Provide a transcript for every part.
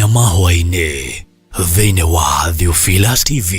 rĩa mahwa-inĩ thĩinĩ wa Theophilus TV.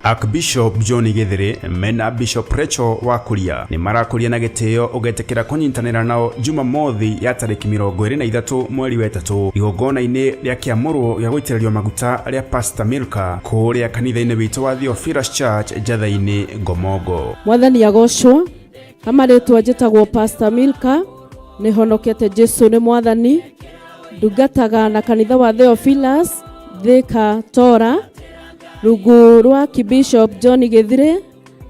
Archbishop John Githiri mena Bishop Rachel Wakuria ni marakuria na gitio ugetekera kunyitanira nao Jumamothi ya tariki 23 mweri wa 3 igongona-ini ria kiamuru ya guitiririo maguta ria Pastor Milka kuria kanitha-ini witu wa Theophilus Church Njatha-ini Ngomongo. Mwathani agocwo amaritwo njitagwo Pastor Milka ni honokete Jesu ni mwathani ndungataga na kanitha wa Theophilus Thika Tora rungu rwa Archbishop John Githiri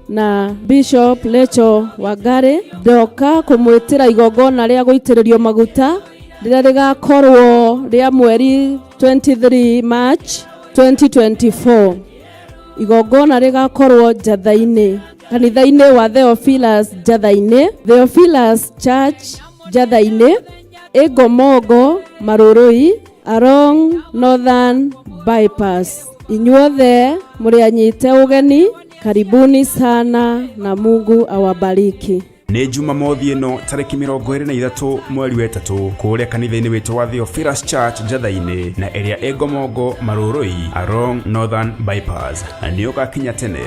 na Bishop Rachel Wangari. Ndoka kumwitira igongona ria guitiririo maguta rĩrĩa rigakorwo ria mweri 23 March 2024. Igongona rigakorwo Njatha-ini kanitha-ini wa Theophilus Njatha-ini Theophilus Church Njatha-ini Ngomongo Marurui along Northern Bypass. Inyuothe murianyite ugeni, karibuni sana na Mungu awabariki. Ni Jumamothi ino tariki 23 mweri wa 3 kuria kanitha-ini witu wa Theophilus Church Njatha-ini na area Ngomongo Marurui along Northern Bypass. Ni ugakinya tene.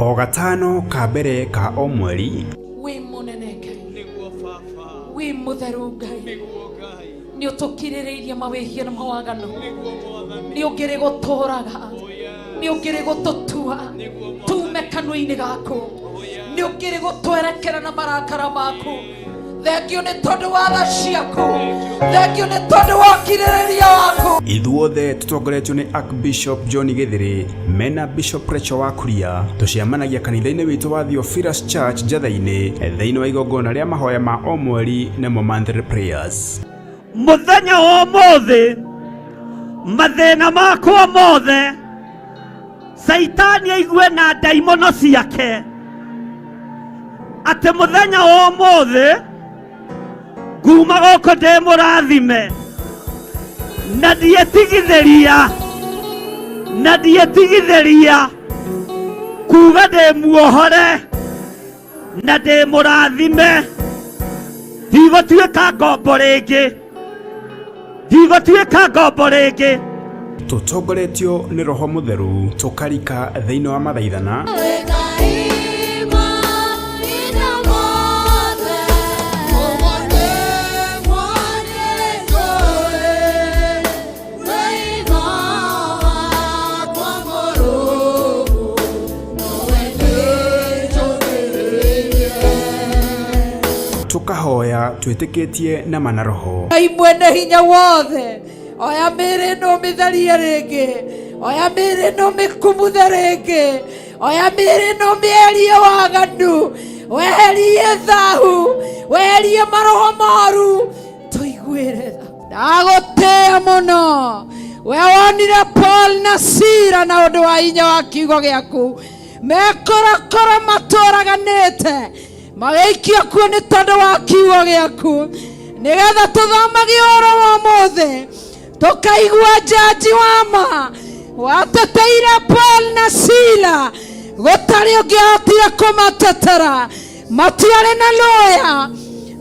O gatano ka mbere ka o mweri wi muneneke niguo baba wi mutheru Ngai ni utukirireirie mawihia na mawagano ni ungiri guturaga ni ungiri gututua tume kanua-ini gaku ni ungiri gutwerekera na marakara maku. Thengio ni tondu wa tha ciaku, thengio ni tondu wa kirĩrĩria waku. Ithuothe tutongoretio ni Archbishop John Githiri mena Bishop Rachel Wakuria tuciamanagia kanitha-ini witu wa Theophilus Church Njatha-ini thiini wa igongona ria mahoya ma o mweri nemo monthly prayers. Muthenya wa umuthi mathina makwa mothe Saitani aigue na daimono ciake ati muthenya wa umuthi kuma goko ndi murathime na ndietigithiria kuga ndi muohore na ndi murathime. Ndigũtuĩka ngombo rĩngĩ tutongoretio ni Roho Mutheru tukarika thiini wa mathaithana tukahoya twitikitie na mana Roho. Ngai mwene hinya wothe oya mĩĩrĩ ĩno mĩtherie rĩngĩ, oya mĩĩrĩ ĩno mĩkumuthe rĩngĩ, oya mĩĩrĩ ĩno mĩerie waganu, weherie thahu, weherie maroho moru, tũiguĩre tha. Ndagũtĩĩa mũno we wonire Paul na Sila na ũndũ wa hinya wa kiugo gĩaku mekorakora matũraganĩte magĩikio kuo nĩ tondũ wa kiugo gĩaku nĩgetha tũthomagie ũhoro wa ũmũthĩ tukaigua jaji wama wateteire Paul na Sila gũtarĩ ũngĩahotire kũmatetera matiarĩ na loya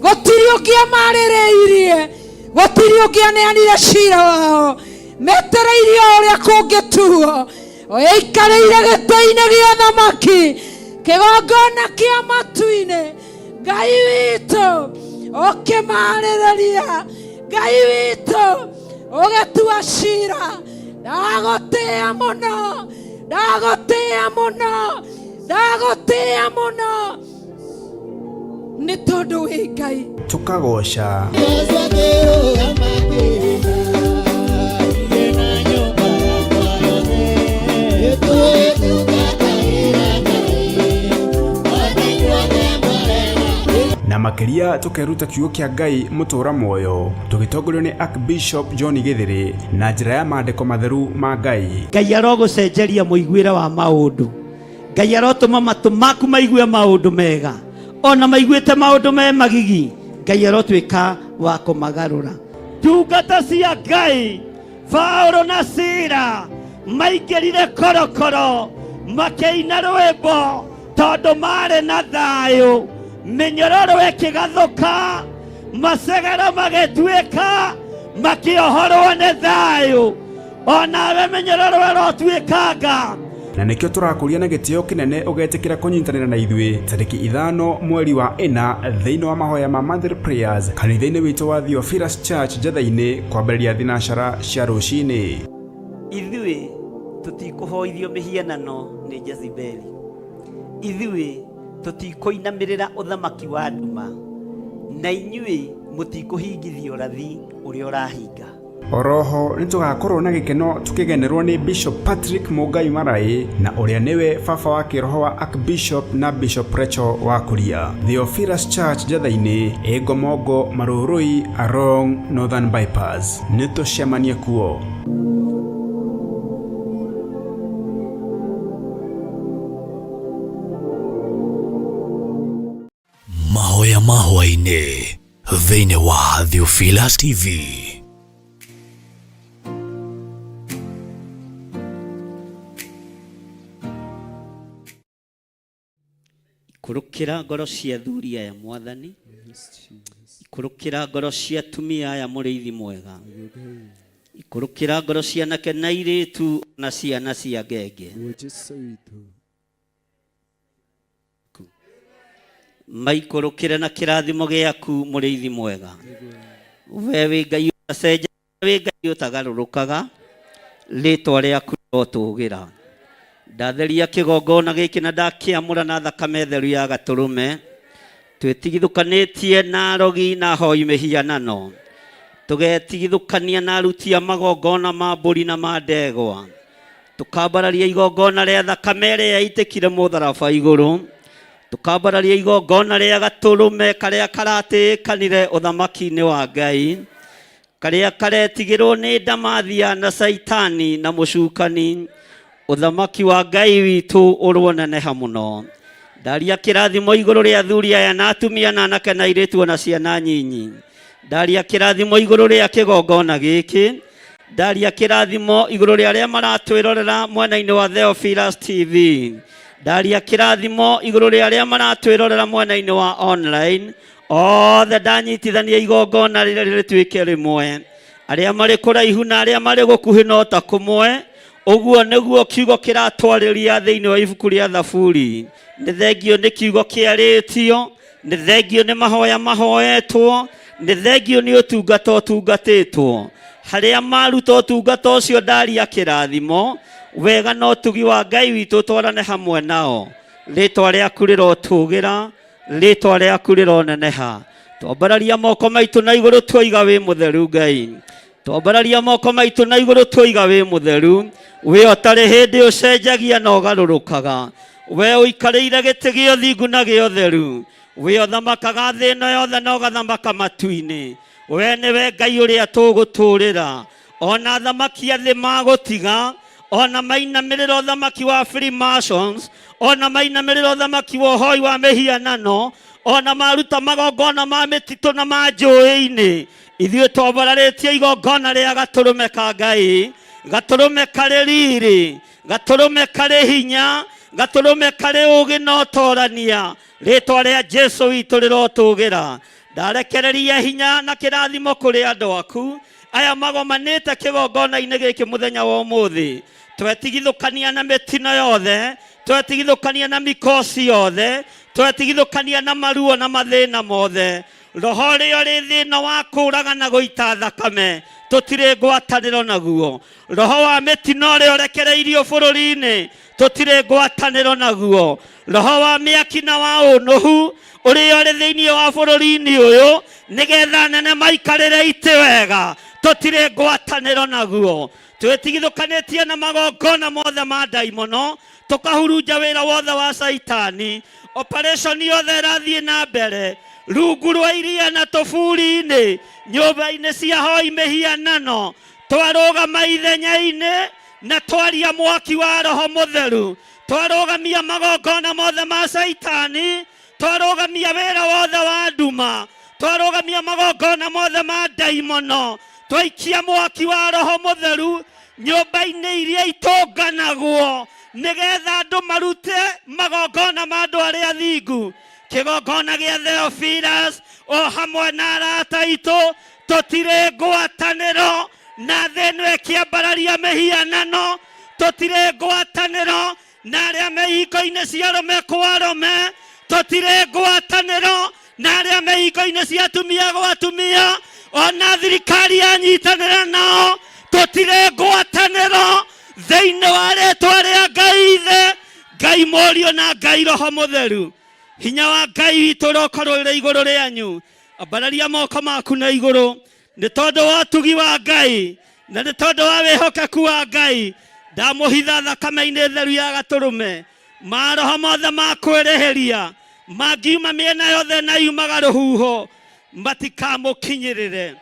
gũtirĩ ũngĩamarĩrĩirie gũtirĩ ũngĩaneanire cira wao metereirie ũrĩa kũngĩtuo oya ikareire gĩtĩ-inĩ gĩa thamaki kĩgongona kĩa matu-inĩ Ngai witũ ũkĩmarĩrĩria Ngai witũ ũgĩtua cira ndagũtĩĩa mũno ndagũtĩĩa mũno ndagũtĩĩa mũno nĩ tondũ wĩ Ngai tukagoca na makiria tukeruta kiugo kia Ngai mutura moyo tugitongorio ni Archbishop John Githiri na njira ya maandiko matheru ma Ngai. Ngai arogucenjeria muiguire wa maundu. Ngai arotuma matu maku maigue maundu mega, ona maiguite maundu me magigi. Ngai arotwika wa kumagarura. Tungata cia Ngai Paulo na Sila maingirire korokoro makeina rwimbo tondu mari na thayu. Minyororo ĩkĩgathũka macegera magĩtuĩka makĩohorwo nĩ thayũ onawe minyororo ĩrotwĩkanga na nĩkĩo tũrakũria na gĩtĩo kĩnene ũgetĩkĩra kũnyitanĩra na ithuĩ tarĩki 5 mweri wa 4 thĩinĩ wa mahoya ma monthly prayers kanitha-inĩ witũ wa Theophilus Church Njatha-inĩ kwambĩrĩria thinacara cia rũcinĩ. Ithuĩ tũtikũhoithio mĩhianano nĩ Jezebeli. Ithuĩ tutikoinamirira uthamaki wa nduma na inyuĩ mutikũhingithio rathi ũrĩa ũrahinga. Oroho nĩtũgakorwo na gĩkeno tũkĩgenerwo nĩ Bishop Patrick Mũngai Marai na ũrĩa nĩwe baba wa kĩroho wa Archbishop na Bishop Rachel wa Kuria. Theophilus Church Njatha-inĩ Egomongo Marũrũi along Northern Bypass. Nĩtũcemanie kuo. Mahoya mahwa-inĩ thĩinĩ wa Theophilus TV. Ikurukira ngoro cia thuri aya Mwathani, ikurukira ngoro cia atumia aya mũrĩithi mwega, ikurukira ngoro cia anake na airĩtu na ciana cia ngenge. Maikorokera na kirathimo gĩaku mũrĩithi mwega. We wĩ Ngai ũtacenjagia, wĩ Ngai ũtagarũrũkaga, rĩtwa rĩaku rĩrotũgĩra. Ndatheria kĩgongona gĩkĩ na ndakĩamũra na thakame theru ya gatũrũme, twĩtigithũkanĩtie na arogi na ahoi mĩhianano, tũgetigithũkania na aruti a magongona ma mbũri na ma ndegwa, tũkambararia igongona rĩa thakame ĩrĩa yaitĩkire mũtharaba igũrũ, tukambararia igongona rĩa gatũrũme karĩa karatĩkanire ũthamaki-inĩ wa Ngai, karĩa karetigĩrwo nĩ ndamathia na saitani na mũcukani. Ũthamaki wa Ngai witũ ũroneneha mũno. Ndaria kĩrathimo igũrũ rĩa athuri aya na atumia na anake na airĩtu na ciana nyinyi. Ndaria kĩrathimo igũrũ rĩa kĩgongona gĩkĩ. Ndaria kĩrathimo igũrũ rĩa arĩa maratwĩrorera mwena-inĩ wa Theophilus TV. Ndaria kĩrathimo igũrũ rĩa arĩa maratwĩrorera mwena-inĩ wa online. Othe ndanyitithania igongona rĩrĩa rĩtuĩke rĩmwe. Arĩa marĩ kũraihu na arĩa marĩ gũkuhĩ no ta kũmwe. Ũguo nĩguo kiugo kĩratwarĩria thĩinĩ wa ibuku rĩa Thaburi. Nĩ thengio nĩ kiugo kĩarĩtio, nĩ thengio nĩ mahoya mahoetwo, nĩ thengio nĩ ũtungata ũtungatĩtwo. Harĩa maruta ũtungata ũcio ndaria kĩrathimo, wega no tugi wa Ngai witũ twarane hamwe nao. Rĩtwa rĩaku rĩrotũgĩra, rĩtwa rĩaku rĩroneneha. Twambararia moko maitũ na igũrũ twoiga wĩ mũtheru Ngai. Twambararia moko maitũ na igũrũ twoiga wĩ mũtheru. We ũtarĩ hĩndĩ ũcenjagia na ũgarũrũkaga. We ũikarĩire gĩtĩ gĩa ũthingu na gĩa ũtheru. We ũthamakaga thĩ ĩno yothe na ũgathamaka matu-inĩ. We nĩwe Ngai ũrĩa tũgũtũũrĩra. Ona athamaki a thĩ magũtiga, ona mainamĩrĩra ũthamaki wa Freemasons, ona mainamĩrĩra ũthamaki wa ũhoi wa mĩhianano, ona maruta magongona ma mĩtitũ na ma njũĩ-inĩ. Ithuĩ twambararĩtie igongona rĩa gatũrũme ka Ngai, gatũrũme karĩ riri, gatũrũme karĩ hinya, gatũrũme karĩ ũũgĩ na ũtorania. Rĩtwa rĩa Jesũ witũ rĩrotũgĩra. Ndarekereria hinya na kĩrathimo kũrĩ andũ aku aya magomanĩte kĩgongona-inĩ gĩkĩ mũthenya wa ũmũthĩ. twetigithukania na mitino yothe, twetigithukania na mikosi yothe, twetigithukania na maruo na mathina mothe. Roho rio ri thina wa kuraga na guita thakame tutire ngwataniro naguo. Roho wa mitino ri orekereirio bururi-ini tutire ngwataniro naguo. Roho wa miaki na wa unuhu uri ori thiini wa bururi-ini uyu nigetha nene maikarire ite wega tutire ngwataniro naguo. Twetigithukanitie na magongona mothe ma daimono, tukahurunja wira wothe wa saitani. Operation yothe irathie na mbere rungu rwa iria na tuburi-ini, nyumba-ini cia hoi mihianano, twarugama ithenya-ini na twaria mwaki wa Roho Mutheru, twarugamia magongona mothe ma saitani, twarugamia wira wothe wa nduma, twarugamia magongona mothe ma daimono, twaikia mwaki wa Roho Mutheru nyumba-ini iria itunganagwo nigetha andu marute magongona ma andu aria athingu. Kigongona gia Theophilus o hamwe na arata itu tutire ngwataniro na thino ikiambararia mihianano, tutire ngwataniro na aria mehingo-ini cia arume kwa arume, tutire ngwataniro na aria mehingo-ini cia atumia gwa atumia, ona thirikari yanyitanira nao tutire ngwataniro thiini wa ritwa ria Ngai Ithe, Ngai Murio na Ngai Roho Mutheru. Hinya wa Ngai witu rokorwo ri iguru rianyu. Ambararia moko maku na iguru ni tondu wa tugi wa Ngai na ni tondu wa wihokeku wa Ngai. Ndamuhitha thakame-ini theru ya gaturume maroho mothe ma kwirihiria mangiuma miena yothe na yumaga ruhuho matikamukinyirire,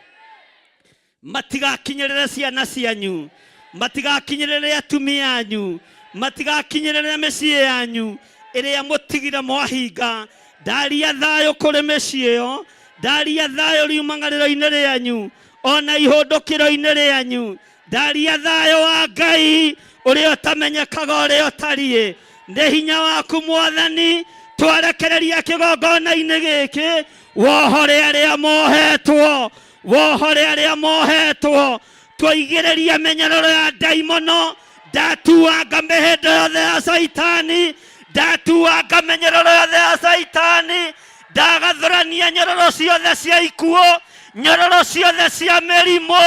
matigakinyirire ciana cianyu, matigakinyirire atumia anyu, matigakinyirire micii yanyu iria mutigire mwahinga. Ndaria thayo kuri micii iyo, ndaria thayo riumagariro-ini rianyu ona ihundukiro-ini rianyu, ndaria thayo wa Ngai uria utamenyekaga uria utarie. Ni hinya waku Mwathani twarekereria kigongona-ini giki, wohore aria mohetwo, wohore aria mohetwo, twaigiriria menyerero ya daimono. Ndatuanga mihindo yothe ya saitani, ndatuanga menyerero yothe ya saitani, ndagathurania nyororo ciothe cia ikuo, nyororo ciothe cia mirimo,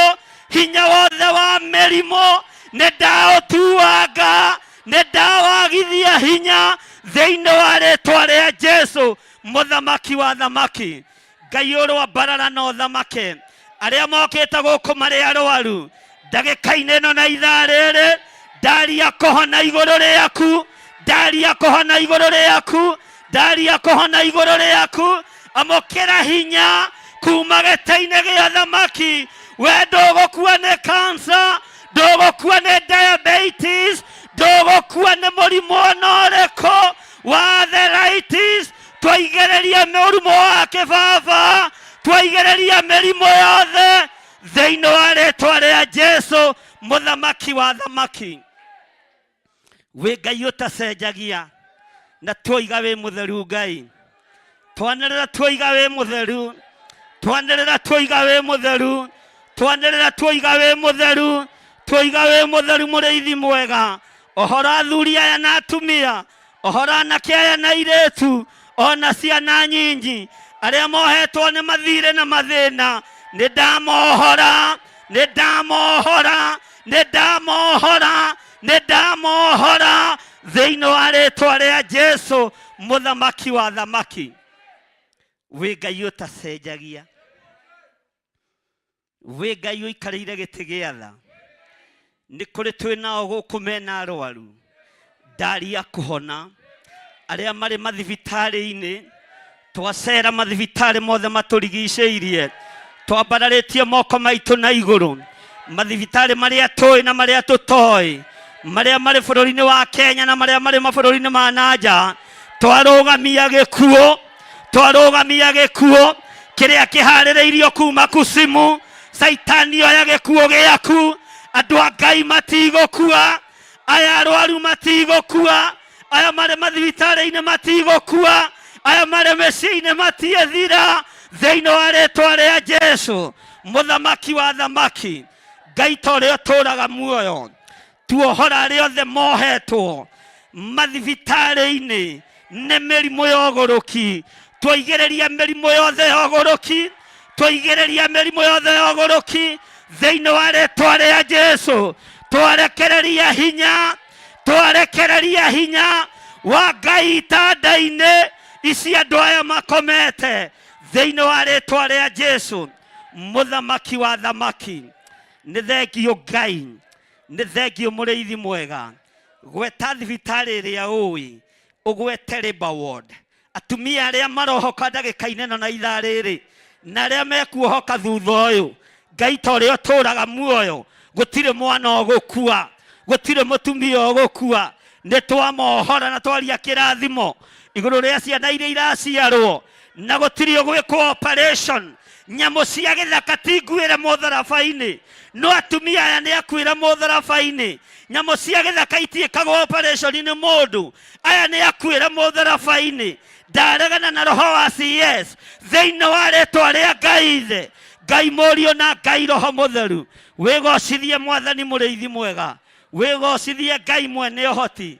hinya wothe wa mirimo ni ndautuanga, ni ndawagithia hinya thiini wa ritwa ria Jesu muthamaki wa thamaki. Ngai urwa mbarara na uthamake aria mokite guku mari arwaru ndagika-ini ino na ithaa riri, ndaria kuhona iguru riaku, ndaria kuhona iguru riaku, ndaria kuhona iguru riaku. Amukira hinya kuma gita-ini gia thamaki. We ndugukua ni cancer, ndugukua ni diabetes, ndugukua ni murimu ona uriku wa arthritis. Twaigereria murimu wa kibaba, twaigereria mirimo yothe thiini wa ritwa ria Jesu muthamaki wa thamaki. We Ngai utacenjagia na twoiga wi mutheru Ngai, twanirira twoiga wi mutheru, twanirira twoiga wi mutheru, twanirira twoiga wi mutheru, twoiga wi mutheru muriithi mwega. Ohora athuri aya na atumia, ohora anake aya na iretu, ona ciana nyingi aria mohetwo ni mathire na mathina, ni ndamohora, ni ndamohora, ni ndamohora, ni ndamohora thiini wa ritwa ria Jesu muthamaki wa thamaki. We Ngai utacenjagia, we Ngai uikarire giti gia tha, ni kuri twinao guku mena arwaru, ndaria kuhona aria mari mathibitari-ini, twacera mathibitari mothe maturigiceirie, twambararitie moko maitu na iguru, mathibitari maria tui na maria tutoi, maria mari bururi-ini wa Kenya na maria mari mabururi-ini ma nanja. Twarugamia gikuo, twarugamia gikuo kiria kihaririirio kuma kusimu. Saitani oya gikuo giaku, andu a Ngai matigukua, aya arwaru matigukua, aya mari mathibitari-ini matigukua, aya mari micii-ini matiethira thiini wa ritwa ria Jesu muthamaki wa thamaki. Ngai ta uria uturaga muoyo, tuohora arĩa othe mohetwo mathibitarĩ-inĩ nĩ mĩrimũ ya ũgũrũki. Twaigĩrĩria mĩrimũ yothe ya ũgũrũki, twaigĩrĩria mĩrimũ yothe ya ũgũrũki thĩinĩ wa rĩĩtwa rĩa Jesũ. Twarekereria hinya wa Ngai itanda-inĩ ici andũ aya makomete thĩinĩ wa rĩĩtwa rĩa Jesũ. Mũthamaki wa thamaki, nĩ thengio Ngai, nĩ thengio mũrĩithi mwega, gweta thibitarĩ ĩrĩa ũĩ, ũgwete Labour Ward. Atumia arĩa marohoka ndagĩka-inĩ na ithaa rĩrĩ, na arĩa mekuohoka thutha ũyũ, Ngai ta ũrĩa ũtũũraga muoyo, gũtirĩ mwana ũgũkua, gũtirĩ mũtumia ũgũkua. Nĩ twamohora na twaria kĩrathimo igũrũ rĩa ciana iria iraciarwo, na gũtirĩ ũgwĩkwo operation. Nyamũ cia gĩthaka tinguĩre mũtharaba-inĩ, no atumia aya nĩ akuĩra mũtharaba-inĩ. Nyamũ cia gĩthaka itiĩkagwo operation nĩ mũndũ, aya nĩ akuĩra mũtharaba-inĩ. Ndaregana na roho wa CS thĩinĩ wa rĩĩtwa rĩa Ngai Ithe, Ngai Mũriũ na Ngai Roho Mũtheru. Wĩgocithie Mwathani mũrĩithi mwega, wĩgocithie Ngai mwene ũhoti,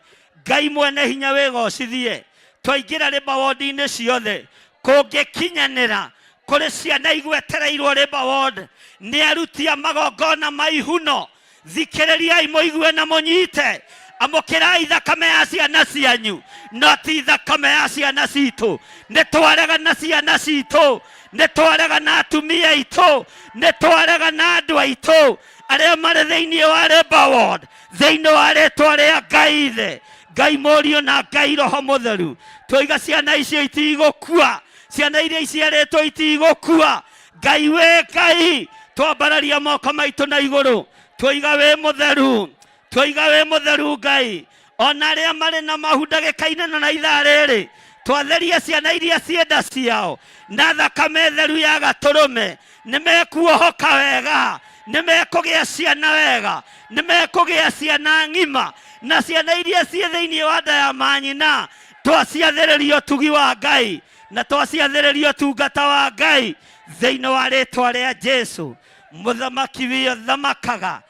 Ngai mwene hinya, wĩgocithie. Twaingĩra Labour Ward-inĩ ciothe, kũngĩkinyanĩra kũrĩ ciana igwetereirwo Labour Ward nĩ aruti a magongona ma ihuno, thikĩrĩriai mũigue na mũnyite. Amũkĩrai thakame ya ciana cianyu, no ti thakame ya ciana citũ. Nĩ twarega na ciana citũ, nĩ twarega na atumia aitũ, nĩ twarega na andũ aitũ arĩa marĩ thĩinĩ wa Labour Ward, thĩinĩ wa rĩĩtwa rĩa Ngai Ithe, Ngai Mũriũ na Ngai Roho Mũtheru. Twoiga ciana icio itigũkua, ciana iria iciarĩtwo itigũkua. Ngai wĩ Ngai, twambararia moko maitũ na igũrũ, twoiga wĩ mũtheru, twoiga wĩ mũtheru Ngai. Ona arĩa marĩ na mahu ndagĩka-inĩ na ithaa rĩrĩ, twatheria ciana iria cienda ciao na thakame theru ya gatũrũme. Nĩ mekuohoka wega, nĩ mekũgĩa ciana wega, nĩ mekũgĩa ciana ng'ima, na ciana iria ciĩ thĩinĩ wa nda ya manyina twaciathĩrĩria ũtugi wa Ngai na twaciathĩrĩria ũtungata wa Ngai thĩinĩ wa rĩĩtwa rĩa Jesũ. Mũthamaki wĩ thamakaga,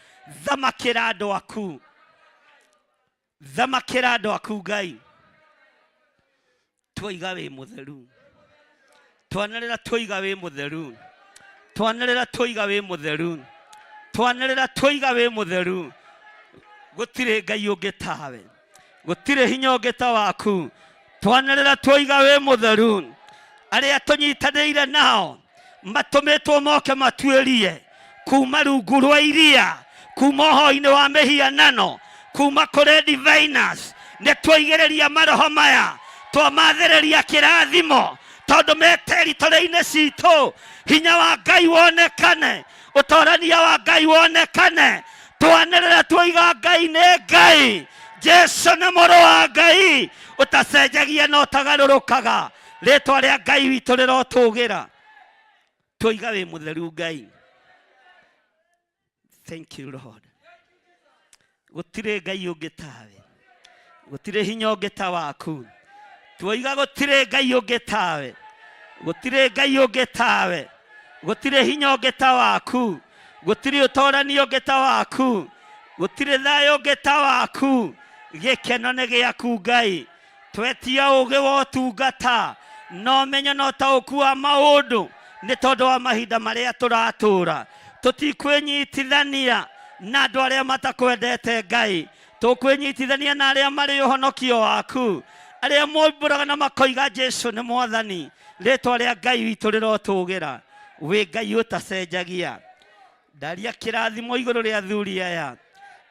thamakĩra andũ aku, thamakĩra andũ aku Ngai. Twoiga wĩ mũtheru, twanĩrĩra twoiga wĩ mũtheru, twanĩrĩra twoiga wĩ mũtheru, twanĩrĩra twoiga wĩ mũtheru. Gũtirĩ Ngai ũngĩ tawe, gũtirĩ hinya ũngĩ ta waku. Twanĩrĩra twoiga wĩ mũtheru. Arĩa tũnyitanĩire nao matũmĩtwo moke matuĩrie kuma rungu rwa iria, kuma ũhoro-inĩ wa mĩhianano, kuma kũrĩ diviners, nĩ twaigĩrĩria maroho maya, twamathĩrĩria kĩrathimo, tondũ meteritũrĩ-inĩ citũ hinya wa Ngai wonekane, ũtorania wa Ngai wonekane. Twanĩrĩra twoiga Ngai nĩ Ngai, Jesũ nĩ mũrũ wa Ngai, ũtacenjagia na ũtagarũrũkaga. Rĩĩtwa rĩa Ngai witũ rĩrotũgĩra. Twoiga wĩ mũtheru Ngai. Thank you Lord. Gũtirĩ Ngai ũngĩ tawe, gũtirĩ hinya ũngĩ ta waku. Twoiga gũtirĩ Ngai ũngĩ tawe, gũtirĩ Ngai ũngĩ tawe, gũtirĩ hinya ũngĩ ta waku, gũtirĩ ũtorania ũngĩ ta waku, gũtirĩ thayũ ũngĩ ta waku. Gĩkeno nĩ gĩaku Ngai, twetia ũũgĩ wa ũtungata no menyo no taũku wa maũndũ, nĩ tondũ wa mahinda marĩa tũratũũra. Tũtikwĩnyitithania na andũ arĩa matakwendete Ngai, tũkwĩnyitithania na arĩa marĩ ũhonokio waku, arĩa moimbũraga na makoiga Jesũ nĩ Mwathani. Rĩĩtwa rĩa Ngai witũ rĩrotũgĩra. Wĩ Ngai ũtacenjagia. Ndaria kĩrathimo igũrũ rĩa athuri aya,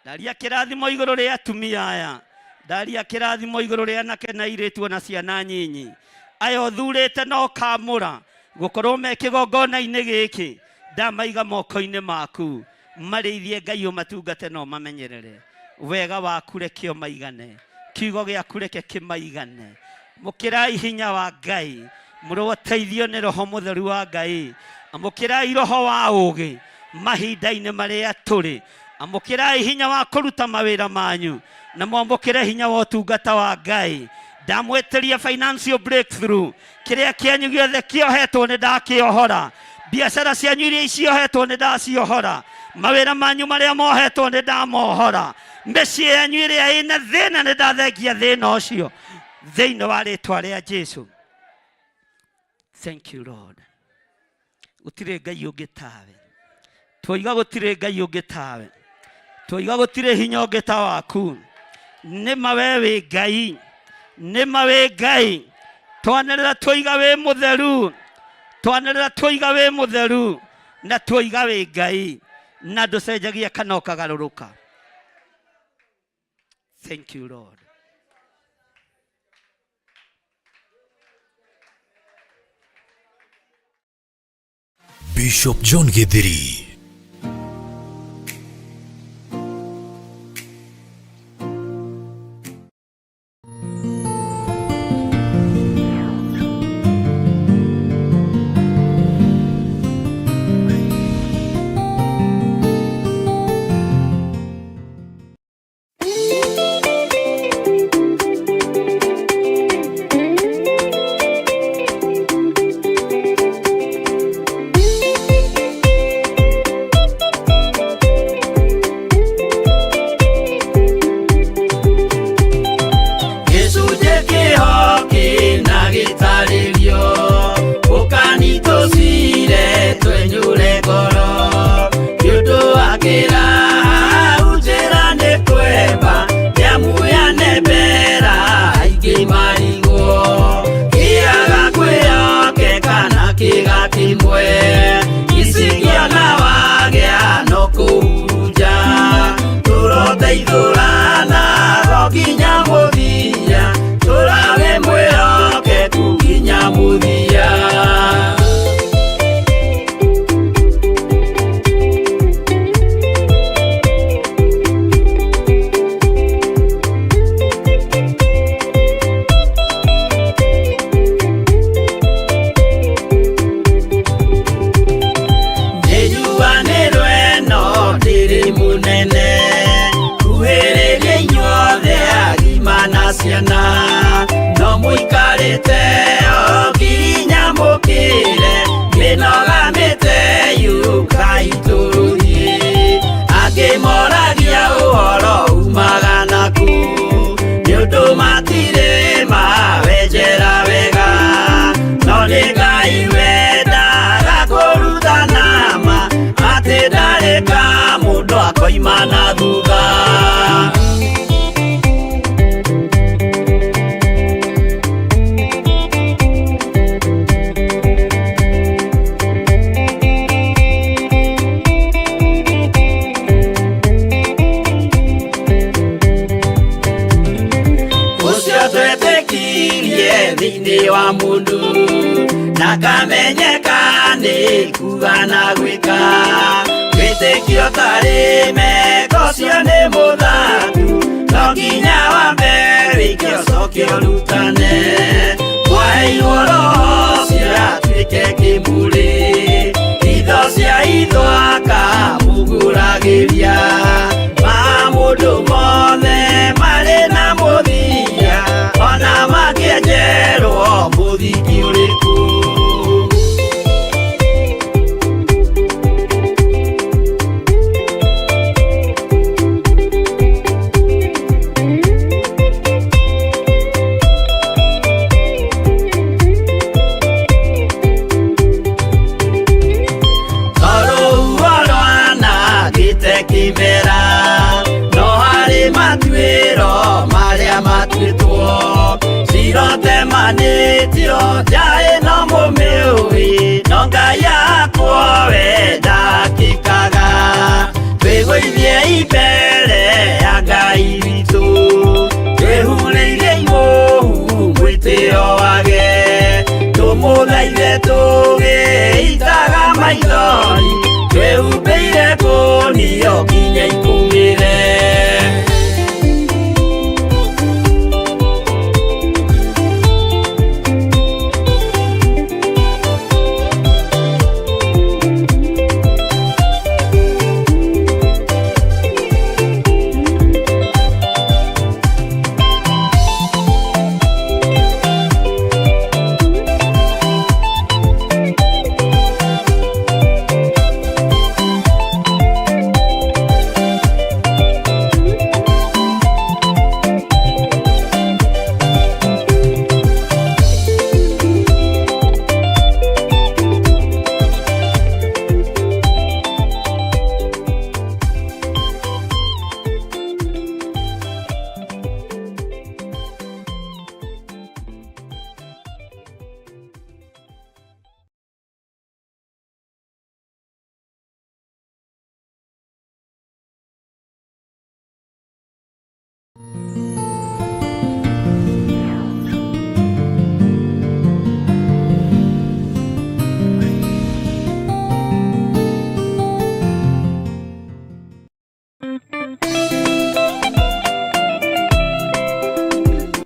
ndaria kĩrathimo igũrũ rĩa atumia aya, ndaria kĩrathimo igũrũ rĩa anake na airĩtu na ciana nyinyi aya ũthurĩte na ũkamũra gũkorwo me kĩgongona-inĩ gĩkĩ. Ndamaiga moko-inĩ maku, marĩithie Ngai ũmatungate no mamenyerere. Wega waku reke ũmaigane, kiugo gĩaku reke kĩmaigane. Mũkĩrai hinya wa Ngai, mũroteithio nĩ Roho Mũtheru wa Ngai. Amũkĩrai roho wa ũũgĩ mahinda-inĩ marĩa tũrĩ. Amũkĩrai hinya wa kũruta mawĩra manyu, na mwamũkĩre hinya wa ũtungata wa Ngai. Ndamwĩtĩria financial breakthrough, kĩrĩa kĩanyu gĩothe kĩohetwo nĩ ndakĩohora. Biacara cianyu iria iciohetwo nĩ ndaciohora. Mawĩra manyu marĩa mohetwo nĩ ndamohora. mĩciĩ yanyu ĩrĩa ĩna thĩna nĩ ndathengia thĩna ũcio thĩinĩ wa rĩĩtwa rĩa Jesũ. Thank you Lord. Gũtirĩ Ngai ũngĩ tawe. Twoiga gũtirĩ Ngai ũngĩ tawe. Twoiga gũtirĩ hinya ũngĩ ta waku. Nĩma wee wĩ Ngai. Nĩma wĩ Ngai. Twanĩrĩra twoiga wĩ mũtheru. Twanĩrĩra twoiga wĩ mũtheru. Na twoiga wĩ Ngai. Na ndũcenjagia kana ũkagarũrũka. Thank you Lord. Bishop John Githiri.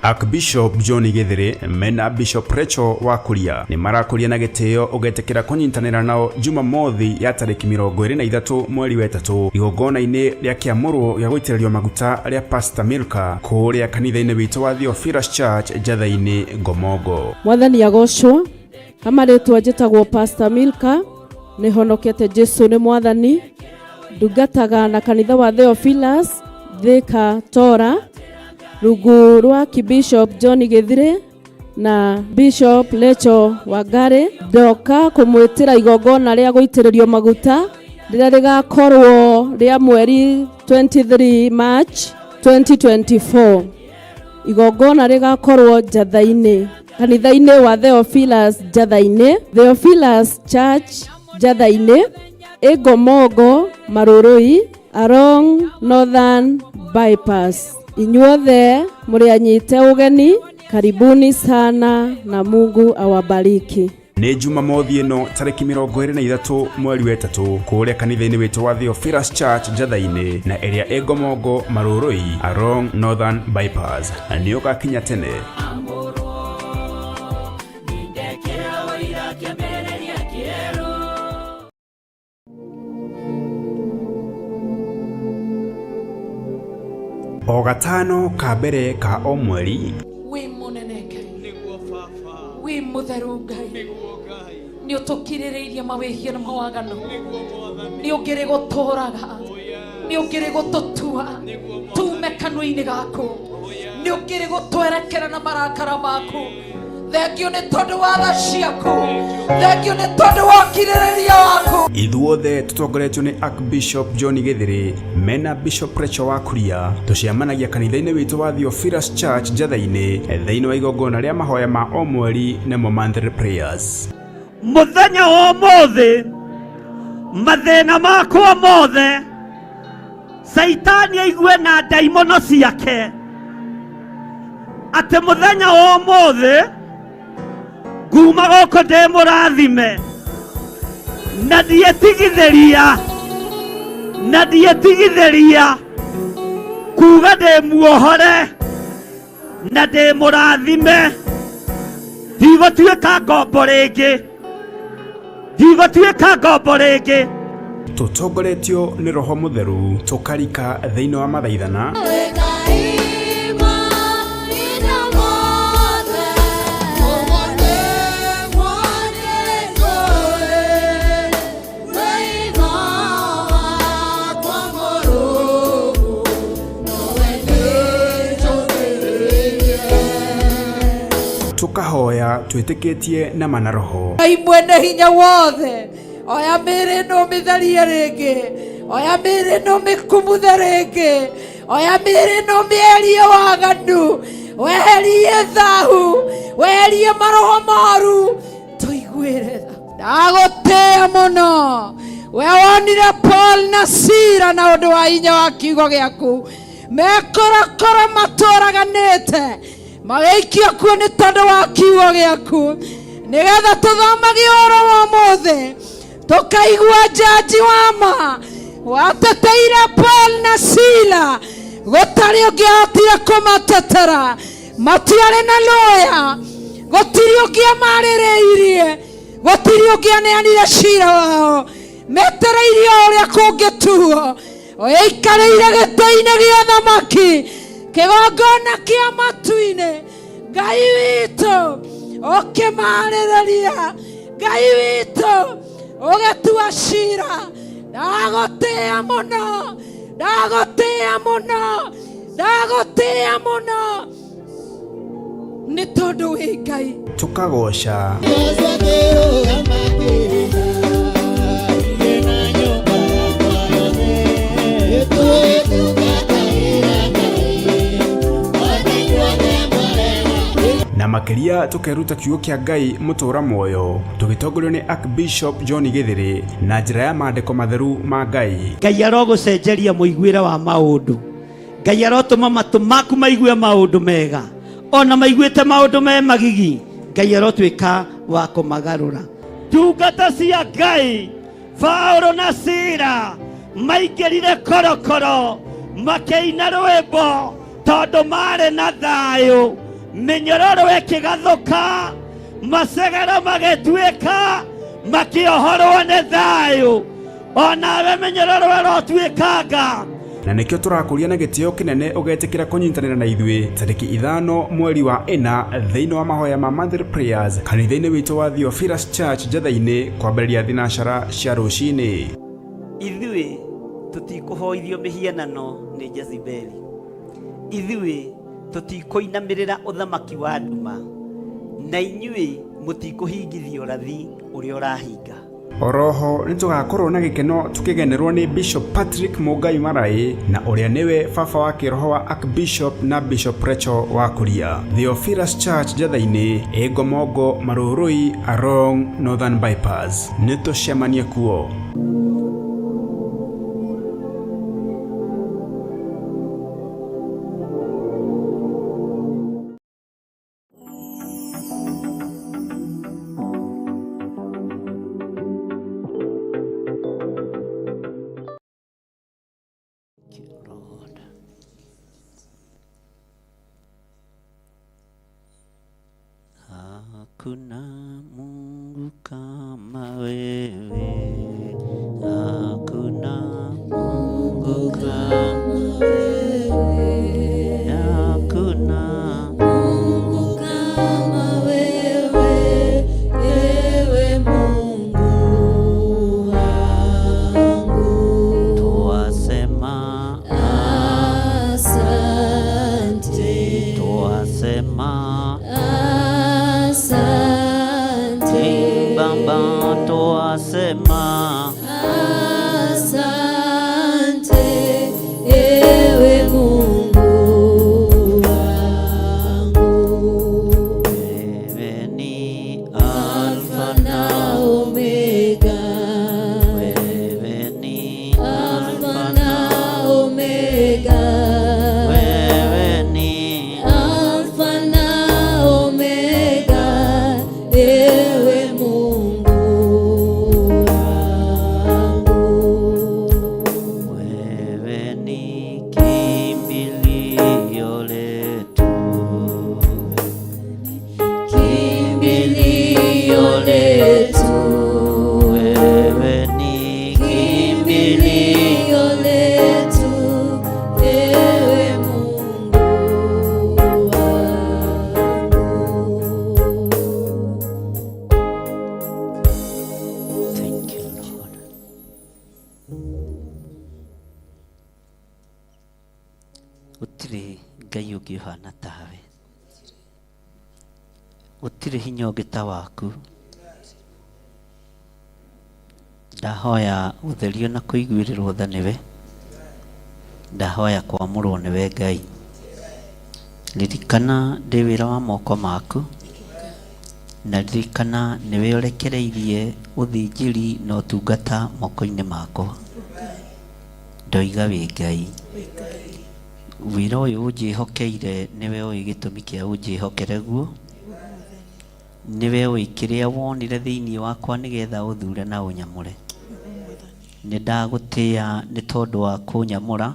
Archbishop John Githiri mena Bishop Rachel wa Kuria ni marakuria na gitio ugetekera kunyitanira nao Jumamothi ya tariki 23 mweri wa 3 igongona-ini ria kiamuru ya guitiririo maguta ria Pastor Milka kuria kanitha-ini witu wa Theophilus Church Jatha-ini Gomogo. Mwathani agocwo amaritwa njitagwo Pastor Milka ni honokete Jesu ni mwathani ndungataga na kanitha wa Theophilus Thika Tora rungu rwa Archbishop John Githiri na Bishop Rachel Wangari ndoka kumwitira igongona ria guitiririo maguta riria rigakorwo ria mweri 23 March 2024 igongona rigakorwo Jatha-ini kanitha-ini wa Theophilus Jatha-ini Theophilus Church Jatha-ini Gomogo Marurui along Northern Bypass. Inyuothe murianyite ugeni, karibuni sana na Mungu awabariki. Ni Jumamothi ino tariki 23 mweri wa 3 kuria kanitha-ini witu wa Theophilus Church Jatha-ini na area Gomogo Marurui along Northern Bypass ni ugakinya tene. O gatano ka mbere ka o mweri wi munene Ngai niguo baba wi mutheru Ngai niguo Ngai ni utukirireirie mawihio na mawagano niguo mwathani ni ungiri guturaga ni ungiri gututua tume kanua-ini gaku ni ungiri gutwerekera na marakara maku. Thengio ni tondu wa tha ciaku, thengio ni tondu wa kirĩrĩria waku. Ithuothe tutongoretio ni Archbishop John Githiri mena Bishop Rachel wa Kuria tuciamanagia kanitha-ini witu wa Theophilus Church Jatha-ini thiini wa igongona ria mahoya ma o mweri na monthly prayers. Muthenya wa umuthi mathina makwa mothe Saitani aigue na daimono ciake ati muthenya wa umuthi kuma goko ndi murathime na ndietigithiria kuga ndi muohore na ndi murathime ndigũtuĩka ngombo rĩngĩ tutongoretio ni Roho Mutheru tukarika thiini wa mathaithana tukahoya twitikitie na mana Roho. Ngai mwene hinya wothe oya mĩĩrĩ ĩno mĩtherie rĩngĩ, oya mĩĩrĩ ĩno mĩkumuthe rĩngĩ, oya mĩĩrĩ ĩno mĩerie waganu, weherie thahu, weherie maroho moru, tũiguĩre tha. Ndagũtĩĩa mũno we wonire Paul na Sila na ũndũ wa hinya wa kiugo gĩaku mekorakora matũraganĩte magĩikio kuo nĩ tondũ wa kiugo gĩaku nĩgetha tũthomagie ũhoro wa ũmũthĩ tukaigua jaji wama wateteire Paul na Sila gũtarĩ ũngĩahotire kũmatetera matiarĩ na loya gũtirĩ ũngĩamarĩrĩirie gũtirĩ ũngĩaneanire cira wao metereirie ũrĩa kũngĩtuo ũikarĩire gĩtĩ-inĩ gĩa thamaki kĩgongona kĩa matu-inĩ Ngai witũ ũkĩmarĩrĩria Ngai witũ ũgĩtua cira ndagũtĩĩa mũno nĩ tondũ wĩ Ngai tukagoca na makiria tukeruta kiugo kia Ngai mutura moyo tugitongorio ni Archbishop John Githiri na njira ya maandiko matheru ma Ngai. Ngai arogucenjeria muiguire wa maundu, Ngai arotuma matu maku maigue maundu mega, ona maiguite maundu me magigi Ngai arotwika wa kumagarura. Ndungata cia Ngai Paulo na Sila maingĩrire korokoro makĩina rwĩmbo tondũ marĩ na thayũ minyororo ikigathuka masegera magituika makiohorwo ni thayu onawe minyororo ĩrotwĩkanga. Na nĩkĩo tũrakũria na gĩtĩo kĩnene ũgetĩkĩra kũnyitanĩra na ithuĩ tarĩki 5 mweri wa 4 thĩinĩ wa mahoya ma monthly prayers kanitha-inĩ witũ wa Theophilus Church Njatha-inĩ kwambĩrĩria thinacara cia rũcinĩ. Ithuĩ tũtikũhoithio mĩhianano nĩ Jezebeli. Ithuĩ tũtikũinamĩrĩra ũthamaki wa nduma, na inyuĩ mũtikũhingithio ũrathi ũrĩa ũrahinga. Oroho nĩtũgakorwo na gĩkeno tũkĩgenerwo nĩ Bishop Patrick Mũngai Maraĩ na ũrĩa nĩwe baba wa kĩroho wa Archbishop na Bishop Rachel wa Kuria. Theophilus Church Njatha-inĩ Ngomongo Marũrũi along Northern Bypass. Nĩtũcemanie kuo. Hakuna Mungu kama wewe, hakuna Mungu kama wewe, hakuna Mungu kama wewe, ewe Mungu wangu. Twasema asante, twasema Baba, twasema asante, ewe Mungu wangu. Wewe ni Alfa na Omega, wewe ni Alfa na Omega, wewe ni Alfa na Omega, ewe Mungu wangu. Wewe ni kimbilio letu, kimbilio letu, wewe ni kimbilio letu, ewe Mungu wangu. Thank you, Lord. Gũtirĩ Ngai ũngĩ ũhana tawe, gũtirĩ hinya ũngĩ ta waku. Ndahoya ũtherio na kũiguĩrĩrwo tha nĩwe, ndahoya kwamũrwo nĩwe Ngai. Ririkana ndĩ wĩra wa moko maku, na ririkana nĩwe ũrekereirie ũthĩnjĩri na ũtungata moko-inĩ makwa. Ndoiga wĩ Ngai, wĩra ũyũ ũnjĩhokeire nĩwe ũĩ gĩtũmi kĩa ũnjĩhokere guo, nĩwe ũĩ kĩrĩa wonire thĩinĩ wakwa nĩgetha ũthure na ũnyamũre. Nĩndagũtĩĩa nĩ tondũ wa kũnyamũra,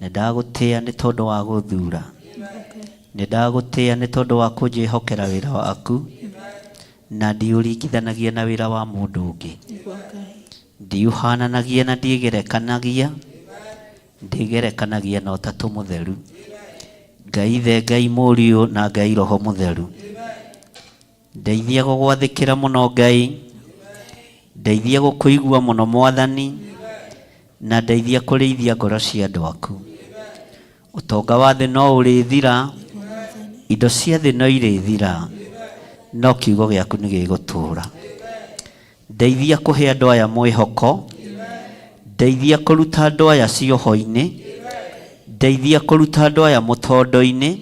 nĩndagũtĩĩa nĩ tondũ wa gũthura, nĩndagũtĩĩa nĩ tondũ wa kũnjĩhokera wĩra waku, na ndiũringithanagia na wĩra wa mũndũ ũngĩ. Ndiũhananagia na ndiĩgerekanagia, ndigerekanagia na Ũtatũ Mũtheru, Ngai Ithe, Ngai Mũriũ na Ngai Roho Mũtheru. Ndeithia gũgwathĩkĩra mũno Ngai, ndeithia gũkũigua mũno Mwathani, na ndeithia kũrĩithia ngoro cia andũ aku. Ũtonga wa thĩ no ũrĩthira, indo cia thĩ no irĩthira, no kiugo gĩaku nĩ gĩgũtũũra. Ndeithia kũhe andũ aya mwĩhoko, ndeithia kũruta andũ aya cioho-inĩ, ndeithia kũruta andũ aya mũtondo-inĩ,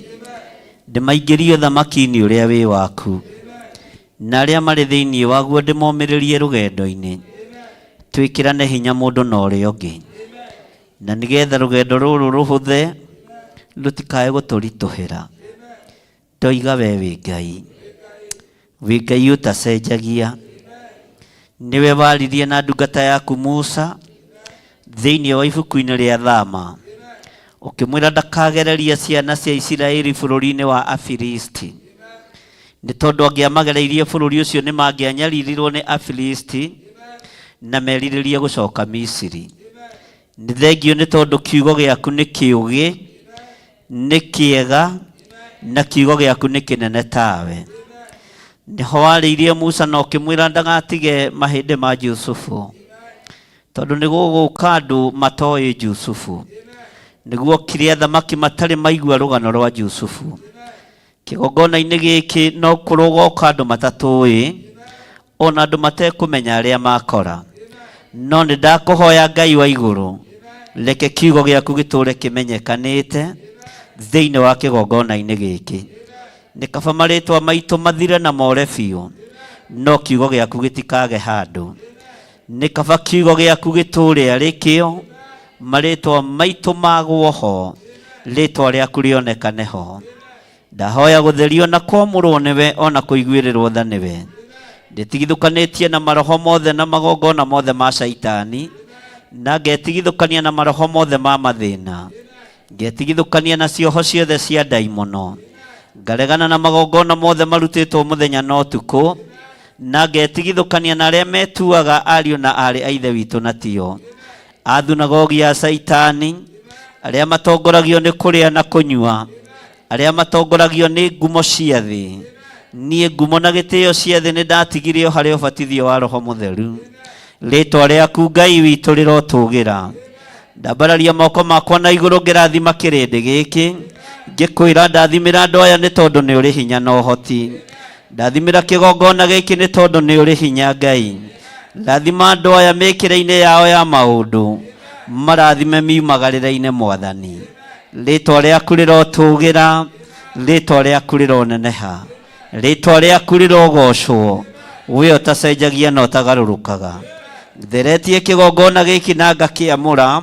ndĩmaingĩrie ũthamaki-inĩ ũrĩa wĩ waku, na arĩa marĩ thĩinĩ waguo ndĩmomĩrĩrie rũgendo-inĩ. Twĩkĩrane hinya mũndũ na ũrĩa ũngĩ, na nĩgetha rũgendo rũrũ rũhũthe rũtikae gũtũritũhĩra. Ndoiga we wĩ Ngai, wĩ Ngai ũtacenjagia. Nĩwe waririe na ndungata yaku Musa thĩinĩ wa ibuku-inĩ rĩa Thama, ukimwira ndakagereria ciana cia Isiraeli bururi-ini wa Afilisti ni tondu angiamagereirie bururi ucio ni mangianyaririrwo ni Afilisti na meriririe gucoka Misiri. Ni thengio ni tondu kiugo giaku ni kiugi, ni kiega, na kiugo giaku ni kinene tawe. Niho wariirie Musa na ukimwira ndagatige mahinde ma Jusufu, tondu ni guguka andu matoi Jusufu, niguo kiria thamaki matari maigua rugano rwa Jusufu. Kigongona-ini giki no kurogoka andu matatui, ona andu matekumenya aria makora. No ni ndakuhoya Ngai wa iguru, reke kiugo giaku giture kimenyekanite thiini wa kigongona-ini giki. Ni kaba maritwa maitu mathire na more biu, no kiugo giaku gitikage handu. Ni kaba kiugo giaku giture arikio, maritwa maitu magwo ho, ritwa riaku rionekane ho. Ndahoya gutherio na kwamurwo niwe ona kuiguirirwo tha niwe. Nditigithukanitie na maroho mothe na magongona mothe ma Saitani, na ngetigithukania na maroho mothe ma mathina, ngetigithukania na cioho ciothe cia ndaimono, ngaregana na magongona mothe marutitwo muthenya na utuku, na ngetigithukania na aria metuaga ariu na ari a ithe witu na tio, athunagogi ya Saitani, aria matongoragio ni kuria na kunyua, aria matongoragio ni ngumo cia thi. Nie ngumo na gitio cia thi ni ndatigirio hari ubatithio wa Roho Mutheru. Ritwa riaku Ngai witu rirotugira. Ndambararia moko makwa na iguru ngirathima kirindi giki, ngikwira ndathimira andu aya ni tondu ni uri hinya na uhoti. Ndathimira kigongona giki ni tondu ni uri hinya Ngai. Ndathima andu aya mikire-ini yao ya maundu, marathime miumagarire-ini Mwathani. Ritwa riaku rirotugira, ritwa riaku rironeneha, ritwa riaku rirogocwo, we utacenjagia na utagarurukaga. Theretie kigongona giki na ngakiamura,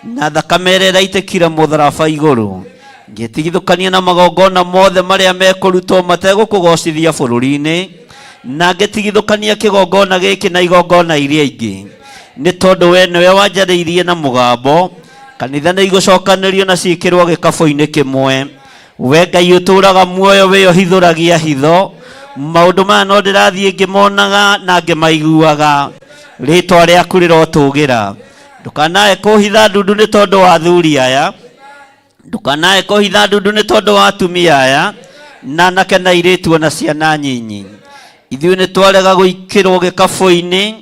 na thakame ĩrĩa ĩraitikire mũtharaba igũrũ, ngĩtigithũkania na magongona mothe marĩa mekurutwo mategũkũgocithia bũrũri-inĩ, na ngĩtigithũkania kigongona giki na igongona iria ingĩ, nĩ tondũ we nĩwe wanjarĩirie na mũgambo, kanitha nĩ igũcokanĩrio na ciĩkĩrwo gĩkabũ-inĩ kĩmwe. We Ngai ũtũraga muoyo, we ũhithũragia hitho, maũndũ maya no ndĩrathiĩ ngĩmonaga na ngĩmaiguaga. Ritwa riaku rirotũgĩra. Ndukanae kũhitha ndundu nĩ tondũ wa athuri aya, ndukanae kũhitha ndundu nĩ tondũ wa atumia aya, na anake na airĩtu na ciana nyinyi. Ithuĩ nĩ twarega gwĩkĩrwo gĩkabũ-inĩ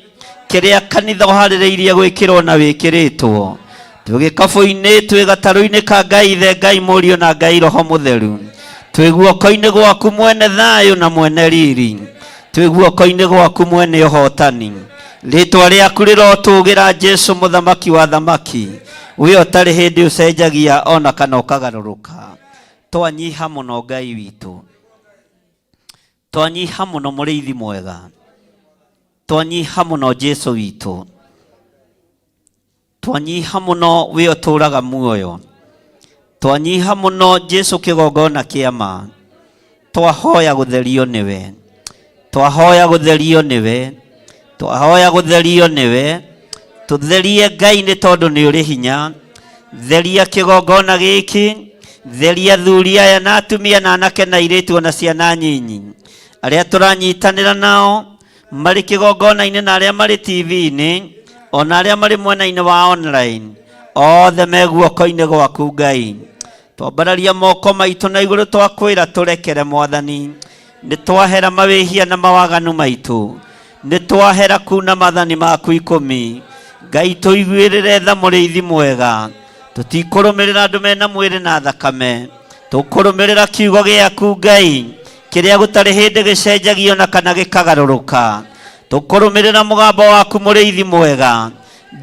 kĩrĩa kanitha ũharĩrĩirie gwĩkĩrwo na wĩkĩrĩtwo. Twĩ gĩkabũ-inĩ, twĩ gatarũ-inĩ ka Ngai Ithe, Ngai Mũriũ na Ngai Roho Mũtheru. Twĩ guoko-inĩ gwaku mwene thayũ na mwene riri, twĩ guoko-inĩ gwaku mwene ũhotani. Ritwa riaku rirotũgĩra Jesu mũthamaki wa thamaki, we ũtarĩ hĩndĩ ũcenjagia ona kana ũkagarũrũka. Twanyiha mũno Ngai witũ, twanyiha mũno mũrĩithi mwega, twanyiha mũno Jesu witũ, twanyiha mũno we ũtũraga muoyo, twanyiha mũno Jesu kĩgongona kĩa ma. Twahoya gũtherio nĩwe, twahoya gũtherio nĩwe, twahoya gũtherio nĩwe. Tũtherie Ngai nĩ tondũ nĩ ũrĩ hinya. Theria kĩgongona gĩkĩ, theria athuri aya na atumia na anake na airĩtu na ciana nyinyi, arĩa tũranyitanĩra nao marĩ kĩgongona-inĩ na arĩa marĩ TV-inĩ, ona arĩa marĩ mwena-inĩ wa online, othe me guoko-inĩ gwaku Ngai. Twambararia moko maitũ na igũrũ twakwĩra tũrekere Mwathani. Nĩ twahera mawĩhia na mawaganu maitũ, nĩ twahera kuna mathani maku 10. Ngai tũiguĩrĩre tha mũrĩithi mwega, tũtikũrũmĩrĩra andũ mena mwĩrĩ na thakame, tũkũrũmĩrĩra kiugo gĩaku Ngai kĩrĩa gũtarĩ hĩndĩ gĩcenjagio na kana gĩkagarũrũka. Tũkũrũmĩrĩra mũgambo waku mũrĩithi mwega,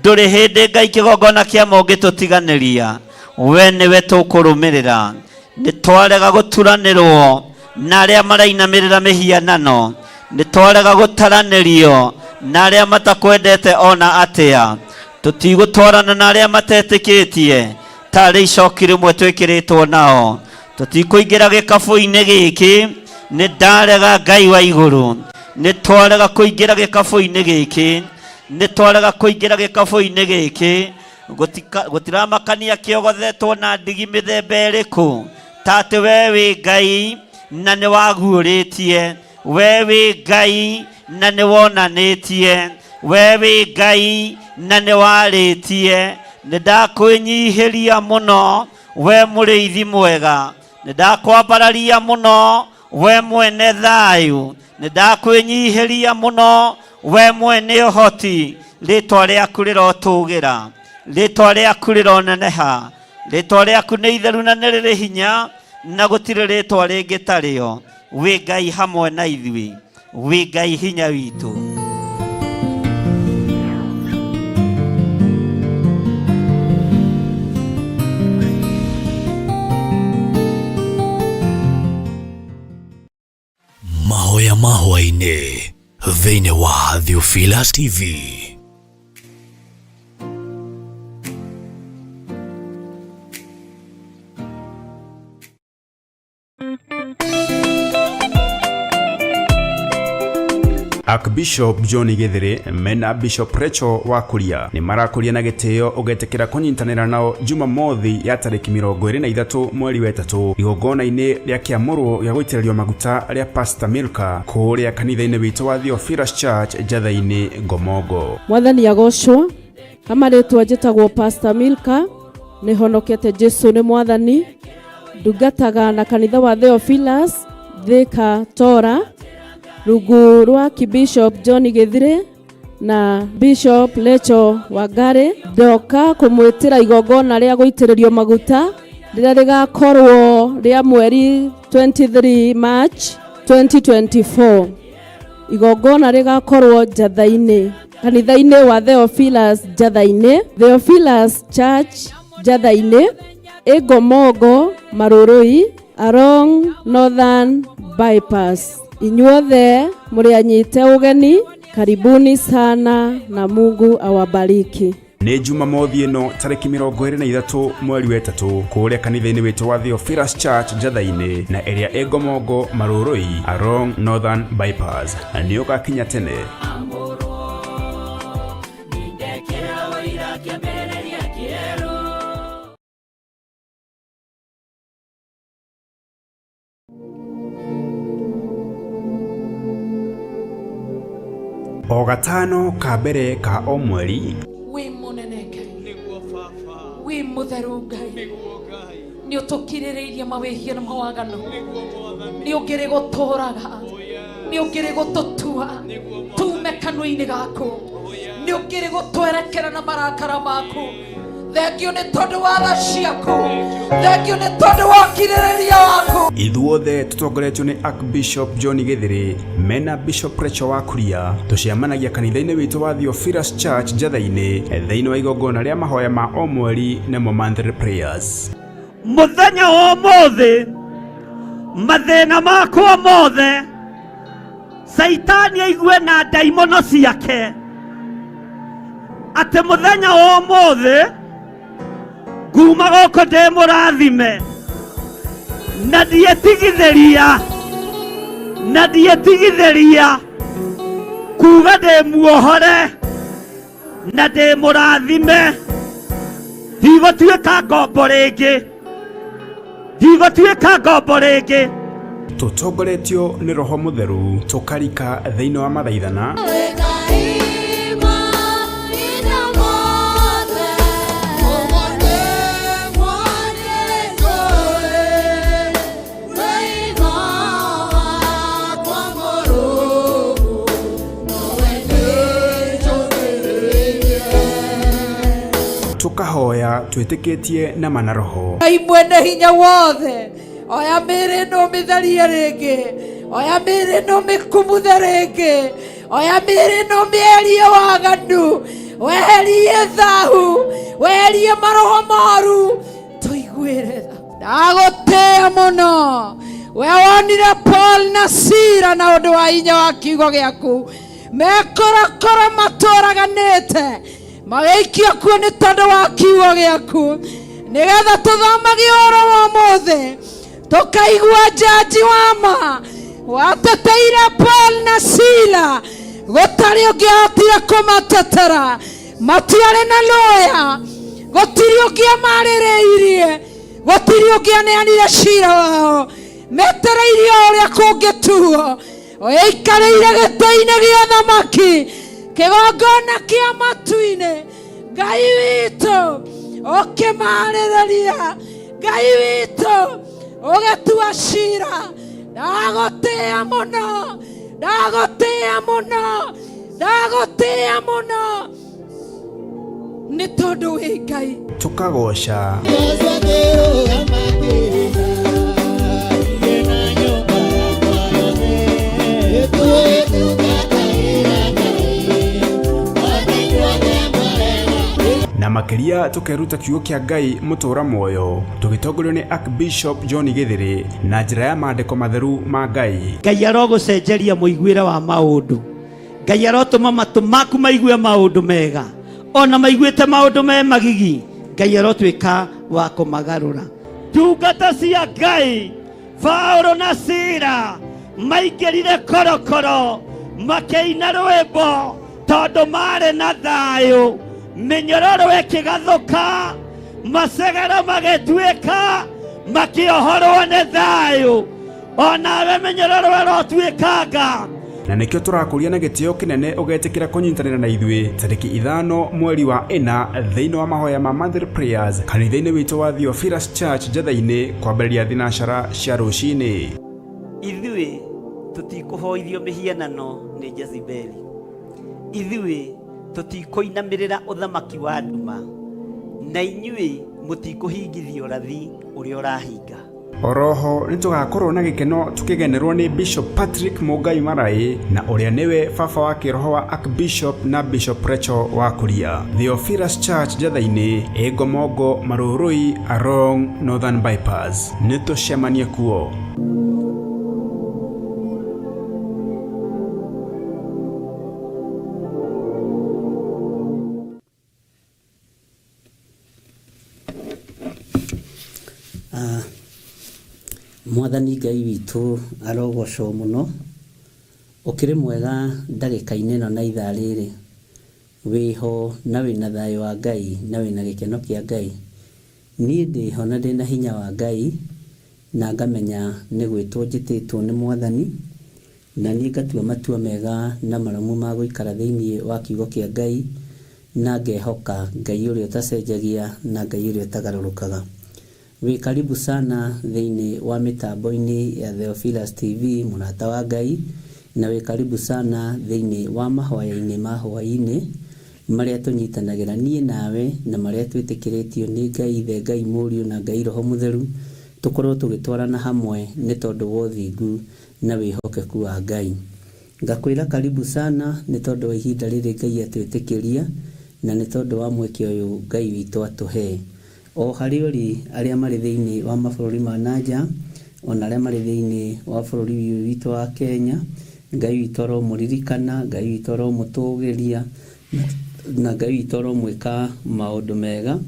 ndũrĩ hĩndĩ Ngai kĩgongona kĩa ma ũngĩtũtiganĩria. We nĩwe tũkũrũmĩrĩra. Nĩ twarega gũturanĩrwo na arĩa marainamĩrĩra mĩhianano, nĩ twarega gũtaranĩrio na arĩa matakwendete ona atĩa. Tũtigũtwarana na arĩa matetĩkĩtie tarĩ icoki rĩmwe twĩkĩrĩtwo nao. Tũtikũingĩra gĩkabũ-inĩ gĩkĩ, nĩ ndarega Ngai wa igũrũ. Nĩ twarega kũingĩra gĩkabũ-inĩ gĩkĩ, nĩ twarega kũingĩra gĩkabũ-inĩ gĩkĩ. gutiramakania kiogothetwo na ndigi mithemba iriku tate we wi Ngai na ni waguũrĩtie, we wi Ngai na ni wonanĩtie, we wi Ngai na ni warĩtie. Nĩndakwĩnyihĩria mũno we mũrĩithi mwega, nĩndakwambararia mũno we mwene thayũ, nĩndakwĩnyihĩria mũno we mwene ũhoti. Rĩtwa rĩaku rĩrotũgĩra, rĩtwa rĩaku rĩroneneha, rĩtwa rĩaku nĩ itheru na nĩ rĩrĩ hinya, na gũtirĩ rĩtwa rĩngĩ tarĩo. Wĩ Ngai hamwe na ithuĩ, wĩ Ngai hinya witũ. Mahoya mahwa-inĩ thĩinĩ wa Theophilus TV. Archbishop John Githiri mena Bishop Rachel Wakuria ni marakuria na gitio ugetekera kunyitanira nao Jumamothi ya tariki 23 mweri wa 3 igongona-ini ria kiamuru ya guitiririo maguta ria Pastor Milka kuria kanitha-ini witu wa Theophilus Church Jatha-ini Ngomongo. Mwathani agocwo amaritwa njitagwo Pastor Milka ni honokete Jesu ni mwathani ndungataga na kanitha wa Theophilus Thika Tora rungu rwa Bishop John Githiri na Bishop Rachel Wangari. Ndoka kumwitira igongona ria guitiririo maguta rĩrĩa rĩgakorwo rĩa mweri 23 March 2024. Igongona rĩgakorwo Jatha-ini, kanitha-ini wa Theophilus Jatha-ini, Theophilus Church Jatha-ini, Ngomongo Marurui along Northern Bypass. Inyuothe murianyite ugeni, karibuni sana na Mungu awabariki. Ni Jumamothi ino tariki 23 mweri wa 3 kuria kanitha-ini witu wa Theophilus Church Jatha-ini na area Ngomongo Marurui along Northern Bypass. Ni ugakinya tene. O gatano ka mbere ka o mweri wi munene Ngai wi mutheru Ngai ni utukirireirie mawihia na mawagano ni ungiri guturaga ni ungiri gututua tume kanua-ini gaku ni ungiri gutwerekera na marakara maku. Thengio nĩ tondũ wa tha ciaku, thengio nĩ tondũ wa kirĩrĩria waku. Ithuothe tutongoretio nĩ Archbishop John Githiri mena Bishop Rachel Wakuria tuciamanagia kanitha-ini witu wa Theophilus Church Jatha-ini thĩinĩ wa igongona rĩa mahoya ma o mweri namo monthly prayers. Mũthenya wa ũmũthĩ mathĩna makwa mothe Saitani aigue na ndaimono ciake atĩ mũthenya wa ũmũthĩ kuma gũkũ ndĩ mũrathime na ndiĩtigithĩria kuga ndĩ muohore na ndĩ mũrathime. Ndigũtuĩka ngombo rĩngĩ. Tutongoretio nĩ Roho Mũtheru tukarika thĩinĩ wa mathaithana tukahoya twĩtĩkĩtie na mana Roho. Ngai mwene hinya wothe oya mĩĩrĩ ĩno mĩtharie rĩngĩ, oya mĩĩrĩ ĩno mĩkumuthe rĩngĩ, oya mĩĩrĩ ĩno mĩerie waganu, weherie thahu, weherie maroho moru, tũiguĩre tha. Ndagũtĩĩa mũno we wonire Paul na Sila na ũndũ wa hinya wa kiugo gĩaku mekorakora matũraganĩte magĩikio kuo nĩ tondũ wa kiugo gĩaku, nĩgetha tũthomagie ũhoro wa ũmũthĩ tukaigua jaji wama wateteire Paul na Sila gũtarĩ ũngĩahotire kũmatetera, matiarĩ na lawyer, gutiri ungiamarireirie, gutiri ungianeanire cira wao, metereirie uria kungituo, oikareire gĩtĩ-inĩ gĩa thamaki, kĩgongona kĩa matu-inĩ. Ngai witũ ũkĩmarĩrĩria, Ngai witũ ũgĩtua cira. Ndagũtĩĩa mũno, ndagũtĩĩa mũno, ndagũtĩĩa mũno, nĩ tondũ wĩ Ngai. Tukagoca na makiria tukeruta kiugo kia Ngai mutura moyo, tugitongorio ni Archbishop John Githiri na njira ya maandiko matheru ma Ngai. Ngai arogucenjeria muiguire wa maundu, Ngai arotuma matu maku maigue maundu mega, ona maiguite maundu me magigi, Ngai arotwika wa kumagarura. Ndungata cia Ngai Paulo na Sila maingirire korokoro makeina rwimbo tondu mari na thayu, minyororo ikigathuka, masegera magituika, makiohorwo ni thayu, onawe minyororo irotwikanga. Na nikio turakuria na gitio kinene ugetikira kunyitanira na ithui tariki 5 mweri wa 4 thiini wa mahoya ma Monthly Prayers kanitha-ini witu wa Theophilus Church Njatha-ini kwambĩrĩria thinashara cia rũcinĩ. Ithui tutikuhoithio mihianano ni Jezebeli, ithui tutikuinamirira uthamaki wa nduma, na inyui mutikuhingithio rathi uria urahinga. Oroho nitugakorwo na gikeno tukigenerwo ni Bishop Patrick Mugai Marai na uria niwe baba wa kiroho wa Archbishop na Bishop Rachel wa Kuria. Theophilus Church Njatha-ini Egomongo Marurui along Northern Bypass. Nitucemanie kuo. Mwathani Ngai witũ arogocwo mũno, ũkĩrĩ mwega ndagĩka-inĩ ĩno na ithaa rĩrĩ, wĩho na wĩna thayũ wa Ngai na wĩna gĩkeno kĩa Ngai. Niĩ ndĩho na ndĩna hinya wa Ngai, na ngamenya nĩ gwĩtwo njĩtĩtwo nĩ Mwathani, na niĩ ngatua matua mega na maramu ma gũikara thĩinĩ wa kiugo kĩa Ngai, na ngehoka Ngai ũrĩa ũtacenjagia na Ngai ũrĩa ũtagarũrũkaga. We karibu sana thĩinĩ wa mitambo-inĩ ya Theophilus TV mũrata wa Ngai, na we karibu sana thĩinĩ wa mahoya-inĩ ma hwaĩ-inĩ marĩa tũnyitanagĩra niĩ nawe na marĩa twĩtĩkĩrĩtio nĩ Ngai Ithe, Ngai Mũriũ na Ngai Roho Mũtheru, tũkorwo tũgĩtwarana hamwe nĩ tondũ wa ũthingu na wĩhokeku wa Ngai. Ngakwĩra karibu sana nĩ tondũ wa ihinda rĩrĩ Ngai atwĩtĩkĩria, na nĩ tondũ wa mweke ũyũ Ngai witũ atũhe. O harĩ ũrĩ arĩa marĩ thĩinĩ wa mabũrũri ma nanja, ona arĩa marĩ thĩinĩ wa bũrũri witũ wa Kenya, Ngai witũ aromũririkana, Ngai witũ aromũtũgĩria, na Ngai witũ aromwĩka maũndũ mega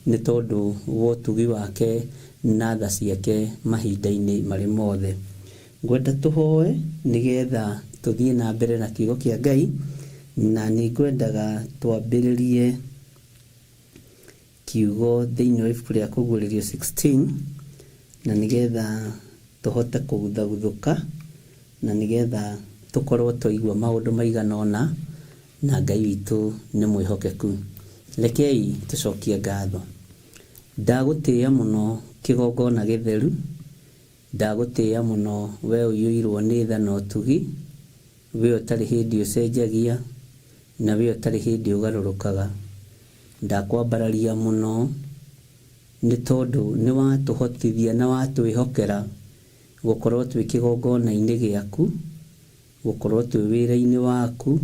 nĩ tondũ wa ũtugi wake na tha ciake mahinda-inĩ marĩ mothe. Ngwenda tũhoe nĩgetha tũthiĩ na mbere na kiugo kĩa Ngai, na nĩ ngwendaga twambĩrĩrie kiugo thĩinĩ wa ibuku rĩa Kũguũrĩrio 16, na nĩgetha tũhote kũguthaguthũka, na nĩgetha tũkorwo twaigua maũndũ maigana ũna, na Ngai witũ nĩ mwĩhokeku. Rekei tũcokie ngatho. Ndagũtĩĩa mũno kĩgongona gĩtheru, ndagũtĩĩa mũno we ũiyũirwo nĩ tha na ũtugi, we ũtarĩ hĩndĩ ũcenjagia, na we ũtarĩ hĩndĩ ũgarũrũkaga. Ndakwambararia mũno nĩ tondũ nĩ watũhotithia na watwĩhokera gũkorwo twĩ kĩgongona-inĩ gĩaku, gũkorwo twĩ wĩra-inĩ waku,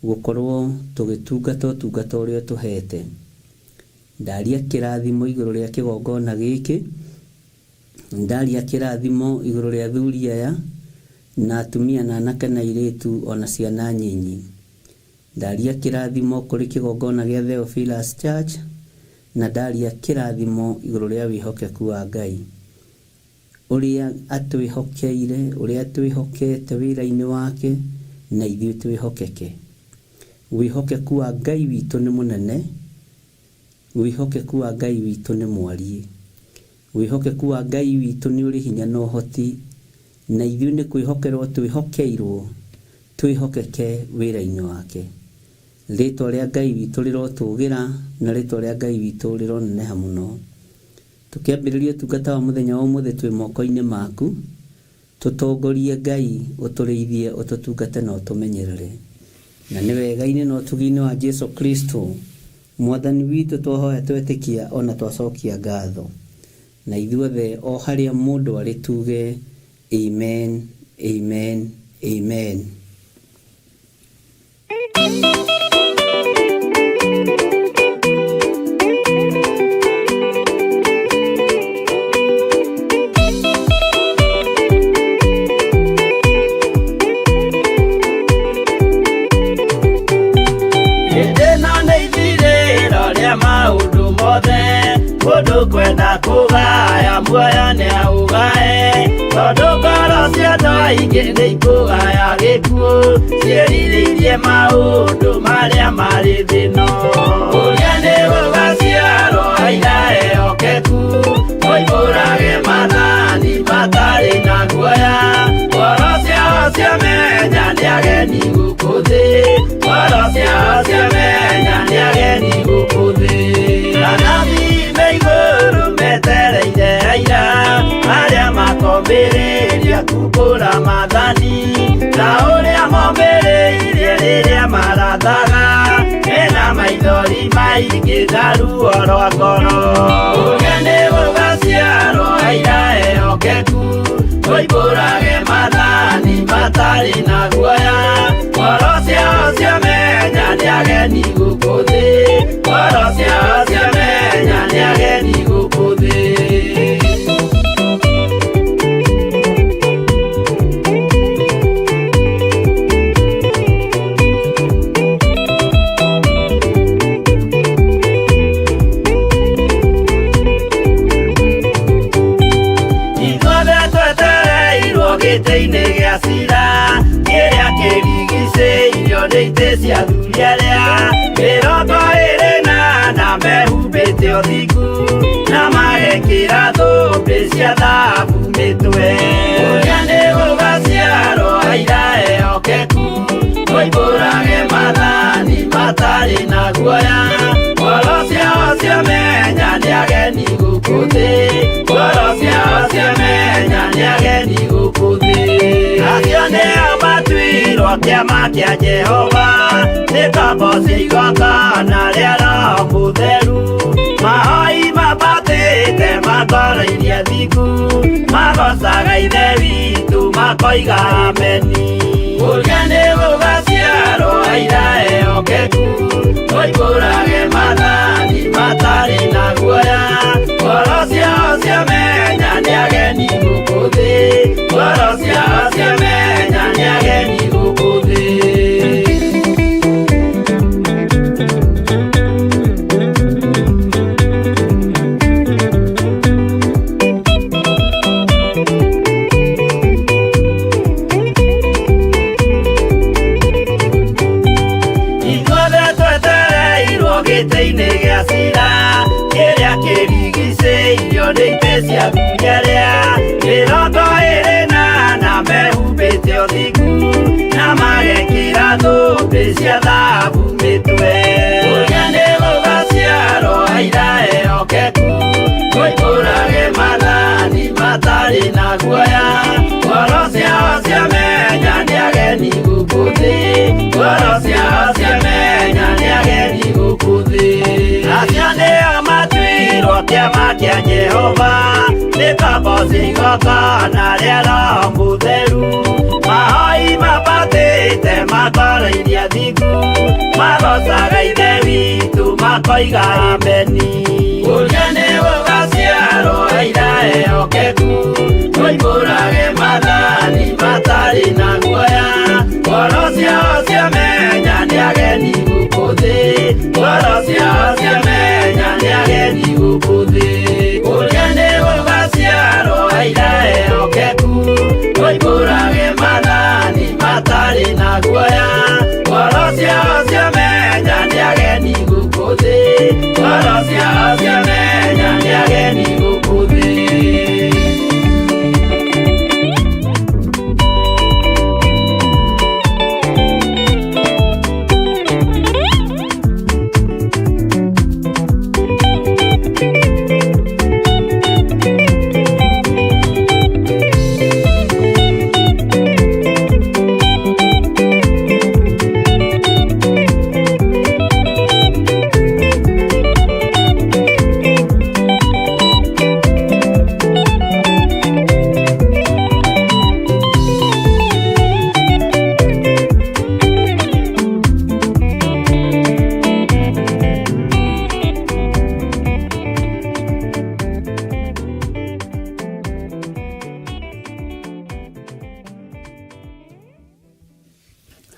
gũkorwo tũgĩtungata ũtungata ũrĩa ũtũhete. Ndaria kĩrathimo igũrũ rĩa kĩgongona gĩkĩ, ndaria kĩrathimo igũrũ rĩa athuri aya na atumia na anake na airĩtu ona ciana nyinyi. Ndaria kĩrathimo kũrĩ kĩgongona gĩa Theophilus Church, na ndaria kĩrathimo igũrũ rĩa wĩhokeku wa Ngai ũrĩa atwĩhokeire, ũrĩa atwĩhokete wĩra-inĩ wake, na ithuĩ twĩhokeke. Wĩhokeku wa Ngai witũ nĩ mũnene, Wihokeku wa Ngai witũ nĩ mwariĩ. Wihokeku wa Ngai witũ nĩ ũrĩ hinya na ũhoti, na ithuĩ nĩ kwĩhokerwo twĩhokeirwo twĩhokeke wĩra-inĩ wake. Rĩtwa rĩa Ngai witũ rĩrotũgĩra na rĩtwa rĩa Ngai witũ rĩroneneha mũno. Tũkĩambĩrĩria ũtungata wa mũthenya wa ũmũthĩ twĩ moko-inĩ maku, tũtongorie Ngai, ũtũrĩithie, ũtũtungate na ũtũmenyerere. Na nĩ wega-inĩ na ũtugi-inĩ wa Jesu Kristo Mwathani witũ twahoya twetĩkia ona twacokia ngatho. Na ithuothe o harĩa mũndũ arĩ tuge amen, amen, amen. Kwenda kugaya muoyo nĩ augae, tondũ ngoro cia andũ aingĩ nĩ ikũgaya gĩkuũ, ciĩrirĩirie maũndũ marĩa marĩ thĩno. Ũrĩa nĩ gũgaciarwo aira ehokeku, moimbũrage mathani matarĩ na guoya, ngoro ciao ciamenya nĩ ageni gũkũ thĩ, ngoro ciao ciamenya nĩ ageni gũkũ thĩ. Igũrũ metereire aira arĩa makombĩrĩria kumbũra mathani, na ũrĩa mombĩrĩirie rĩrĩa marathaga, mena maithori maingĩ na ruo rwa ngoro. Ũrĩa nĩ gũgaciarwo aira ehokeku, moimbũrage mathani matarĩ na guoya, ngoro ciao ciamenya nĩ ageni gũkũ thĩ, ngoro ciao ciamenya nĩ ageni gũkũ thĩ. Ithuothe twetereirwo gĩtĩ-inĩ gĩa cira, kĩrĩa kĩrigicĩirio nĩ itĩ cia athuri arĩa 24 mehumbĩte ũthingu, na magekĩra thũmbĩ cia thahabu mĩtwe. Ũrĩa nĩ gũgaciarwo aira ehokeku, moimbũrage mathani matarĩ na guoya, ngoro ciao ciamenya nĩ ageni gũkũ thĩ, ngoro ciao ciamenya nĩ ageni gũkũ thĩ. Acio nĩo matuirwo kĩama kĩa Jehova, nĩ ngombo cia igongona rĩa Roho Mũtheru, mahoi mabatĩte makoro-irie thingu, magocaga Ithe witũ makoiga ameni. Ũrĩa nĩ gũgaciarwo aira ehokeku, moimbũrage mathani matarĩ na guoya, ngoro ciao ciamenya nĩ ageni gũkũ thĩ, ngoro ciao ciamenya nĩ ageni gũkũ thĩ. Gĩtĩ-inĩ gĩa cira, kĩrĩa kĩrigicĩirio nĩ itĩ cia athuri arĩa 24 mehumbĩte ũthingu, na magekĩra thũmbĩ cia thahabu mĩtwe. Ũrĩa nĩ gũgaciarwo aira ehokeku, moimbũrage mathani matarĩ na guoya, ngoro ciao ciamenya nĩ ageni gũkũ thĩ, ngoro ciao ciamenya nĩ ageni gũkũ thĩ. Acio nĩo matuirwo kĩama kĩa Jehova, nĩ ngombo cia igongona rĩa Roho Mũtheru, mahoi mabatĩte makoro-irie thingu, magocaga Ithe witũ makoiga ameni. Ũrĩa nĩ gũgaciarwo aira ehokeku, moimbũrage mathani matarĩ na guoya, ngoro ciao ciamenya nĩ ageni gũkũ thĩ, ngoro ciao ciamenya nĩ ageni gũkũ thĩ. Ũrĩa nĩ gũgaciarwo aira ehokeku, moimbũrage mathani matarĩ na guoya, ngoro ciao ciamenya nĩ ageni gũkũ thĩ, ngoro ciao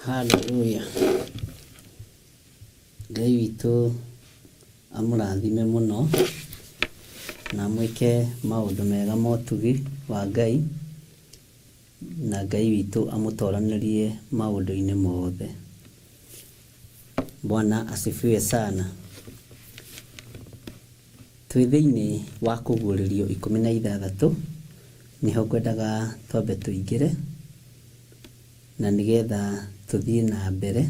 Haleluya. Ngai witũ amũrathime mũno na mwĩke maũndũ mega ma ũtugi wa Ngai, na Ngai witũ amũtoranĩrie maũndũ-inĩ mothe. Bwana asifiwe sana. Twĩ thĩinĩ wa kũguũrĩrio 16 nĩho ngwendaga twambe tũingĩre na nĩgetha tũthiĩ na mbere,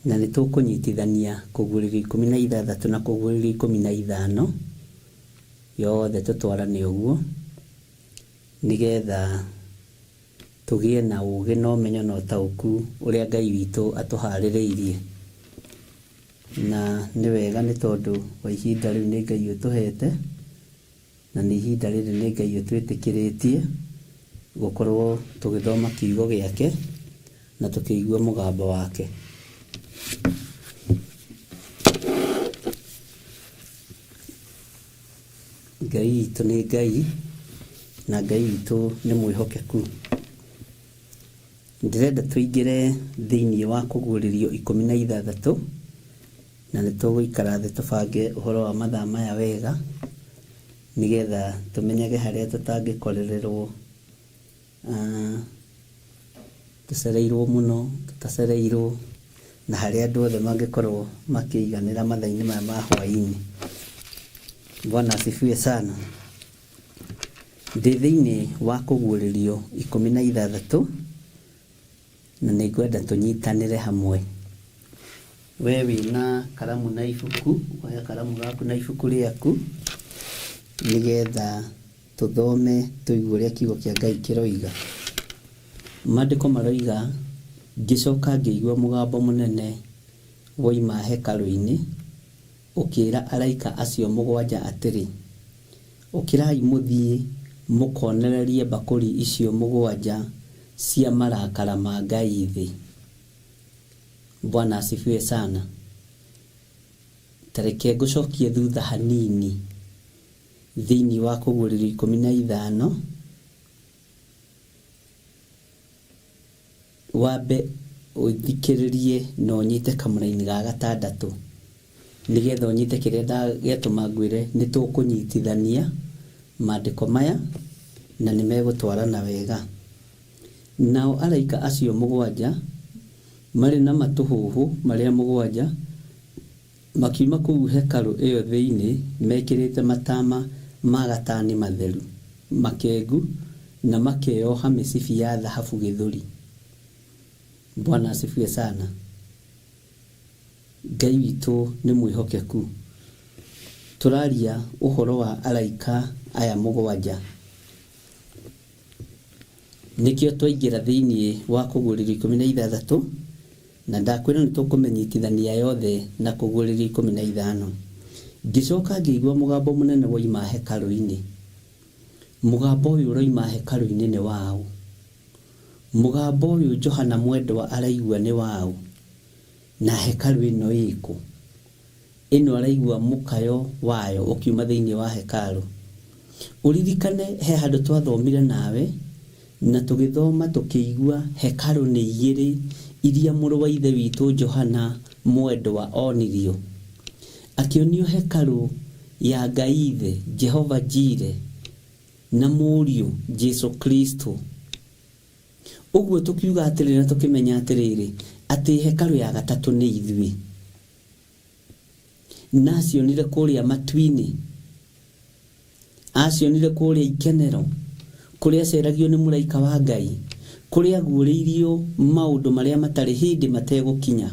na nĩ tũkũnyitithania kũguũrĩrio 16 na kũguũrĩrio 15 yothe tũtwarane ũguo, nĩgetha tũgĩe na ũũgĩ na ũmenyo na ũtaũku ũrĩa Ngai witũ atũharĩrĩirie. Na nĩ wega nĩ tondũ wa ihinda rĩu nĩ Ngai ũtũhete, na nĩ ihinda rĩrĩ nĩ Ngai ũtwĩtĩkĩrĩtie gũkorwo tũgĩthoma kiugo gĩake na tũkĩigua mũgambo wake. Ngai witũ nĩ Ngai, na Ngai witũ nĩ mwĩhokeku. Ndĩrenda tũingĩre thĩinĩ wa kũguũrĩrio 16 na nĩ tũgũikara thĩ tũbange ũhoro wa mathaa maya wega, nĩgetha tũmenyage harĩa tũtangĩkorererwo, tũcereirwo mũno, tũtacereirwo, na harĩa andũ othe mangĩkorwo makĩiganĩra mathaa-inĩ maya ma hwaĩ-inĩ. Bwana asifiwe sana. Ndĩ thĩinĩ wa kũguũrĩrio 16 na nĩ ngwenda tũnyitanĩre hamwe. We wĩna karamu na ibuku, oya karamu gaku na ibuku rĩaku, nĩgetha tũthome tũigue ũrĩa kiugo kĩa Ngai kĩroiga. Maandĩko maroiga, ngĩcoka ngĩigua mũgambo mũnene woima hekarũ-inĩ ũkĩĩra araika acio 7 atĩrĩ, ũkĩrai mũthiĩ mũkonererie mbakũri icio 7 cia marakara ma Ngai thĩ. Bwana asifiwe sana. Tareke ngũcokie thutha hanini thĩinĩ wa kũguũrĩrio 15, wambe ũthikĩrĩrie na ũnyite kamũra-inĩ ga 6, nĩgetha ũnyite kĩrĩa ndagĩtũma ngwĩre nĩ tũkũnyitithania maandĩko maya na nĩ megũtwarana wega. Nao araika acio 7 marĩ na matũhũhũ marĩa 7 makiuma kũu hekarũ ĩyo thĩinĩ mekĩrĩte matama ma gatani matheru makengu na makeoha mĩcibi ya thahabu gĩthũri. Bwana asifiwe sana. Ngai witũ nĩ mwĩhokeku. Tũraria ũhoro wa araika aya 7. Nĩkĩo twaingĩra thĩinĩ wa kũguũrĩrio 16 na ndakwĩra nĩ tũkũmenyitithania yothe na kũguũrĩrio 15. Ngĩcoka ngĩigua mũgambo mũnene woima hekarũ-inĩ. Mũgambo ũyũ ũroima hekarũ-inĩ nĩ waũ? Mũgambo ũyũ Johana mwendwa araigua nĩ waũ? Na hekarũ ĩno ĩkũ? Ĩno araigua mũkayo wayo ũkiuma thĩinĩ wa hekarũ. Ũririkane he handũ twathomire nawe na tũgĩthoma tũkĩigua hekarũ nĩ 2 iria mũrũ wa ithe witũ Johana mwendwa onirio. Akĩonio hekarũ ya Ngai ithe Jehova Jire na mũriũ Jesu Kristo. Ũguo tũkiuga atĩrĩrĩ na tũkĩmenya atĩrĩrĩ atĩ hekarũ ya 3 nĩ ithuĩ. Na acionire kũrĩa matu-inĩ, acionire kũrĩa ikenero, kũrĩa aceragio nĩ mũraika wa Ngai, kũrĩa aguũrĩirio maũndũ marĩa matarĩ hĩndĩ mategũkinya,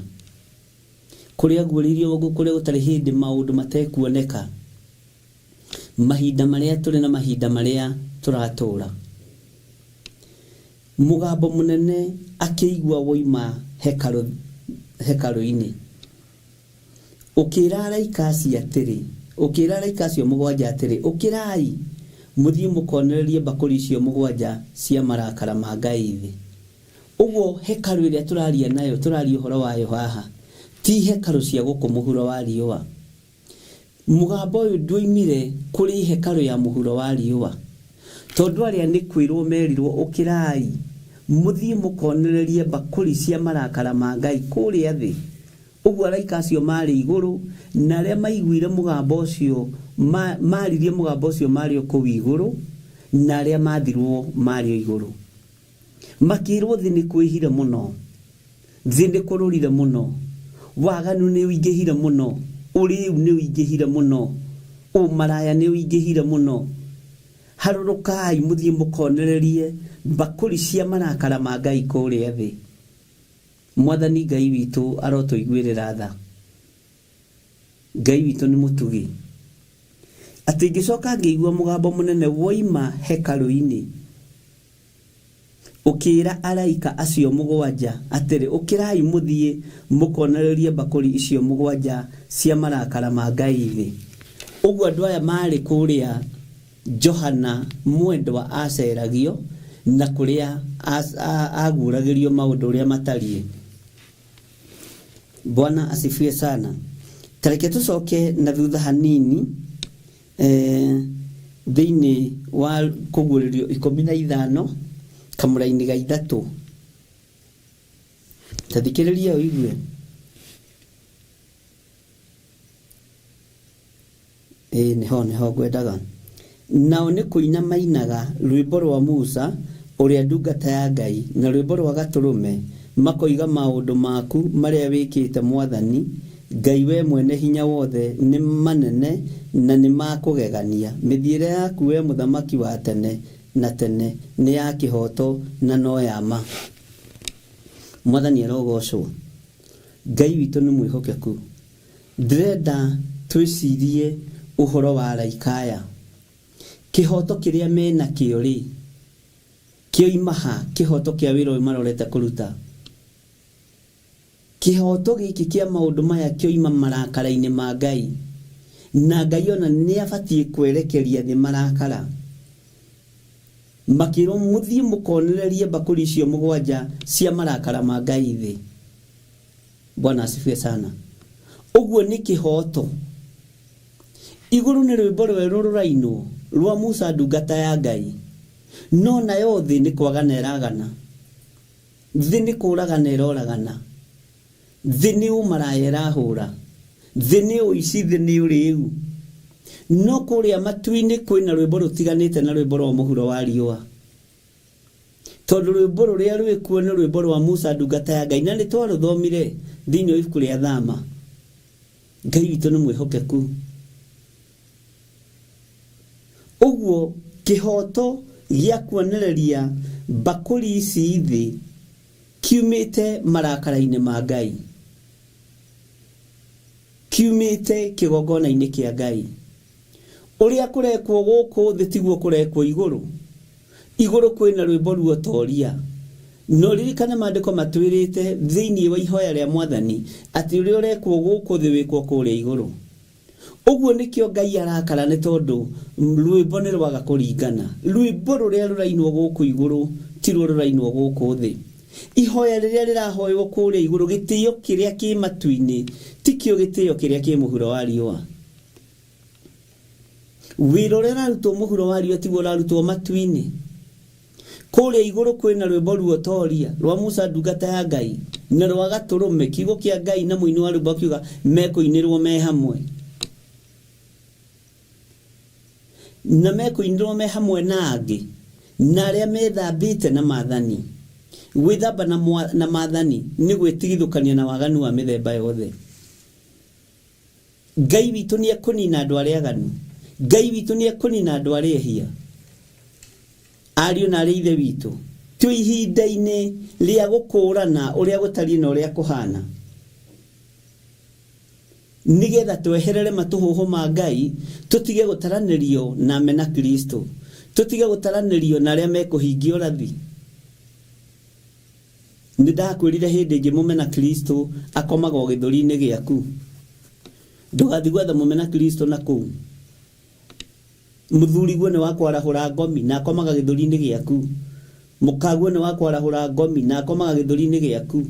kũrĩa aguũrĩirio kũrĩa gũtarĩ hĩndĩ maũndũ matekuoneka, mahinda marĩa tũrĩ na mahinda marĩa tũratũũra. Mũgambo mũnene akĩigua woima hekarũ-inĩ ũkĩĩra araika acio atĩrĩ, ũkĩĩra araika acio 7 atĩrĩ, ũkĩrai mũthiĩ mũkonererie mbakũri icio 7 cia marakara ma Ngai thĩ. Ũguo hekarũ ĩrĩa tũraria nayo, tũraria ũhoro wayo haha, ti hekarũ cia gũkũ mũhuro wa riũa. Mũgambo ũyũ ndwoimire kũrĩ hekarũ ya mũhuro wa riũa, tondũ arĩa nĩ kwĩrwo merirwo ũkĩrai muthie mukonererie bakuri cia marakara ma Ngai kuria thi. Uguo araika acio mari iguru na aria maiguire mugambo ucio maririe mugambo ucio mari ku iguru na aria mathirwo mari iguru. Makirwo thi ni kwihire muno, thi ni kururire muno, waganu ni uingihire muno, uriu ni uingihire muno, umaraya ni uingihire muno. Harurukai muthie mukonererie bakuri cia marakara ma Ngai kuria thi. Mwathani Ngai witu arotuiguirira tha. Ngai witu ni mutugi. Ati ngicoka ngĩigua mugambo munene woima hekalu-ini ukira araika acio mugwanja atiri ukirai muthie mukonererie bakuri icio mugwanja cia marakara ma Ngai thi. Uguo andu aya mari kuria Johana mwendwa aceragio na kuria aguragirio maundu uria matarie. Bwana asifiwe sana. Tareke tucoke na thutha hanini thiini wa kuguririo 15 kamuraini ga 3. Tathikiriria uigue. Neho gwendaga. Nao ni kuina mainaga rwimbo rwa Musa uria ndungata ya Ngai na rwimbo rwa gaturume makoiga maundu maku maria wikite Mwathani Ngai we mwene hinya wothe ni manene na ni makugegania. Mithiire yaku we muthamaki wa tene na tene ni ya kihoto na no ya ma. Mwathani arogocwo. Ngai witu ni mwihokeku. Ndrenda twicirie uhoro wa araikaya. Kihoto kiria mena kiori kioimaha kihoto kia wiro marorete kuruta. Kihoto giki kia maundu maya kioima marakara-ini ma Ngai na Ngai ona ni abatie kwerekeria thi marakara. Makiro muthie mukonererie bakuri icio mugwanja cia marakara ma Ngai thi. Bwana asifiwe sana. Uguo ni kihoto. Iguru ni rwimbo rweru rurainwo rwa Musa ndungata ya Ngai. No nayo thi ni kwagana iragana. Thi ni kuragana iroragana. Thi ni umaraya irahura. Thi ni uici, thi ni uriu. No kuria matu-ini kwina rwimbo rutiganite na rwimbo rwa muhuro wa riua. Tondu rwimbo ruria rwikuo ni rwimbo rwa Musa ndungata ya Ngai na ni twaruthomire thiini wa ibuku ria Thama. Ngai witu ni mwihokeku. Uguo kihoto gia kuonereria bakuri ici thi kiumite marakara-ini ma Ngai, kiumite kigongona-ini kia Ngai. Uria kurekwo guku thi tiguo kurekwo iguru. Iguru kwina rwimbo ruo toria. No ririkane maandiko matwirite thiini wa ihoya ria Mwathani ati uria urekwo guku thi wikwo kuria iguru. Uguo nikio Ngai arakara ni tondu rwimbo ni rwaga kuringana. Rwimbo ruria rurainwo guku iguru ti ruo rurainwo guku thi. Ihoya riria rirahoywo kuria iguru gitio kiria ki matu-ini tikio gitio kiria ki muhuro wa riua. Wiro uria rarutwo muhuro wa riua tiguo rarutwo matu-ini. Kuria iguru kwina rwimbo ruo toria rwa Musa ndungata ya Ngai na rwa gaturume kiugo kia Ngai na muini wa rwimbo akiuga mekuinirwo me hamwe. Na mekuinirwo me hamwe na angi na aria methambite na maathani. Gwithamba na maathani ni gwitigithukania na waganu wa mithemba yothe. Ngai witu ni akunina andu aria aganu. Ngai witu ni akunina andu aria ehia. Ariu na aria ithe witu twi ihinda-ini ria gukurana uria gutari na uria kuhana. Nigetha tweherere matuhuhu ma Ngai tutige gutaranirio na mena Kristo. Tutige gutaranirio na aria mekuhingia urathi. Nindakwirire hindi ingi mumena Kristo akomaga githuri-ini giaku. Ndugathi gwetha mumena Kristo na kuu. Muthuri gwe ni wakwarahura ngomi na akomaga githuri-ini giaku. Mukaguo ni wakwarahura ngomi na akomaga githuri-ini giaku.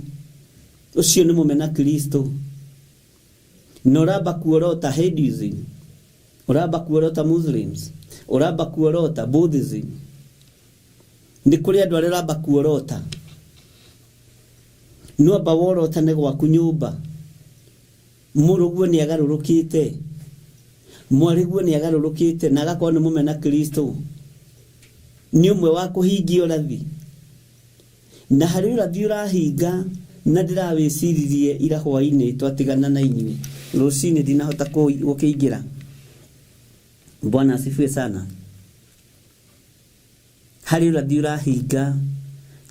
Ucio ni mumena Kristo. Noraba kuorota Hinduism. Uraba kuorota Muslims. Uraba kuorota Buddhism. Nĩ kũrĩ andũ arĩa ramba kuorota. No amba worota nĩ gwaku nyũmba. Mũrũguo nĩ agarũrũkĩte. Mwarĩguo nĩ agarũrũkĩte na agakorwo nĩ mũmena Kristo. Nĩ ũmwe wa kũhingia ũrathi. Na harĩ ũrathi ũrahinga na ndĩrawĩciririe ira hwainĩ twatigana na inyuĩ. Rũcinĩ ndinahota gũkĩingĩra. Bwana asifiwe sana. Harĩ ũrathi ũrahinga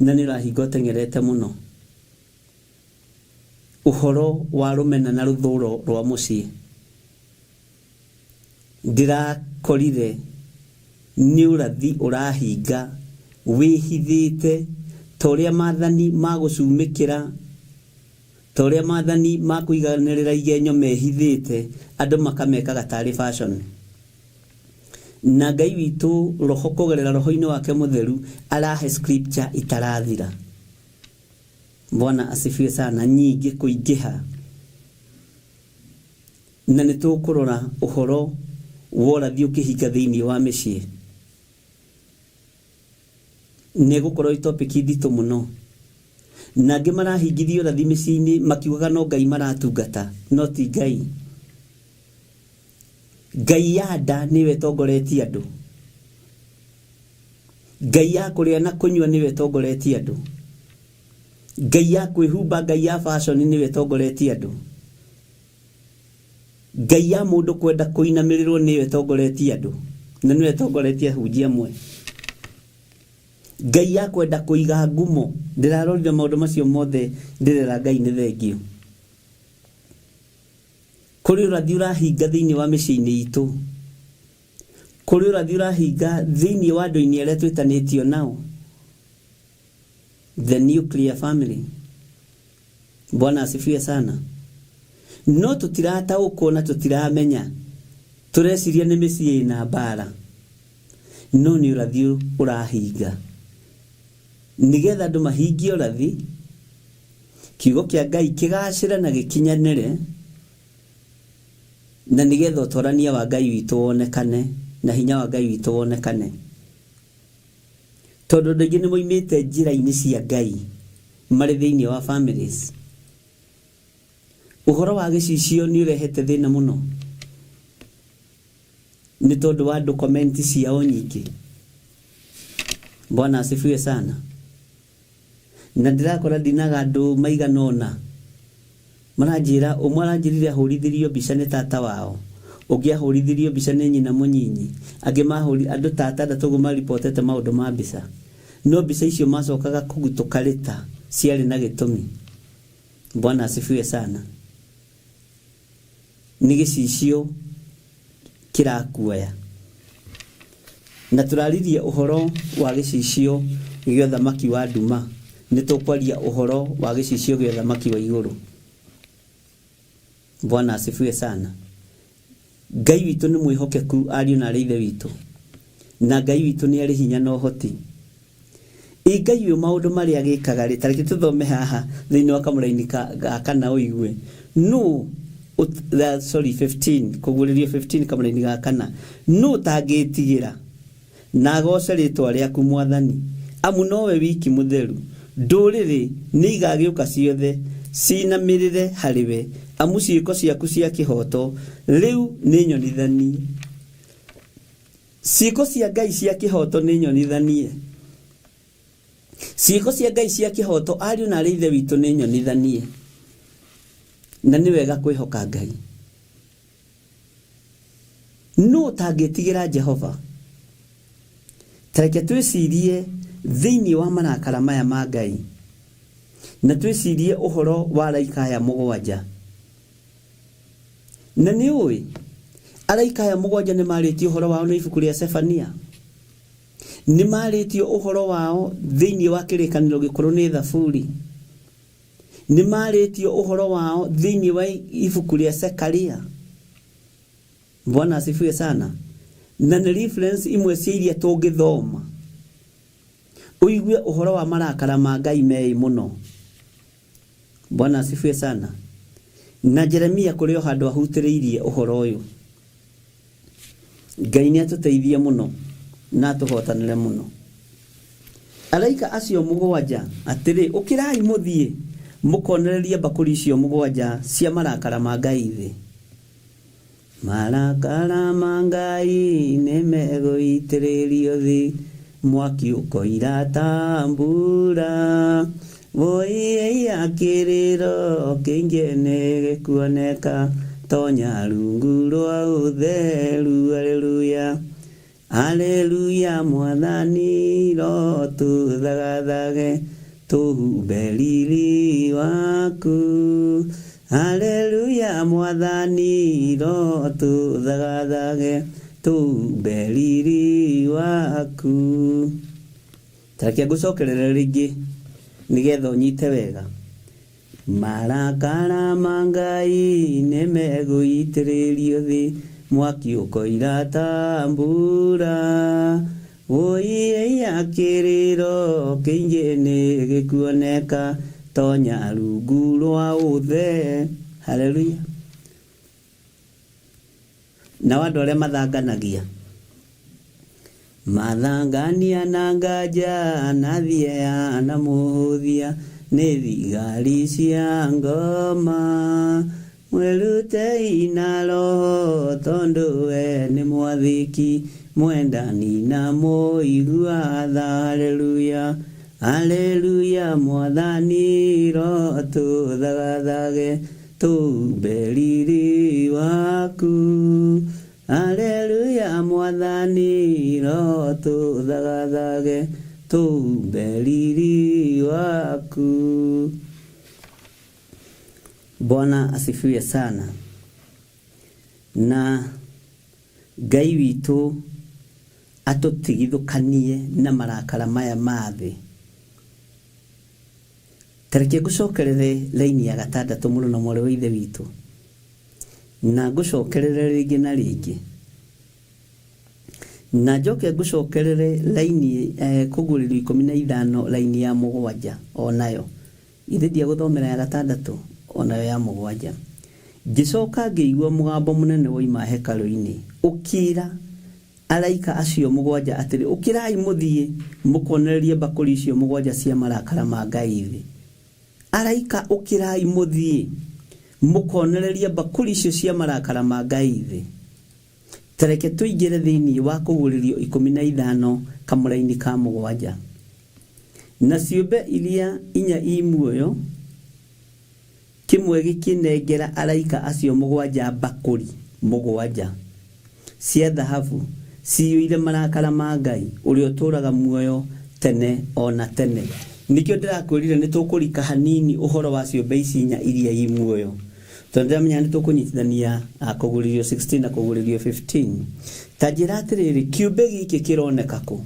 na nĩ ũrahinga ũteng'erete mũno. Ũhoro wa rũmena na rũthũro rwa mũciĩ. Ndĩrakorire nĩ ũrathi ũrahinga wĩhithĩte ta ũrĩa maathani magũcumĩkĩra, ta ũrĩa maathani makũiganĩrĩra igenyo mehithĩte, andũ makamekaga tarĩ fashion. Na Ngai witũ roho kũgerera roho-inĩ wake mũtheru arahe scripture itarathira. Bwana asifiwe sana, nyingĩ kũingĩha. Na nĩ tũkũrora ũhoro wa ũrathi ũkĩhinga thĩinĩ wa mĩciĩ. Nĩ gũkorwo topic nditũ mũno. Na angĩ marahingithio ũrathi mĩciĩ-inĩ makiugaga no Ngai maratungata, no ti Ngai. Ngai ya nda nĩwe tongoretie andũ. Ngai ya kũrĩa na kũnyua nĩwe tongoretie andũ. Ngai ya kwĩhumba, Ngai ya fashion nĩwe tongoretie andũ. Ngai ya mũndũ kwenda kũinamĩrĩrwo nĩwe tongoretie andũ. Na nĩwe tongoretie hunjia amwe. Ngai ya kwenda kũiga ngumo, ndĩrarorire maũndũ macio mothe ndĩrera Ngai nĩ thengio. Kũrĩ ũrathi ũrahinga thĩinĩ wa mĩciĩ-inĩ itũ. Kũrĩ ũrathi ũrahinga thĩinĩ wa andũ-inĩ arĩa twĩtanĩtio nao. The nuclear family. Bwana asifiwe sana. No tũtirataũkwo na tũtiramenya. Tũreciria nĩ mĩciĩ na mbara. No nĩ ũrathi ũrahinga. Nigetha andũ mahingie ũrathi, kiugo kĩa Ngai kĩgacĩre na gĩkinyanĩre, na nigetha ũtorania wa Ngai witũ wonekane na hinya wa Ngai witũ wonekane. Tondũ andũ aingĩ nĩ moimĩte njĩra-inĩ cia Ngai marĩ thĩinĩ wa families. Ũhoro wa gĩcicio nĩ ũrehete thĩna mũno. Nĩ tondũ wa andũ comment ciao nyingĩ. Bwana asifiwe sana. Na ndirakora ndinaga andũ maigana ũna. Maranjĩra ũmwe aranjĩrire ahũrithirio mbica nĩ tata wao. Ũngĩ ahũrithirio mbica nĩ nyina mũnyinyi. Angĩ andũ tata ndatũgũ maripotete maũndũ ma mbica. No mbica icio macokaga kũgutũka leta ciarĩ na gĩtũmi. Bwana asifiwe sana. Nĩ gĩcicio kĩrakuoya. Na tũraririe ũhoro wa gĩcicio gĩa thamaki wa nduma. Nĩ tũkwaria ũhoro wa gĩcicio gĩa thamaki wa igũrũ. Bwana asifiwe sana. Ngai witũ nĩ mwĩhokeku, ariũ na aithe witũ. Na Ngai witũ nĩ arĩ hinya na ũhoti. Ngai uyu maũndũ marĩa gĩkaga rĩ, tarĩki tũthome haha thĩinĩ wa kamũraini ga kana ũigue. No 15 kũgũrĩrio 15 kamũraini ga kana. No tangĩtigĩra na agoce rĩtwa rĩaku Mwathani, amu nowe wiki mũtheru. Ndũrĩrĩ nĩ igagĩũka ciothe cinamĩrĩre harĩwe, amu ciĩko ciaku cia kĩhoto rĩu nĩ nyonithanie. Ciĩko cia Ngai cia kĩhoto nĩ nyonithanie. Ciĩko cia Ngai cia kĩhoto, ariũ na aithe witũ, nĩ nyonithanie. Na nĩ wega kwĩhoka Ngai. No tangĩtigĩra Jehova. Tareke twĩcirie thĩinĩ wa marakara maya ma Ngai. Na twĩcirie ũhoro wa araika aya mũgwanja. Na nĩ ũĩ araika aya mũgwanja nĩ marĩtio ũhoro wao nĩ ibuku rĩa Sefania. Nĩ marĩtio ũhoro wao thĩinĩ wa kĩrĩkanĩro gĩkũrũ nĩ Thaburi. Nĩ marĩtio ũhoro wao thĩinĩ wa ibuku rĩa Zekaria. Bwana asifiwe sana. Na nĩ reference imwe cia iria tũngĩthoma. Ũigue ũhoro wa marakara ma Ngai mei mũno. Bwana asifiwe sana. Na Jeremia kũrĩ o handũ ahutĩrĩirie ũhoro ũyũ. Ngai nĩ atũteithie mũno na tũhotanĩre mũno. araika acio mugwanja atiri ukirai muthie mukonereria bakuri icio mugwanja cia marakara ma Ngai thi. Marakara ma Ngai nimeguitiririo thi, mwaki ukoira tambura, voi akiriro kingene gikuoneka, tonya rungu rwa utheru. Haleluya, haleluya, mwathani ro tuthagathage, tuhumberiri waku. Haleluya, mwathani ro tuthagathage, tuhumberiri waku. Tareke gucokerera ringi nigetha unyite wega. Marakara ma Ngai nimeguitiririo thi, mwaki ukoira tambura, voi akiriro kingene gikuoneka, tonya rungu rwa uthe. Haleluya. Na wandu aria mathanganagia, mathangania na nganja na thiea na muthia, ni thigari cia ngoma, mwirute ina roho tondu we ni mwathiki, mwendani na muigua tha. Haleluya, haleluya, mwathani ro tuthagathage, tuhumberiri waku. Haleluya, mwathani ro tuthagathage, tuhumberiri waku. Bwana asifiwe sana. Na Ngai witu atutigithukanie na marakara maya mathi. Tareke gucokerere laini ya gatandatu muruno more wa ithe witu, na gucokerere ringi na ringi, na njoke gucokerere laini kuguririo 15 laini ya mugwanja onayo ithe dia guthomera ya gatandatu onayo ya mugwanja. Gicoka ngiigua mugambo munene woima hekalu-ini ukira araika acio mugwanja atiri ukirai muthie mukonereria bakuri icio mugwanja cia marakara ma Ngai thi. Araika ukirai muthie mukonereria bakuri icio cia marakara ma Ngai thi. Tareke tuigire thiini wa kuguririo 15 kamuraini ka mugwanja. Na ciumbe iria inya imuoyo kimwe gikinengera araika acio mugwanja bakuri mugwanja cia dhahabu ciyuire marakara ma Ngai uria uturaga muoyo tene ona tene. Nikio ndirakwirire nitukurika hanini uhoro wa ciumbe ici inya iria imuoyo, tondu amenya nitukunyitithania kuguririo 16 na kuguririo 15. Tajira atiriri kiumbe giki kironeka ku,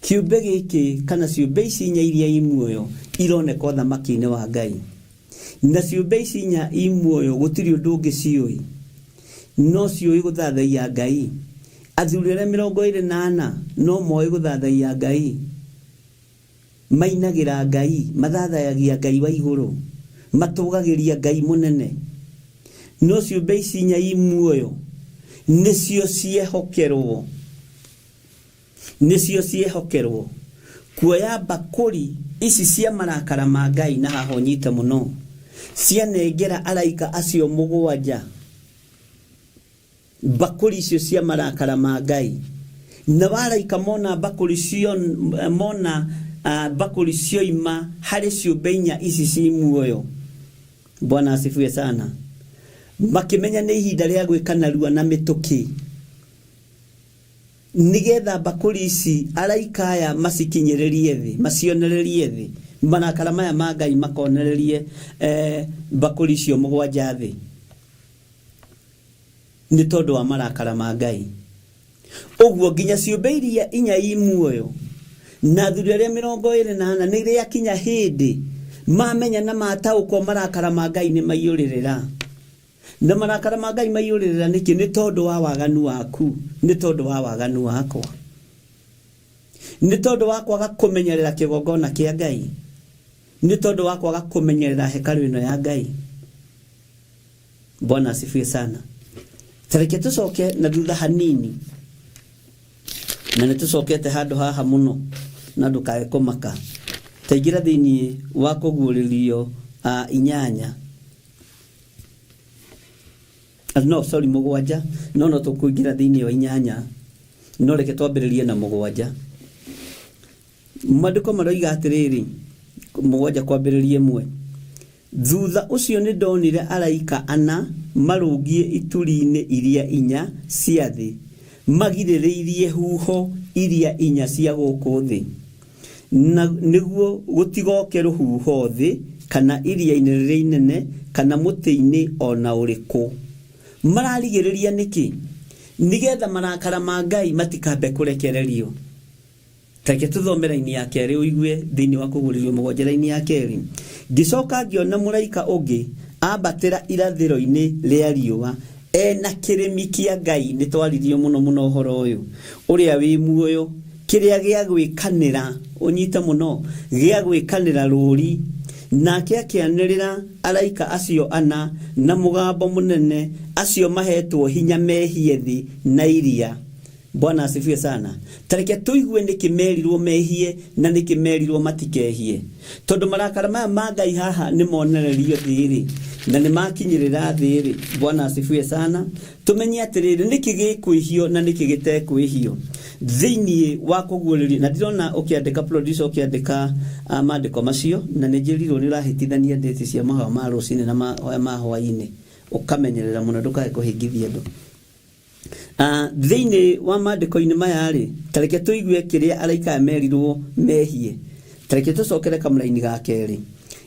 kiumbe giki kana ciumbe ici inya iria imuoyo ironeka thamaki-ini wa Ngai. Na ciumbe ici inya imuoyo gutiri undu ungi ciui, no ciui guthathaia Ngai. Athuri aria 24 no moi guthathaia Ngai, mainagira Ngai, mathathayagia Ngai wa iguru, matugagiria Ngai munene. No ciumbe ici inya imuoyo nicio ciehokerwo, nicio ciehokerwo kuoya bakuri ici cia marakara ma Ngai. Na hahonyite muno cianengera araika acio mugwanja bakuri icio cia marakara ma Ngai. Na baraika mona bakuri cio mona bakuri cio ima hari ciumbe inya ici ci muoyo. Bwana asifiwe sana. Makimenya ni ihinda ria gwikana rua na mituki, nigetha bakuri ici araika aya masikinyererie thi, macionererie thi marakara maya ma Ngai, makonererie bakuri cio mugwanja thi ni tondu wa marakara ma Ngai. Uguo nginya ciumbe iria inya imuoyo na athuri aria 24 ni ria kinya hindi mamenya na matauko marakara ma Ngai ni maiyuririra. Na marakara ma Ngai maiyuririra niki? Ni tondu wa waganu waku, ni tondu wa waganu wakwa, ni tondu wa kwaga kumenyerera kigongona kia Ngai, ni tondu wa kwaga kumenyerera hekalu ino ya Ngai. Bwana asifiwe sana. Tareke tucoke na thutha hanini, na nitusokete handu haha muno na ndukae kumaka taingira thiini wa kuguririo inyanya no sorry mugwanja no tukuingira thiini wa inyanya no reke twambiririe na mugwanja Maandiko maroiga atiriri mugwanja kwambiririe mwe thutha ucio ni ndonire araika ana marungie ituri-ini iria inya cia thi magirĩrĩirie huho iria inya cia guku thi na niguo gutigoke ruhuho thi kana iria-ini rĩrĩa inene kana muti-ini ona uriku mararigĩrĩria niki nigetha marakara ma Ngai matikambe kurekererio take tuthomera-ini ya keri uigue thiini wa kuguririo mugwanja-ini ya keri gicoka ngiona muraika ungi ambatira irathiro-ini ria riua ena kirimi kia Ngai ni twaririo muno horo uyu uria wi muoyo kiria gia gwikanira unyita muno gia gwikanira ruri nake akianirira araika acio ana na mugambo munene acio mahetwo hinya mehie thi na iria Bwana asifiwe sana. Tareke tuigue nikimerirwo mehie na nikimerirwo matikehie. Tondu marakara maya ma Ngai haha ni monererio thiri na ni makinyirira thiri. Bwana asifiwe sana. Tumenye atiriri nikigikuihio na nikigitekwihio. Thiini wa kuguririo na ndirona ukiandika producer ukiandika maandiko macio na nijirirwo ni rahitithania date cia mahawa ma rucini na ma hwaini ukamenyerera muno ndukae kuhingithia ndu thiini wa maandiko-ini maya ri tareke tuigue kiria araika merirwo mehie tareke tucokere kamuraini ga keri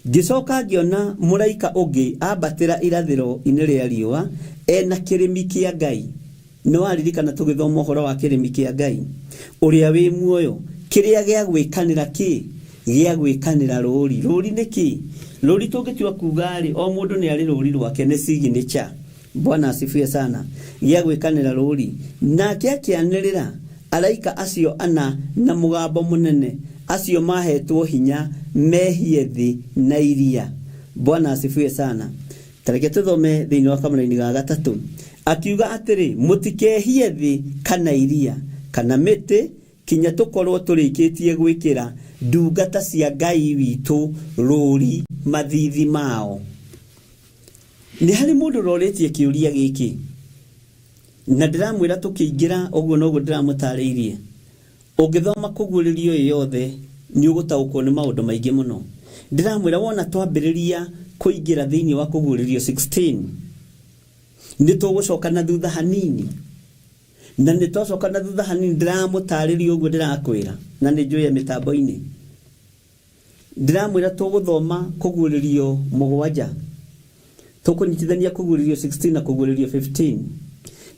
gicoka ngiona muraika ungi ambatira irathiro-ini ria riua ena kirimi kia Ngai no aririkana tugithoma uhoro wa kirimi kia Ngai uria wi muoyo kiria gia gwikanira ki gia gwikanira ruri niki ruri tungitua kuga ri o mundu ni ari ruri rwake ni signature. Bwana asifiwe sana. Gia gwikanira ruri nake akianirira araika acio ana na mugambo munene acio mahetwo hinya mehie thi na iria. Bwana asifiwe sana. Tareke tuthome thiini wa kamuraini ga gatatu akiuga atiri mutikehie thi kana iria kana miti kinya tukorwo turikitie gwikira ndungata cia Ngai witu ruri mathithi mao. Ni hari mundu roretie kiuria giki na ndiramwira tukiingira oguo noguo ndiramutariirie ungithoma kuguririo yothe ni ugutaukwo ni maundu maingi muno. Ndiramwira wona twambiriria kuingira thiini wa kuguririo 16 ni tugucoka na thutha hanini na ni twacoka na thutha hanini ndiramutariirie oguo ndirakwira na ni njuya mitambo-ini ndiramwira tuguthoma kuguririo mugwanja tukunyitithania kuguririo 16 na kuguririo 15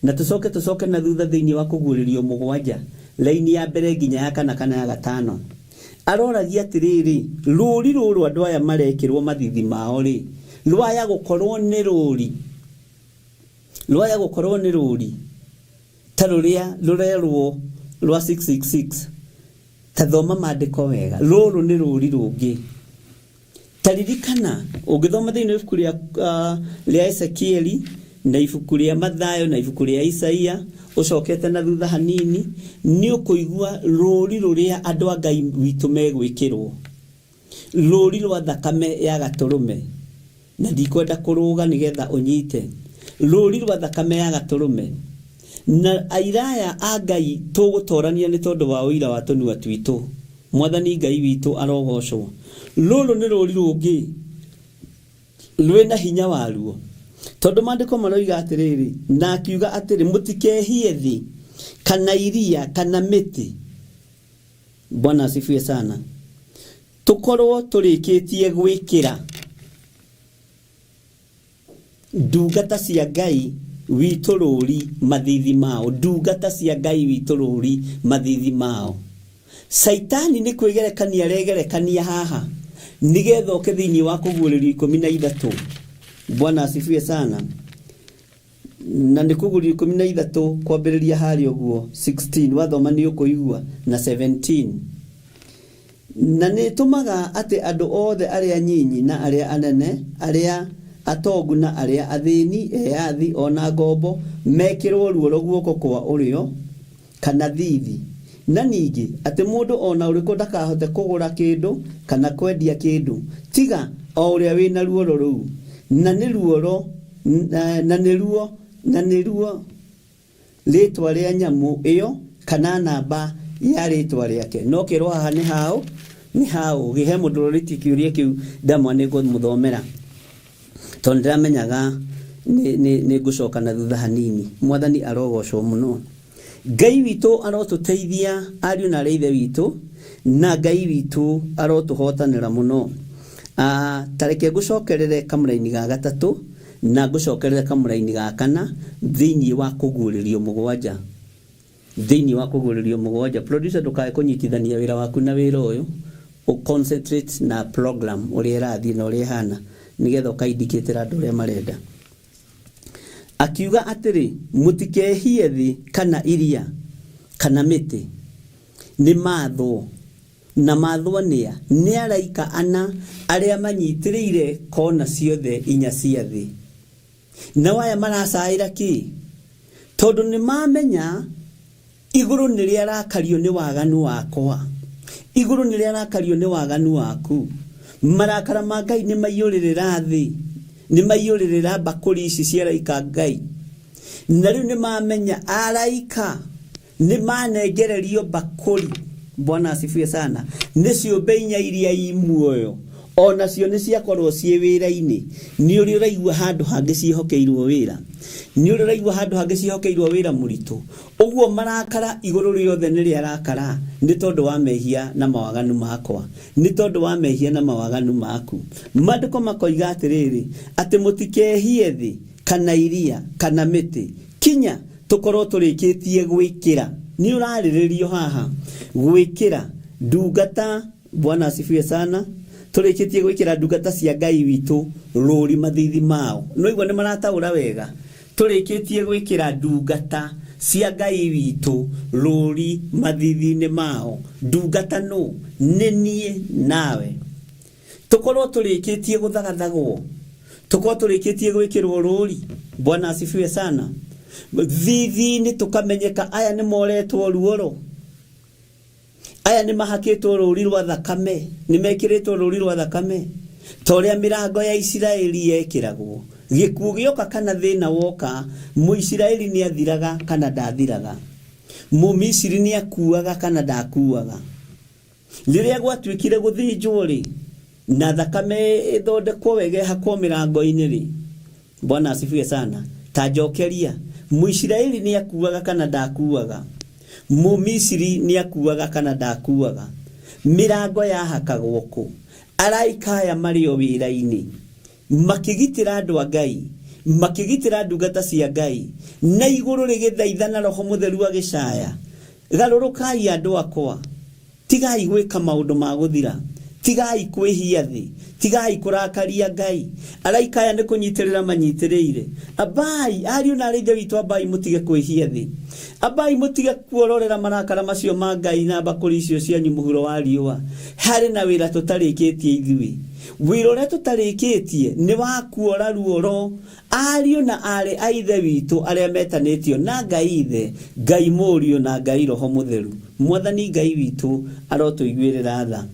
na tucoke na thutha thiini wa kuguririo mugwanja laini ya mbere nginya ya kana ya gatano aroragia atiriri ruri ruru andu aya marekirwo mathithi mao ri rwaya gukorwo ni ruri ta ruria rurerwo rwa 666 tathoma maandiko wega ruru ni ruri rungi taririkana ugithoma thiini wa ibuku ria Ezekieli na ibuku ria Mathayo na ibuku ria Isaia ucokete na thutha hanini ni ukuigua ruri ruria andu a Ngai witu megwikirwo ruri rwa thakame ya gaturume na ndikwenda kuruga nigetha unyite ruri rwa thakame ya gaturume na airaya a Ngai tugutorania ni tondu wa uira wa tunua twitu mwathani Ngai witu arogocwo lolo ni ruri rungi rwina hinya waruo tondu maandiko maroiga atiriri na akiuga atiri mutikehie thi kana iria kana miti. Bwana asifiwe sana. Tukorwo turikitie gwikira ndungata cia Ngai witu ruri mathithi mao ndungata cia Ngai witu ruri mathithi mao. Saitani ni kwigerekania regerekania haha nigetha oke thiini wa kuguririo 13. Bwana asifiwe sana. Na ni kuguririo 13 kwambiriria hari oguo 16 wathoma ni ukuigua na 17 na ni tumaga ati andu othe aria nyinyi na aria anene aria atongu na aria athini eathi ona ngombo mekirwo ruo guoko kwa urio kana thithi na ningi ati mundu ona uriko ndakahote kugura kindu kana kwendia kindu tiga o uria wina ruoro ruu na ni ruoro na ni ruo ritwa ria nyamu iyo kana namba ya ritwa riake no kirwa haha ni hao gihe mundu roriti kiuria kiu ndamwa ni muthomera tondu ndiramenyaga ni gucoka na thutha hanini. Mwathani arogocwo muno. Ngai witu arotuteithia ariu na reithe witu na Ngai witu arotuhotanira muno. Tareke gucokerere kamuraini ga gatatu na gucokerere kamuraini ga kana thiini wa kuguririo mugwanja. Thiini wa kuguririo mugwanja. Producer ndukae kunyitithania wira waku na wira uyu o concentrate na program uri irathi na uri hana nigetha ukaindikitira andu uria marenda. Akiuga atiri mutikehie thi kana iria kana miti ni matho na mathwania ni araika ana aria manyitiriire kona ciothe inya cia thi na waya maracaira ki tondu ni mamenya iguru ni ria rakario ni waganu wakwa iguru ni ria rakario ni waganu waku marakara ma Ngai ni maiyuririra thi ni maiyuririra bakuri ici cia araika Ngai na riu ni mamenya araika ni manengererio bakuri. Bwana asifiwe sana. Ni ciumbe inya iria imuoyo ona cio ni ciakorwo cie wira-ini ni uri uraigua handu hangi cihokeirwo wira ni uri uraigua handu hangi cihokeirwo wira muritu uguo marakara iguru riothe ni ria rakara ni tondu wa mehia na mawaganu makwa ni tondu wa mehia na mawaganu maku. Mandiko makoiga atiriri ati mutikehie thi kana iria kana miti kinya tukorwo turikitie gwikira ni urariririo haha gwikira ndungata. Bwana asifiwe sana. Turikitie gwikira ndungata cia Ngai witu ruri mathithi mao no igwa ni marataura wega. Turikitie gwikira ndungata cia Ngai witu ruri mathithi-ini mao. Ndungata no ni nie nawe tukorwo turikitie guthagathagwo tukorwo turikitie gwikirwo ruri. Bwana asifiwe sana. Thithi ni tukamenyeka aya ni moretwo ruoro aya ni mahakitwo ruri rwa thakame ni mekiritwo ruri rwa thakame toria mirango ya Isiraeli yekiragwo gikuo gioka kana thina woka mu Isiraeli ni athiraga kana ndathiraga mu Misiri ni akuaga kana ndakuaga riria gwatwikire guthinjwo ri na thakame ithondekwo wege hakwo mirango-ini ri. Bwana asifiwe sana. Tajokeria mu Isiraeli ni akuaga kana ndakuaga mu Misiri ni akuaga kana ndakuaga mirango ya hakagwo ku araika ya mario wira-ini makigitira andu a Ngai makigitira ndungata cia Ngai na iguru rigithaithana Roho Mutheru agicaya. Garurukai andu akwa tigai gwika maundu ma guthira tigai kwihia thi tigai kurakaria Ngai. Araika ya ni kunyitirira manyitiriire abai ariu na reithe witu abai mutige kwihia thi abai mutige kuororera marakara macio ma Ngai na bakuri icio cianyu muhuro wa riua. Hari na wira tutarikitie ithui wira uria tutarikitie ni wa kuora ruoro ariu na ari aithe witu aria metanitio na Ngai ithe Ngai Murio na Ngai Roho Mutheru. Mwathani Ngai witu arotuiguirira tha.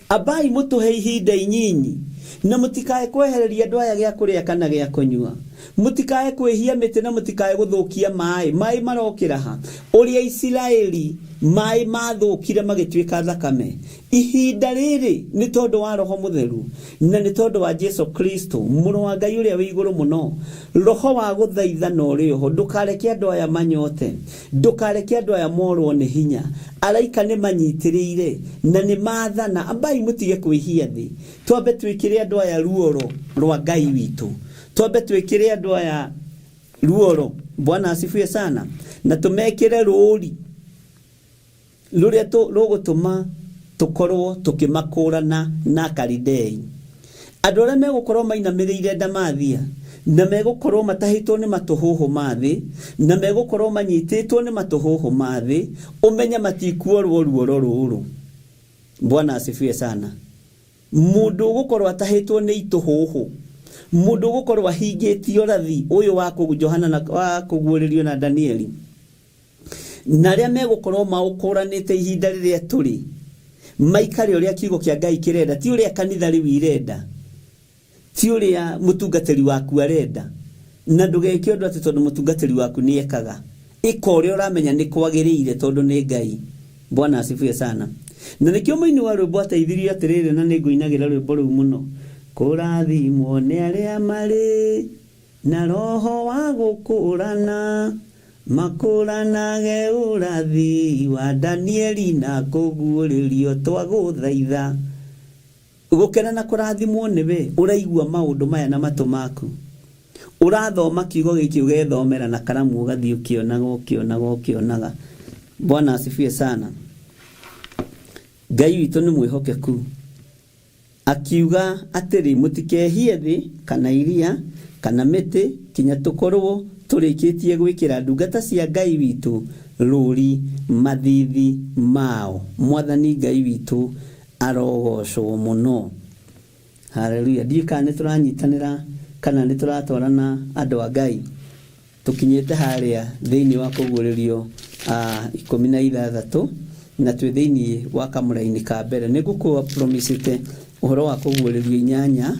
Abai mutuhe ihinda inyinyi na mutikae kwehereria andu aya gia kuria kana gia kunyua. Mutikae kwihia miti na mutikae guthukia mai marokira ha uria Isiraeli mai mathukire magitwika thakame. Ihinda riri ni tondu wa Roho Mutheru na ni tondu wa Jesu Kristo muru wa Ngai uria wi iguru muno. Roho wa guthaithana uri ho ndukareke andu aya manyote ndukareke andu aya morwo ni hinya. Araika ni manyitiriire na ni mathana. Abai mutige kwihia thi twambe twikire andu aya ruoro rwa Ngai witu twambe twikire andu aya ruoro. Bwana asifiwe sana. Na tumekire ruri luria rugutuma tukorwo tukimakurana na Kalidei. Andu aria megukorwo mainamiriire ndamathia na megukorwo matahitwo ni matuhuhu mathi na megukorwo manyititwo ni matuhuhu mathi umenya matikuorwo ruoro ruru. Bwana asifiwe sana. Mundu gukorwo atahitwo ni ituhuhu mundu gukorwo ahingitio rathi uyu wa Johana na wa kuguririo na Danieli na arĩa megũkorwo maũkũranĩte ihinda rĩrĩa tũrĩ maikare ũrĩa kiugo kĩa Ngai kĩrenda, ti ũrĩa kanitha rĩu irenda, ti ũrĩa mũtungatĩri waku arenda. Na ndũgeke ũndũ atĩ tondũ mũtungatĩri waku nĩ ekaga, ĩka ũrĩa ũramenya nĩ kwagĩrĩire tondũ nĩ Ngai. Bwana asifiwe sana. Na nĩkĩo mũini wa rwĩmbo ateithirio atĩrĩrĩ, na nĩngũinagĩra rwĩmbo rũu mũno: kũrathimwo nĩ arĩa marĩ na roho wa gũkũrana, makũranage ũrathi wa Danieli na kũguũrĩrio twagũthaitha. Gũkena na kũrathimwo nĩwe ũraigua maũndũ maya na matũ maku, ũrathoma kiugo gĩkĩ ũgethomera na karamu ũgathiĩ ũkĩonaga. Bwana asifiwe sana. Ngai witũ nĩ mwĩhokeku, akiuga atĩrĩ, mũtikehie thĩ kana iria kana mĩtĩ kinya tũkorwo tũrĩkĩtie gwĩkĩra ndungata cia Ngai witũ rũri mathithi mao. Mwathani Ngai witũ arogocwo mũno. Haleluya. Ndika nĩ tũranyitanĩra kana nĩ tũratwarana andũ a Ngai tũkinyĩte harĩa thĩinĩ wa kũguũrĩrio 16 na twĩ thĩinĩ wa kamũra-inĩ ka mbere. Nĩ ngũkũa promisete ũhoro wa kũguũrĩrio 8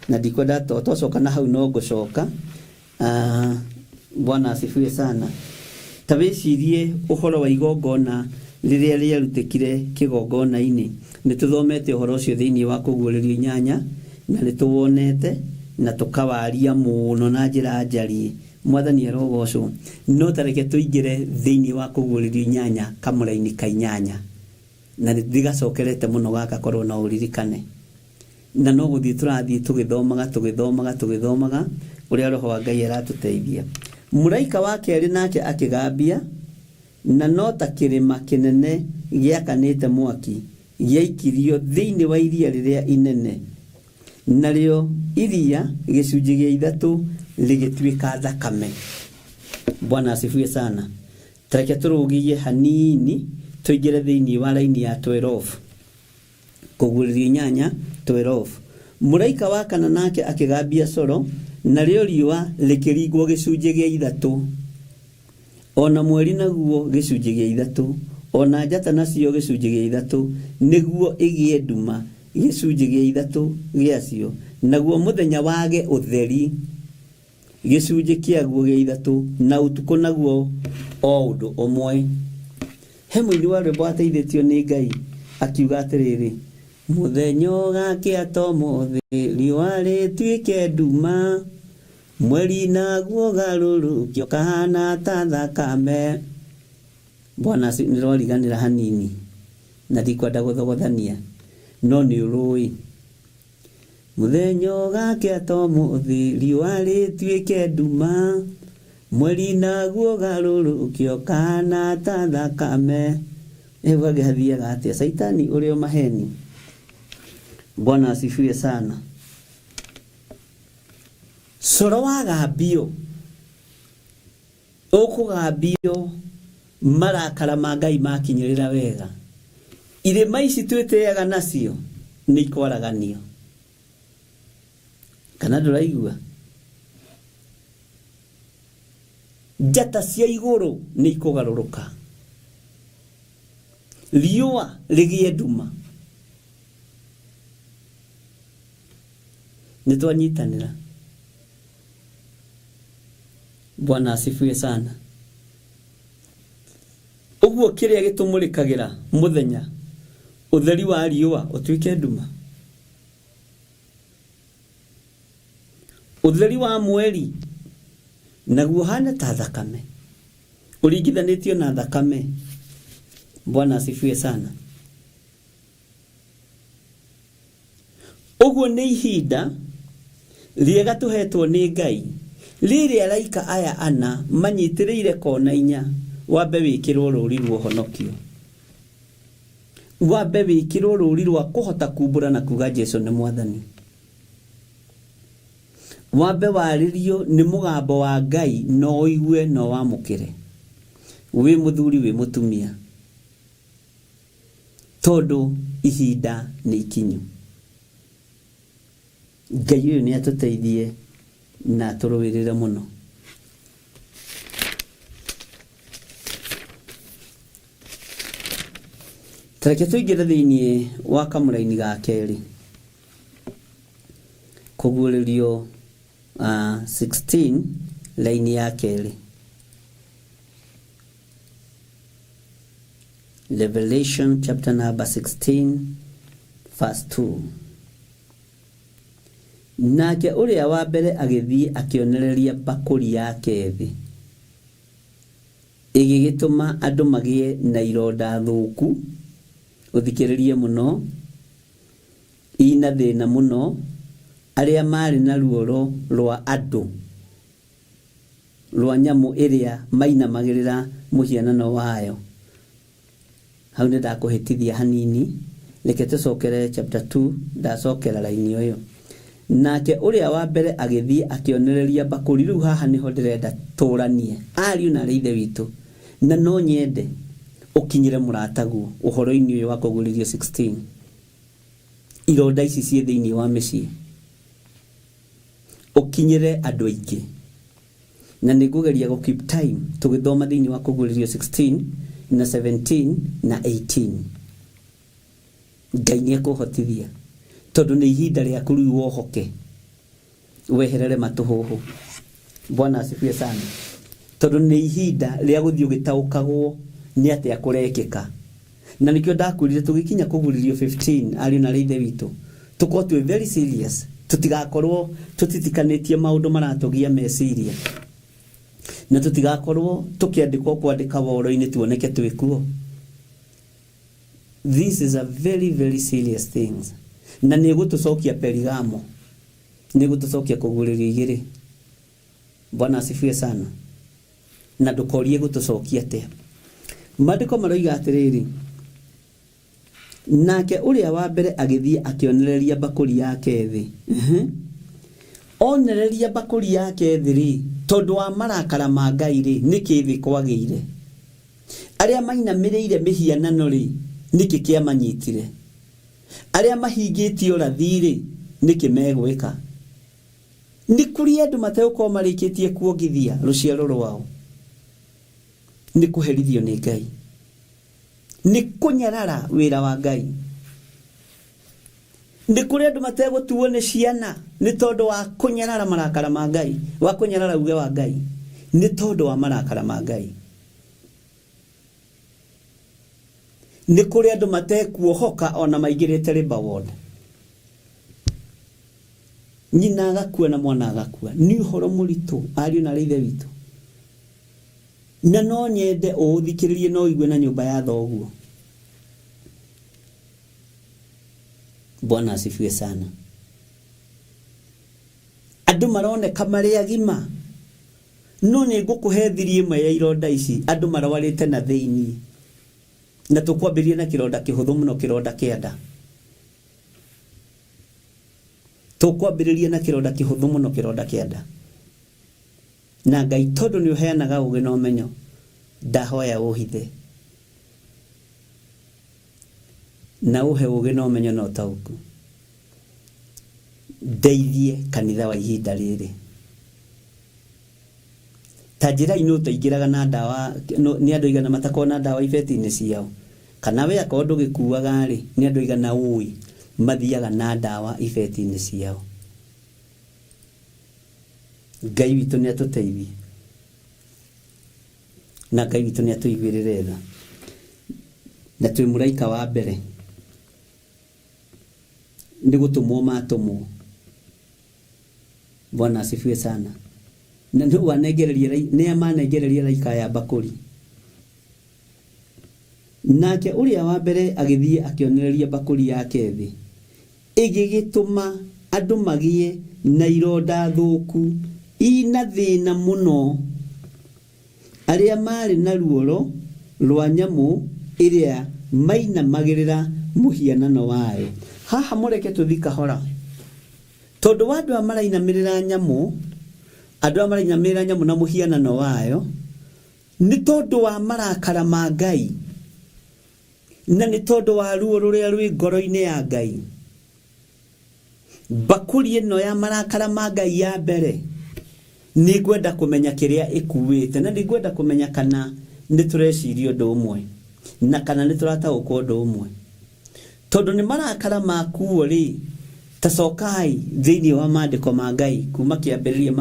na ndikwenda twacoka na hau no ngũcoka. Bwana asifiwe sana. Ta wĩcirie ũhoro wa igongona rĩrĩa rĩarutĩkire kĩgongona-inĩ. Nĩ tũthomete ũhoro ũcio thĩinĩ wa kũguũrĩrio 8 na nĩ tũwonete na tũkawaria mũno na njĩra njariĩ. Mwathani arogocwo. No tareke tũingĩre thĩinĩ wa kũguũrĩrio 8 kamũra-inĩ ka 8 na ndigacokerete mũno gaka korwo na ũririkane. Na no gũthiĩ tũrathiĩ tũgĩthomaga ũrĩa roho wa Ngai aratũteithia. Mũraika wa kerĩ nake akĩgambia, na no ta kĩrĩma kĩnene gĩakanĩte mwaki gĩaikirio thĩinĩ wa iria rĩrĩa inene, narĩo iria gĩcunjĩ gĩa 3 rĩgĩtuĩka thakame. Bwana asifiwe sana. Tareke tũrũgiye hanini tũingĩre thĩinĩ wa raini ya 12. Kũguũrĩrio 8 12. Mũraika wa kana nake akĩgambia coro, narĩo riũa rĩkĩringwo gĩcunjĩ gĩa 3, ona mweri naguo gĩcunjĩ gĩa 3, ona njata nacio gĩcunjĩ gĩa 3, nĩguo ĩgĩe nduma gĩcunjĩ gĩa 3 gĩacio, naguo mũthenya wage ũtheri gĩcunjĩ kĩaguo gĩa 3, na ũtukũ naguo o ũndũ ũmwe. He mũini wa rwĩmbo ateithĩtio nĩ Ngai akiuga atĩrĩrĩ: mũthenya ũgakĩa tomo thĩ, riũa rĩtuĩke nduma, mweri naguo garũrũkio kahana ta thakame. Bwana nĩroriganĩra hanini na ndikwenda gũthogothania, no nĩ ũrũĩ. Mũthenya ũgakĩa tomo thĩ, riũa rĩtuĩke nduma, mweri naguo garũrũkio kahana ta thakame. Gagĩthiaga atĩa Saitani ũrĩ o maheni. Bwana asifiwe sana. Coro wagambio, ũkũgambio marakara ma Ngai makinyĩrĩra wega, irĩma ici twĩtĩaga nacio nĩ ikwaraganio. Kana ndũraigua? Njata cia igũrũ nĩ ikũgarũrũka, riũa rĩgĩe nduma. Nĩ twanyitanĩra. Bwana asifiwe sana. Ũguo kĩrĩa gĩtũmũrĩkagĩra mũthenya, ũtheri wa riũa ũtuĩke nduma, ũtheri wa mweri naguo hana ta thakame, ũringithanĩtio na thakame. Bwana asifiwe sana. Ũguo nĩ ihinda rĩega tũhetwo nĩ Ngai, rĩrĩa araika aya 4 manyitĩrĩire kona 4. Wambe wĩkĩrwo rũri rwa ũhonokio, wambe wĩkĩrwo rũri rwa kũhota kumbũra na kuga Jesũ nĩ Mwathani, wambe warĩrio nĩ mũgambo wa Ngai no ũigue no wamũkĩre, wĩ mũthuri wĩ mũtumia, tondũ ihinda nĩ ikinyu. Ngai ũyũ nĩ atũteithie na tũrũĩrĩre mũno. Tareke tuingire thiini wa kamuraini ga keri kugulirio 16 laini ya keri. Revelation chapter number 16 verse 2. Nake uria wa mbere agithii akionereria bakuri yake thi igigituma andu magie na ironda thuku, uthikiririe muno, ina thina muno, aria mari na ruoro rwa andu rwa nyamu iria mainamagirira muhianano wayo. Hau ni ndakuhitithia hanini, reke tucokere chapter 2 ndacokera laini yo. Nake uria wa mbere agithii akionereria bakuri. Riu haha niho ndirenda turanie ariu na rithe witu, na no nyende ukinyire muratagu uhoro-ini uyu wa kugulirio 16. Ironda ici cie thiini wa micii ukinyire andu aingi, na nigugeria go keep time tugithoma thiini wa kugulirio 16 na 17 na 18. Ngai niekuhotithia tondu ni ihinda ria kuriu wohoke weherere matuhuhu. Bwana asifiwe sana. Tondu ni ihinda ria guthii ugitaukagwo ni ati akurekeka, na nikio ndakurire tugikinya kugulirio 15 ari na rithe witu tuko tu very serious, tutigakorwo tutitikanĩtie maundu maratugia meciria, na tutigakorwo tukiandikwo kwandika woro-ini tuoneke twikuo. This is a very very serious things, na nigutucokia Perigamo, nigutucokia kugulirio 2. Bwana asifiwe sana. Na ndukorie gutucokia te. Maandiko maroiga atiriri, nake uria wa mbere agithii akionereria bakuri yake thi. Onereria bakuri yake thi tondu wa marakara ma Ngai ri niki thi kwagire. Aria mainamiriire mihianano ri niki kiamanyitire. Aria mahingĩtie ũrathi ri niki megwika. Ni kuri andu mateuko marĩkĩtie kuongithia ruciaro rwao, ni kuherithio ni Ngai, ni kunyarara wira wa Ngai. Ni kuri andu mategutuo ni ciana ni tondu wa kunyarara marakara ma Ngai, wa kunyarara uge wa Ngai, ni tondu wa marakara ma Ngai. Ni kuri andu matekuohoka ona maigirite riba ward, nyina agakua na mwana agakua. Ni uhoro muritu ariu na rithe witu, na no nyende uthikiririe no igwe na nyumba ya thoguo. Bwana asifiwe sana. Andu maroneka mari agima, no ni ngukuhethirie imwe ya ironda ici. Andu marwarite na thiini, na tukwambirie na kironda kihuthu muno, kironda kianda. Tukwambiririe na kironda kihuthu muno, kironda kianda. Na Ngai tondu ni uheanaga ugi na umenyo, ndahoya uhithe na uhe ugi na umenyo na utauku. Ndeithie kanitha wa ihinda riri. Tajira ino taigiraga na ndawa, ni andu igana matakona ndawa ibeti-ini ciao, kana we akondu gikuaga ri ni andu igana ui mathiaga na ndawa ibeti-ini ciao. Ngai witu ni atuteithie, na Ngai witu ni atuigwirire tha, na twi muraika wa mbere ndi gutumwo matumwo. Bwana asifiwe sana. Na ndio wanegereria ni amanegereria raika ya bakuri. Nake uria wa mbere agithii akionereria bakuri yake thi igigituma andu magie na ironda thuku, ina thina muno, aria mari na ruoro rwa nyamu iria mainamagirira muhianano wayo. Haha mureke tuthika hora, tondu wandu amarainamirira nyamu, andu amarainamirira nyamu na muhianano wayo, ni tondu wa marakara ma Ngai, na ni tondu wa ruo ruria rwi ngoro-ini ya Ngai. Bakuri ino ya marakara ma Ngai ya mbere ni gwenda kumenya kiria ikuwite, na ni gwenda kumenya kana ni tureciria undu umwe. na kana nĩ tũrataũkwo ũndũ ũmwe tondũ nĩ marakara makuo rĩ tacokai thĩinĩ wa maandĩko ma Ngai kuma kĩambĩrĩria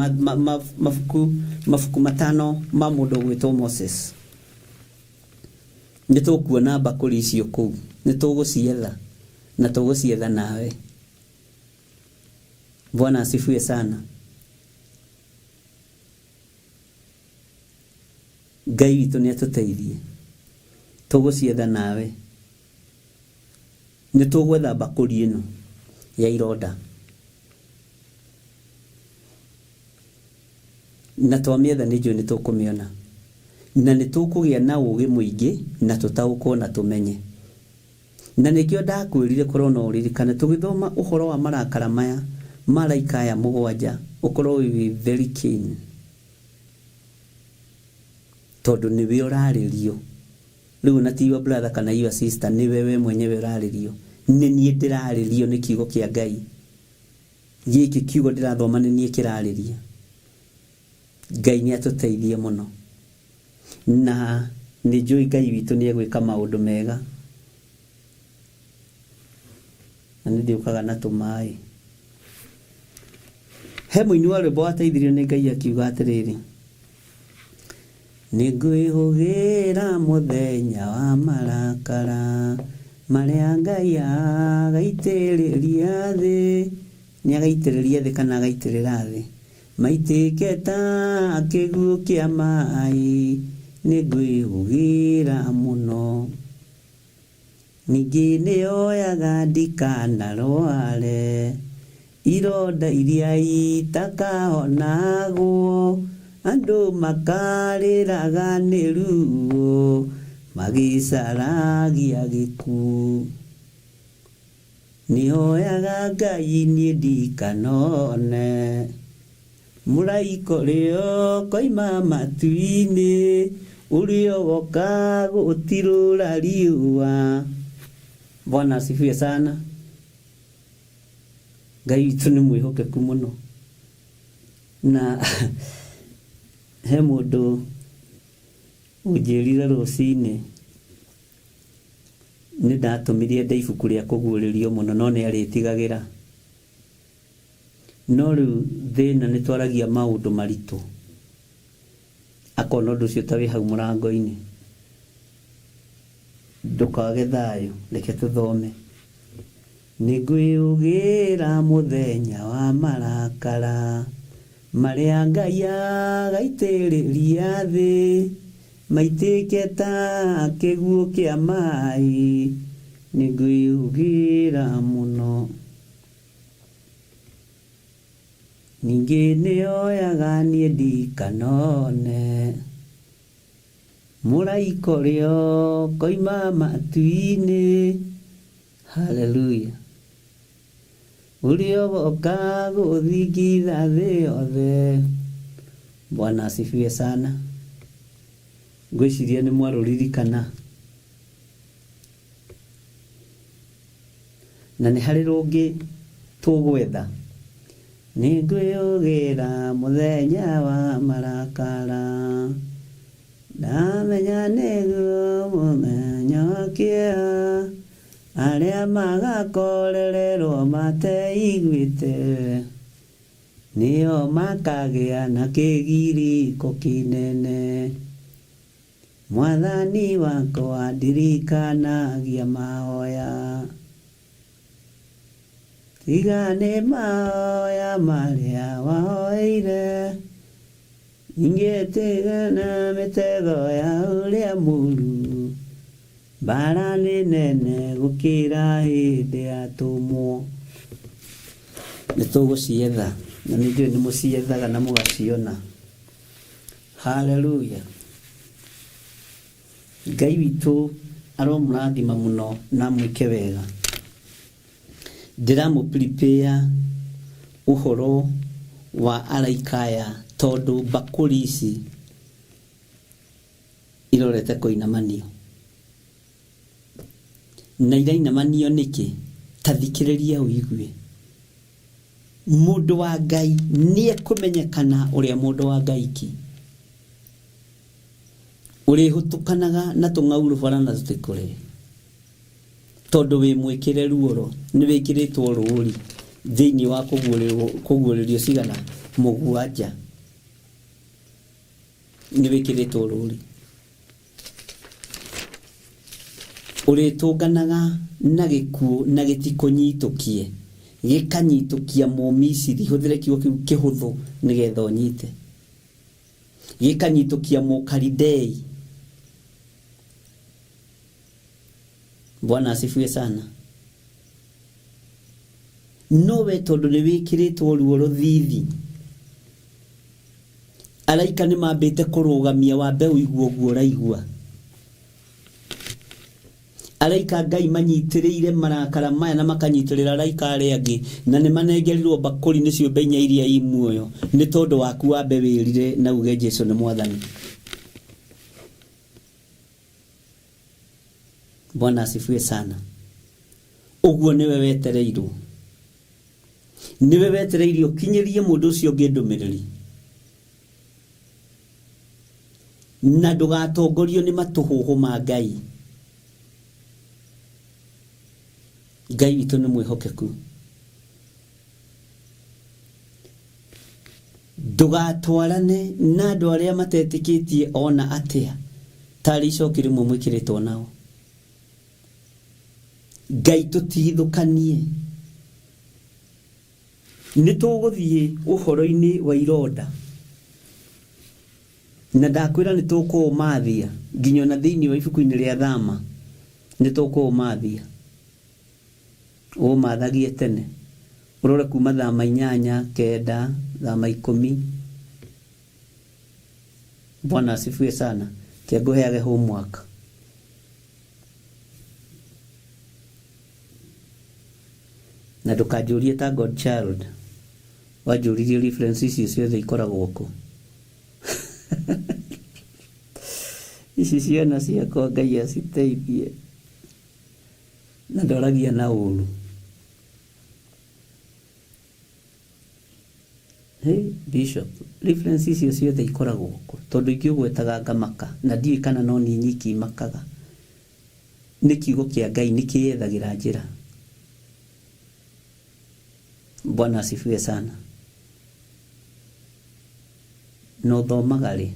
mabuku matano ma mũndũ gwĩtwo Moses. Nĩ tũkuona mbakũri icio kũu, nĩ tũgũcietha na tũgũcietha nawe. Bwana asifiwe sana. Ngai witũ nĩ atũteithie, tũgũcietha nawe. Nĩ tũgwetha mbakũri ĩno ya ironda na twamĩetha nĩ njũĩ nĩ tũkũmĩona na nĩ tũkũgĩa na ũũgĩ mũingĩ na tũtaũkwo na tũmenye. Na nĩkĩo ndakwĩrire korwo no ũririkane tũgĩthoma ũhoro wa marakara maya malaika aya 7 ũkorwo wĩ very keen tondũ nĩwe ũrarĩrio. Rĩu na tiwa brother kana your sister, nĩ wewe mwenyewe ũrarĩrio. Nĩ niĩ ndĩrarĩrio nĩ kiugo kĩa Ngai. Gĩkĩ kiugo ndĩrathoma nĩ niĩ kĩrarĩria. Ngai nĩ atũteithie mũno na nĩ njũĩ Ngai witũ nĩ egwĩka maũndũ mega. Na nĩ ndĩũkaga na tũmaĩ. He mũini wa rwĩmbo wateithirio nĩ Ngai akiuga atĩrĩrĩ, nĩ ngwĩhũgĩra mũthenya wa marakara marĩa Ngai agaitĩrĩria thĩ. Nĩ agaitĩrĩria thĩ kana agaitĩrĩra thĩ? Maitĩke ta kĩguũ kĩa maĩ, nĩ ngwĩhũgĩra mũno. Ningĩ nĩoyaga ndikanarware ironda iria itakahonagwo, andũ makarĩraga nĩ ruo magĩcaragia gĩkuũ. Nĩoyaga Ngai niĩ ndikanone, mũraika ũrĩa koima matu-inĩ, ũrĩa woka gũtirũra riũa. Bwana asifiwe sana. Ngai witũ nĩ mwĩhokeku mũno. Na he mũndũ ũnjĩrire rũcinĩ nĩ ndatũmire nda ibuku rĩa kũguũrĩrio mũno no nĩ arĩtigagĩra. No rĩu thĩna nĩ twaragia maũndũ maritũ, akona ũndũ ũcio ta wĩ hau mũrango-inĩ. Ndũkage thayũ, reke tũthome. Nĩ ngwĩhũgĩra mũthenya wa marakara marĩa Ngai agaitĩrĩria thĩ, maitĩke ta kĩguũ kĩa maĩ, nĩ ngwĩhũgĩra mũno. Ningĩ nĩoyaga niĩ ndikanone, mũraika ũrĩa koima matu-inĩ. Hallelujah. Ũrĩa woka gũthingitha thĩ yothe. Bwana asifiwe sana. Ngwĩciria nĩ mwarũririkana. Na nĩ harĩ rũngĩ tũgwetha. Nĩ ngwĩhũgĩra mũthenya wa marakara, ndamenya nĩguo mũthenya wa kĩeha, arĩa magakorererwo mateiguĩte, nĩo makagĩa na kĩgirĩko kĩnene. Mwathani wakwa ndirikanagia mahoya, tiga nĩ mahoya marĩa wahoeire, ingĩtigana mĩtego ya ũrĩa mũũru, mbara nĩ nene gũkĩra hĩndĩ yatũmwo. Nĩ tũgũcietha na nĩ njũĩ nĩ mũciethaga na mũgaciona. Hallelujah. Ngai witũ aromũrathima mũno na mwĩke wega. Ndĩramũprepare ũhoro wa araika aya tondũ mbakũri ici irorete kũinamanio. Na irainamanio nĩkĩ? Ta thikĩrĩria ũigue. Mũndũ wa Ngai nĩ ekũmenyekana ũrĩa mũndũ wa Ngai ki. uri hutukanaga na tung'auru barana tutikore tondu wi mwikire ruoro ni wikiritwo ruri thiini wa kuguurerio cigana mugwanja ni wikiritwo ruri uri tunganaga na gikuo na gitikunyitukie gikanyitukia mumisiri huthire kiugo kiu kihuthu nigetha unyite gikanyitukia mukaridei. Bwana asifiwe sana. Nowe tondu ni wikiritwo ruoro thithi araika ni mambite kurugamia wa mbeu iguo guo raigua araika Ngai manyitiriire marakara maya na makanyitirira araika aria angi na ni manengerirwo bakuri nicio mbenya iria imuoyo ni tondu waku wa mbewirire na uge Jesu ni mwathani. Bwana asifiwe sana. Uguo niwe wetereirwo niwe wetereirio kinyirie mundu ucio ngindumiriri na ndugatongorio ni matuhuhu ma Ngai. Ngai witu ni mwihokeku. Ndugatwarane na andu aria matetikitie ona atia tari icokire mwikirĩtwo nao. Ngai tutithukanie nituguthie uhoro-ini wa ironda na ndakwira nitukumathia nginya na thiini wa ibuku-ini ria Thama nitukumathia mathagie tene urore kuma Thama 8 9 Thama 10. Bwana asifiwe sana. Kiaguheage homework. Na ndukanjurie ta God child wajuririe references icio ciothe ikoragwo ku ici ciana ciakwa Ngai aciteithie na ndoragia na uru. Hey Bishop, references icio ciothe ikoragwo ku tondu ikiugwetaga ngamaka na ndiĩ kana no ni nyiki makaga ni kiugo kia Ngai nikiethagira njira. Bwana asifiwe sana. No thomaga ri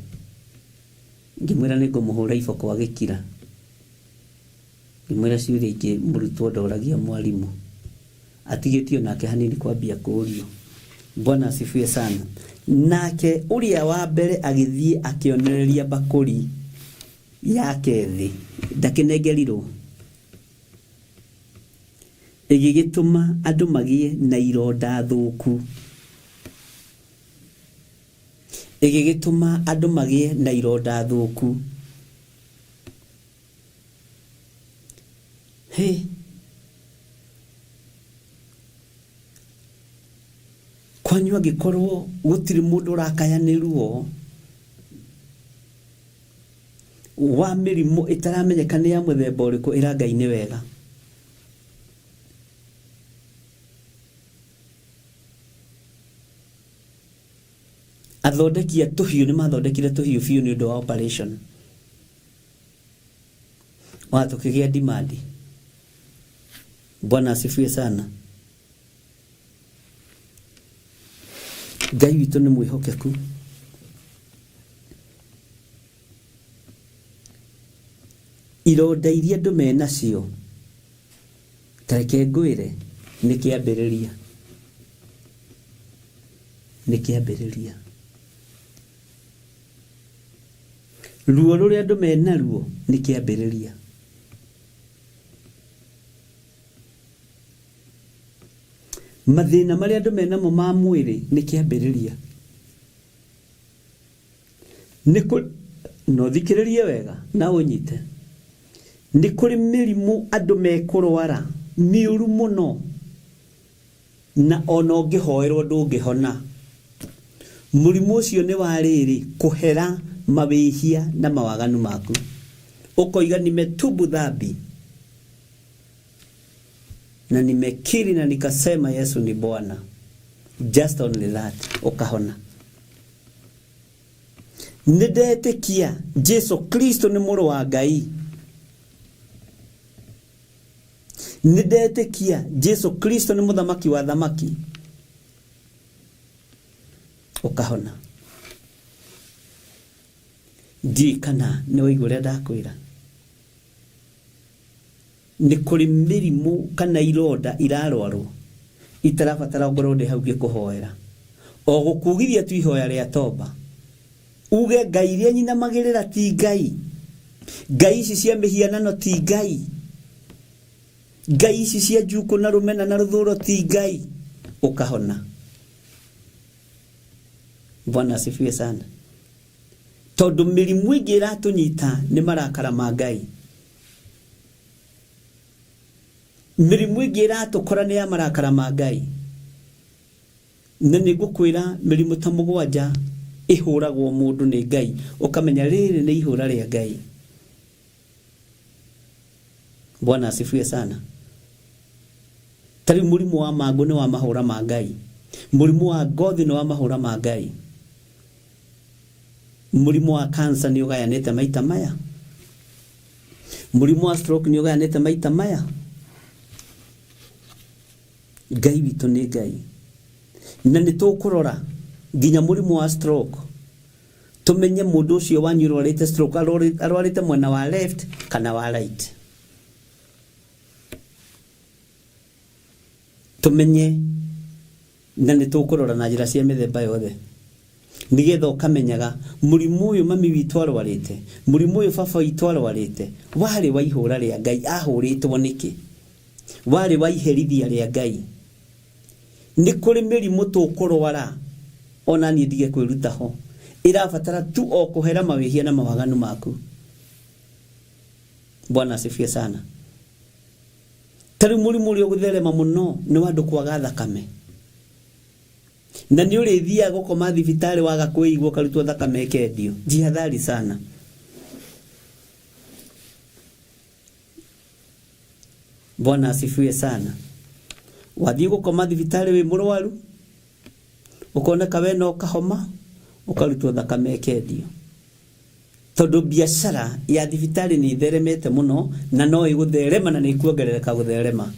ngimwira ni ngumuhura iboko agikira ngimwira ciuria ingi murutwo ndoragia mwalimu atigitio nake hanini kwambia kurio. Bwana asifiwe sana. Nake uria wa mbere agithie akionereria bakuri yake thi ndakinengerirwo igigituma andu magie na ironda thuku igigituma andu magie na ironda thuku. He kwanyu agikorwo gutiri mundu rakayanirwo wa mirimu itaramenyeka ni ya muthemba uriku ira Ngai ni wega. Athondekia tuhiu ni mathondekire tuhiu biu ni undu wa operation watukigia demand. Bwana asifiwe sana. Ngai witu ni mwihokeku. Ironda iria andu menacio tareke ngwire ni kiambiriria ruo ruria andu menaruo ni kiambiriria. Mathina maria andu menamo ma mwiri ni kiambiriria. No thikiririe wega na unyite ni kuri mirimu andu mekurwara miuru muno na ona ungihoerwo ndungihona. Murimu ucio ni wa riri kuhera mawihia na mawaganu maku ukoiga nimetubu dhambi na nimekiri na nikasema Yesu ni Bwana. Just only that ukahona. Nĩndetĩkia Jesu Kristo nĩ mũrũ wa Ngai. Nĩndetĩkia Jesu Kristo nĩ mũthamaki wa thamaki. Ũkahona. Ndikana nĩ waigua ũrĩa ndakwĩra. Nĩ kũrĩ mĩrimũ kana ironda irarwarwo itarabatara ngoro ndĩ hau ngĩkũhoera. O gũkugithia tu ihoya rĩa toba. Uge Ngai iria nyinamagĩrĩra ti Ngai. Ngai ici cia mĩhianano ti Ngai. Ngai ici cia njuku na rũmena na rũthũro ti Ngai. Ũkahona. Bwana asifiwe sana. Tondũ mĩrimũ ĩngĩ ĩratũnyita nĩ marakara ma Ngai. Mĩrimũ ĩngĩ ĩratũkora nĩ ya marakara ma Ngai. Na nĩngũkwĩra mĩrimũ ta mũgwanja ihũragwo mũndũ nĩ Ngai. Ũkamenya rĩrĩ nĩ ihũra rĩa Ngai. Bwana asifiwe sana. Tari mũrimũ wa mangũ nĩ wa mahũra ma Ngai. Mũrimũ wa ngothi nĩ wa mahũra ma Ngai. Mũrimũ wa cancer nĩ ũgayanĩte maita maya. Mũrimũ wa stroke nĩ ũgayanĩte maita maya. Ngai witũ nĩ Ngai. Na nĩ tũkũrora nginya mũrimũ wa stroke. Tumenye mũndũ ũcio wanyu ũrwarĩte stroke arwarĩte mwena wa left kana wa right. Tumenye na nĩ tũkũrora na njĩra cia mĩthemba yothe. Nigetha ũkamenyaga mũrimũ ũyũ mami witũ arwarĩte, mũrimũ ũyũ baba witũ arwarĩte, warĩ wa ihũra rĩa Ngai, ahũrĩtwo nĩkĩ? Warĩ wa iherithia rĩa Ngai. Nĩ kũrĩ mĩrimũ tũkũrwara ona niĩ ndige kwĩruta ho. Irabatara tu o kũhera mawĩhia na mawaganu maku. Bwana asifiwe sana. Tari mũrimũ ũrĩa ũgũtherema mũno nĩ wa andũ kwaga thakame. Na nĩ ũrĩthiaga gũkoma thibitarĩ waga kwĩigua karutwo thakame kendio. Jihadhari sana. Bwana asifiwe sana. Wathiĩ gũkoma thibitarĩ wĩ mũrwaru, ũkoneka we no kahoma, ũkarutwo thakame kendio. Tondũ biacara ya thibitarĩ nĩ itheremete mũno na no ĩgũtherema na nĩ ikuongerereka gũtherema.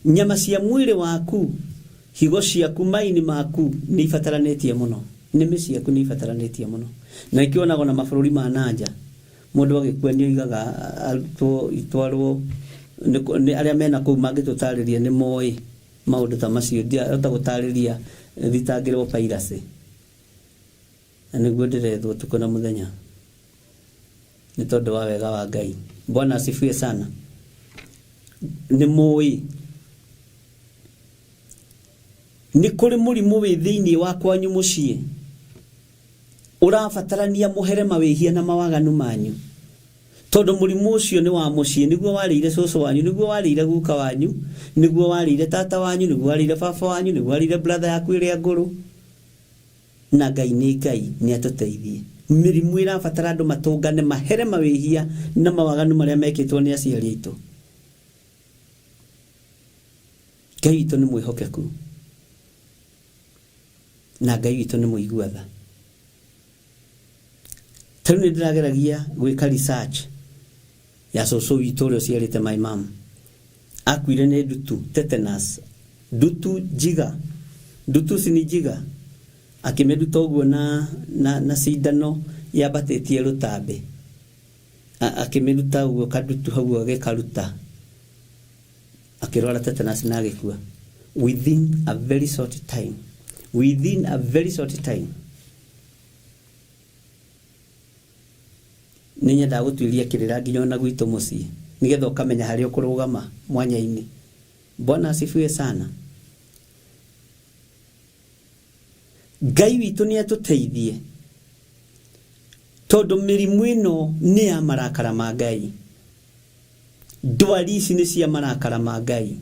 Nyama cia mwĩrĩ waku, higo ciaku, maini maku nĩ ifataranĩtie mũno. Nĩmĩ ciaku nĩ ifataranĩtie mũno. Na ikĩonagwo na mabũrũri ma nanja. Mũndũ agĩkua nĩ oigaga arutwo itwarwo nĩ arĩa mena kũu mangĩtũtarĩria nĩ moĩ maũndũ ta macio. Ndiahota gũtarĩria thitangĩrwo piracy. Na nĩguo ndĩrethwo tukũ na mũthenya. Nĩ tondũ wa wega wa Ngai. Bwana asifiwe sana. Nĩ moĩ. Nĩ kũrĩ mũrimũ wĩ thĩinĩ wa kwanyu mũciĩ. Ũrabatarania mũhere mawĩhia na mawaganu manyu. Tondũ mũrimũ ũcio nĩ wa mũciĩ, nĩguo warĩire cũcũ wanyu, nĩguo warĩire guka wanyu, nĩguo warĩire tata wanyu, nĩguo warĩire baba wanyu, nĩguo warĩire brother yaku ĩrĩa ngũrũ. Na Ngai nĩ Ngai, nĩ atũteithie. Mĩrimũ ĩrabatara andũ matũngane mahere mawĩhia na mawaganu marĩa mekĩtwo nĩ aciari aitũ. Ngai witũ nĩ mwĩhokeku. Na Ngai witũ nĩ mũigua tha. Tari nĩ ndĩrageragia gwĩka research ya cũcũ witũ ũrĩa ũciarĩte my mom. Akuire nĩ ndutu, tetanus, ndutu njiga, ndutu cini njiga. Akĩmĩruta ũguo na cindano yambatĩtie rũtambe. Akĩmĩruta ũguo kandutu hau agĩkaruta. Akĩrwara tetanus na agĩkua. Within a very short time. Within a very short time. Nĩnyenda gũtuĩria kĩrĩra nginya ona gwitũ mũciĩ. Nĩgetha ũkamenya harĩa ũkũrũgama mwanya-inĩ. Bwana asifiwe sana. Ngai witũ nĩ atũteithie. Tondũ mĩrimũ ĩno nĩ ya marakara ma Ngai. Ndwari ici nĩ cia marakara ma Ngai.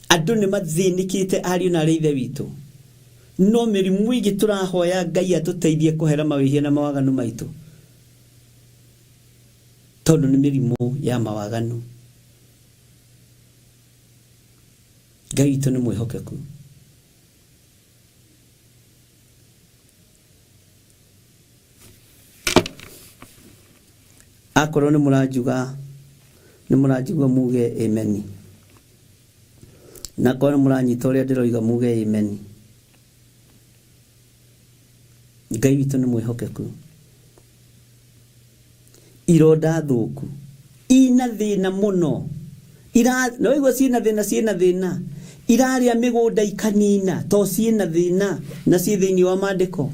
Andũ nĩ mathĩnĩkĩte ariũ na ithe witũ. No mĩrimũ ĩngĩ tũrahoya Ngai atũteithie kũhera mawĩhia na mawaganu maitũ. Tondũ nĩ mĩrimũ ya mawaganu. Ngai witũ nĩ mwĩhokeku. akorwo nĩ mũranjuga muge amen. Na korwo mũranyita ũrĩa ndĩroiga muge amen. Ngai witũ nĩ mwĩhokeku. Ironda thũku ina thĩna mũno, no igua ciĩna thĩna irarĩa mĩgũnda ikanina to ciĩna thĩna na ciĩ thĩinĩ wa maandĩko.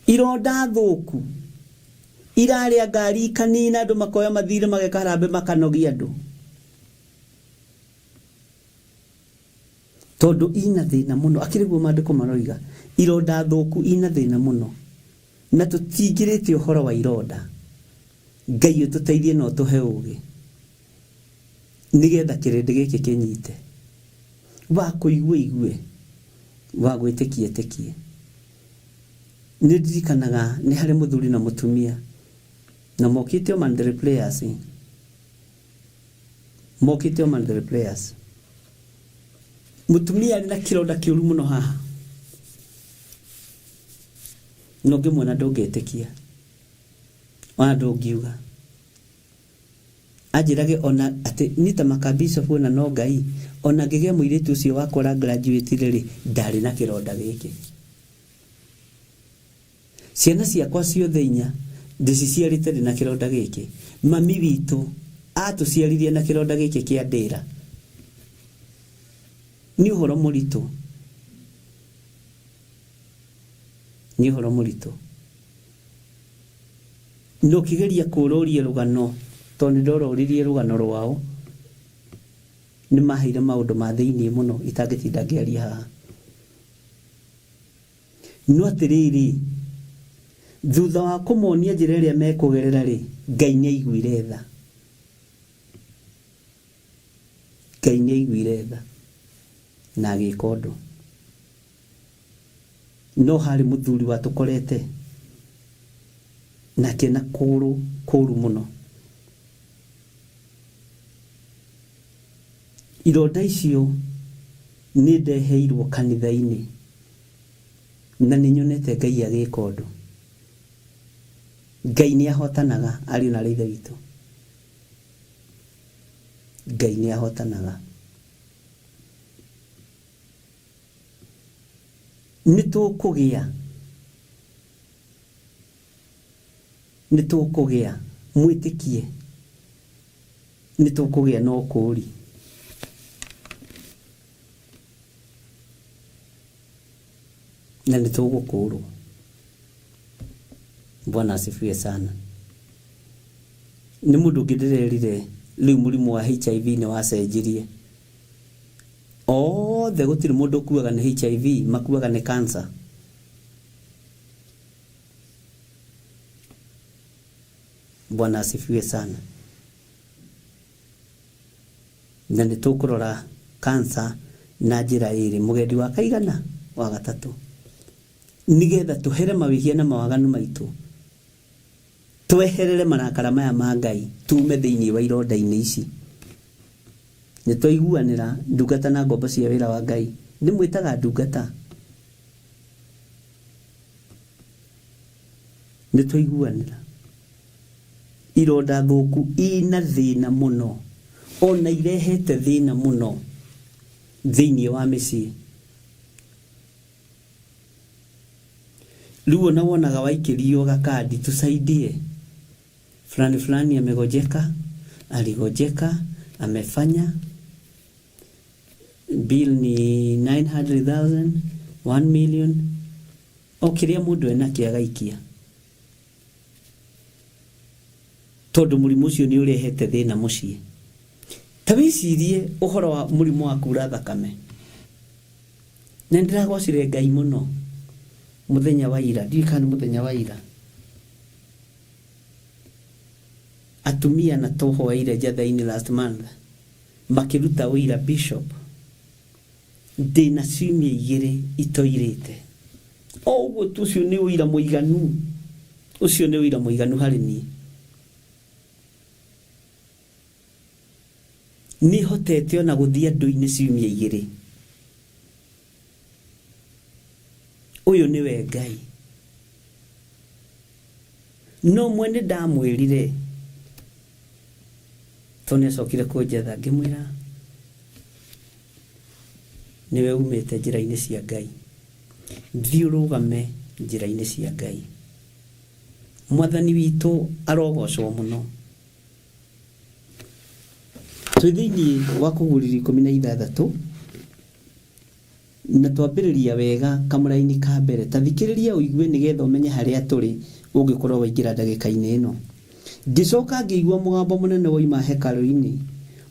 Ironda thũku irarĩa ngari ikanina, andũ makoya mathire mageka harambe makanogia andũ tondu ina thĩna mũno. Akĩriguo maandĩko maroiga ironda thũku ina thĩna mũno, na tũtingĩrĩte ũhoro wa ironda. Ngai ũtũteithie no tũhe ũũgĩ nigetha kĩrĩndĩ gĩkĩ kĩnyite, wa kũigua igue, wa gwĩtĩkia ĩtĩkie. Nĩ ndirikanaga nĩ harĩ mũthuri na mũtumia na mokĩte o mandry players, Mũtumia arĩ na kĩronda kĩũru mũno haha, no ngĩmwona ndũngĩtĩkia, ona ndũngiuga. Anjĩrage ona atĩ nita makabishop ona no Ngai, ona ngĩgĩa mũirĩtu ũcio wakora graduate rĩ ndarĩ na kĩronda gĩkĩ. Ciana ciakwa ciothe 4 ndĩciciarĩte ndĩ na kĩronda gĩkĩ. Mami witũ atũciaririe na kĩronda gĩkĩ kĩa ndĩra. Nĩ ũhoro mũritũ. No kĩgeria kũrũria rũgano, tondũ ndororirie rũgano rwao, nĩ maheire maũndũ ma thĩinĩ mũno itangĩtinda ngĩaria haha. No atĩrĩrĩ, thutha wa kũmonia njĩra ĩrĩa mekũgerera rĩ, Ngai nĩ aiguire tha na agĩka ũndũ. No harĩ mũthuri watũkorete na kĩna kũũru mũno. Ironda icio nĩ ndeheirwo kanitha-inĩ na nĩ nyonete Ngai agĩka ũndũ. Ngai nĩ ahotanaga, ariũ na ithe witũ. Ngai nĩ ahotanaga. Nĩ tũkũgĩa mwĩtĩkie, nĩ tũkũgĩa no kũũri. Na nĩ tũgũkũũrwo. Bwana asifiwe sana. Nĩ mũndũ ngĩndĩrerire rĩu mũrimũ wa HIV nĩ wacenjirie. Othe gũtirĩ mũndũ kuaga nĩ HIV, makuaga nĩ cancer. Bwana asifiwe sana. Na nĩ tũkũrora cancer na njĩra ĩrĩ, mũgendi wa kaigana wa gatatũ, nigetha tũhere mawĩhia na mawaganu maitũ, tweherere marakara maya ma Ngai, tume thĩinĩ wa ironda-inĩ ici. Nĩ twaiguanĩra ndungata na ngombo cia wĩra wa Ngai, nĩ mwĩtaga ndungata. Nĩ twaiguanĩra ironda thũku ina thĩna mũno, ona irehete thĩna mũno thĩinĩ wa mĩciĩ. Rĩu ona wonaga waikĩrio gakadi tusaidie, fulani amegojeka, aligojeka, amefanya, bill ni 900,000, 1 million, o kĩrĩa mũndũ ena kĩagaikia. Tondũ mũrimũ ũcio nĩ ũrehete thĩna mũciĩ. Ta wĩcirie ũhoro wa mũrimũ wa kuura thakame. Na ndĩragocire Ngai mũno mũthenya wa ira, ndikana mũthenya wa ira, atumia na tũhoeire njatha-inĩ last month makĩruta ũira bishop, ndĩna ciumia 2 itoirĩte. Ũguo tu ũcio nĩ ũira mũiganu, ũcio nĩ ũira mũiganu harĩ niĩ. Nĩ hotete ona gũthiĩ andũ-inĩ ciumia 2. Ũyũ nĩwe Ngai. no mwene ndamwirire tone sokire kunjetha ngimwira niwe umite njira-ini cia Ngai thiurugame njira-ini cia Ngai mwathani witu arogocwo muno twithini wa kuguriri 16 na twambiriria wega kamuraini ka mbere tathikiriria uigue nigetha umenye haria turi ungikorwo waingira ndagika-ini ino ngicoka ngiigua mugambo munene woima hekalu-ini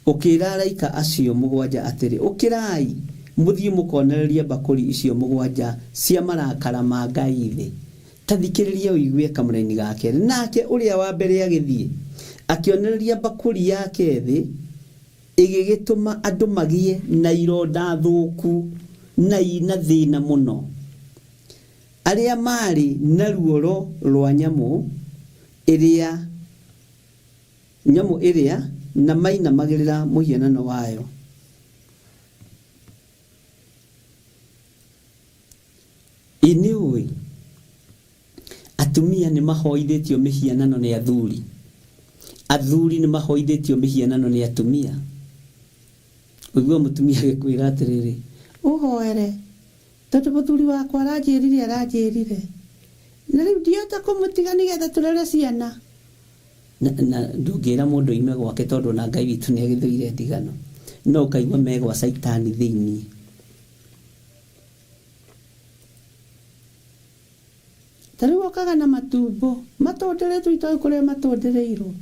ukira araika acio 7 atiri ukirai muthie mukonereria bakuri icio 7 cia marakara ma Ngai thi tathikiriria uigue kamuraini gake nake uria wa mbere agithie akionereria bakuri yake thi igigituma andu magie na ironda thuku na ina thina muno aria mari na ruoro rwa nyamu iria na maina magirira muhianano wayo iniui atumia ni mahoithitio mihianano ni athuri ni mahoithitio mihianano ni atumia uguo mutumia gikwira atiriri uhoere tondu muthuri wakwa aranjirire na riu ndiota kumutiga nigetha turere ciana na ndungira mundu ime gwake tondu na Ngai witu ni agithuire ndigano no ukaigua megwa saitani thiini tariu okaga na matumbo matonderetwo itoe kuria matondereirwo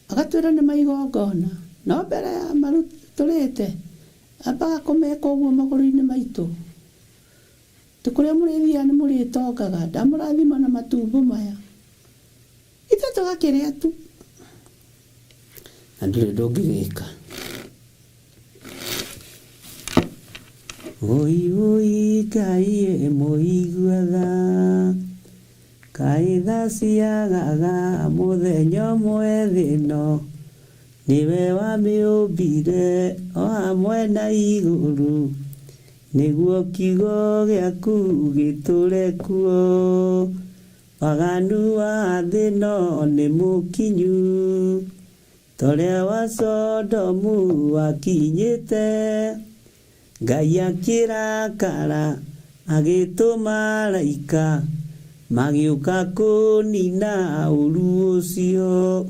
agatwira ni maigongona no mbere ya maruturite abaga kumeka uguo maguru-ini maitu tukuria murithia ni muritongaga ndamurathima na matumbo maya ithe tugakiria tu andire ndongigika oi Ngai muiguaga kaitha ciagaga muthenya umwe thino niwe wamiumbire o hamwe na iguru niguo kiugo giaku giture kuo waganu wa thino ni mukinyu toria wa Sodomu wakinyite Ngai akirakara agituma raika magiuka kunina uru ucio.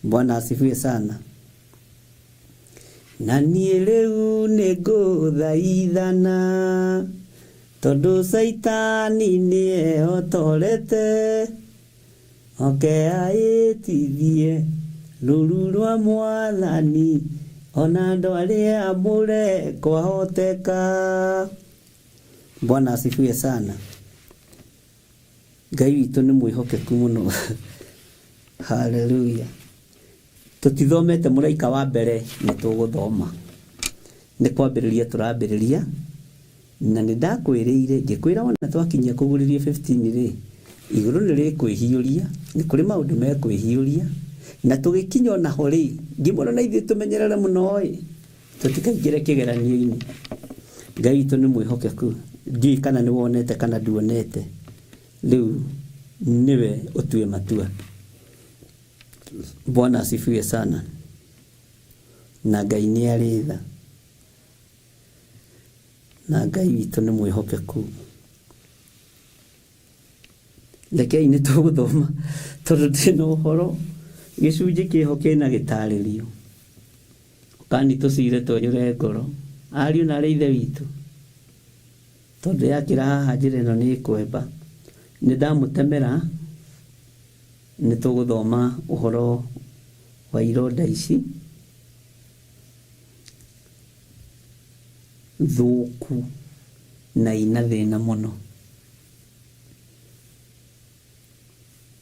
Bwana asifiwe sana. Na niĩ rĩu nĩngũthaithana tondũ Saitani nĩehotorete oke aĩtithie rũru rwa Mwathani ona andũ arĩa amũre kwahoteka. Bwana asifiwe sana. Ngai witũ nĩ mwĩhokeku mũno. Hallelujah. Tutithomete mũraika wa mbere nĩtũgũthoma. Nĩ kwambĩrĩria tũrambĩrĩria na nĩndakwĩrĩire ngĩkwĩra wona twakinyia kũgũrĩria 15 rĩ igũrũ nĩrĩkwĩhiũria nĩ kũrĩ maũndũ mekwĩhiũria na tũgĩkinya ona ho rĩ ngĩmwona na ithuĩ tũmenyerere mũno ĩ tũtikaingĩre kĩgeranio-inĩ. Ngai witũ nĩ mwĩhokeku. Ndiũĩ kana nĩwonete kana nduonete. Rĩu niwe ũtue matua. Bwana asifiwe sana. Na Ngai nĩ arĩ tha. Na Ngai witũ nĩ mwĩhokeku. Rekei nĩtũgũthoma tondũ ndĩna ũhoro gĩcunjĩ kĩho kĩna gĩtarĩrio. Kani tũcire tũnyũre ngoro. Ariũ na arĩ ithe witũ. Tondũ yakĩra haha njĩra ĩno nĩ kwemba. Nĩndamũtemera nĩtũgũthoma ũhoro wa ironda ici thũku na ina thĩna mũno.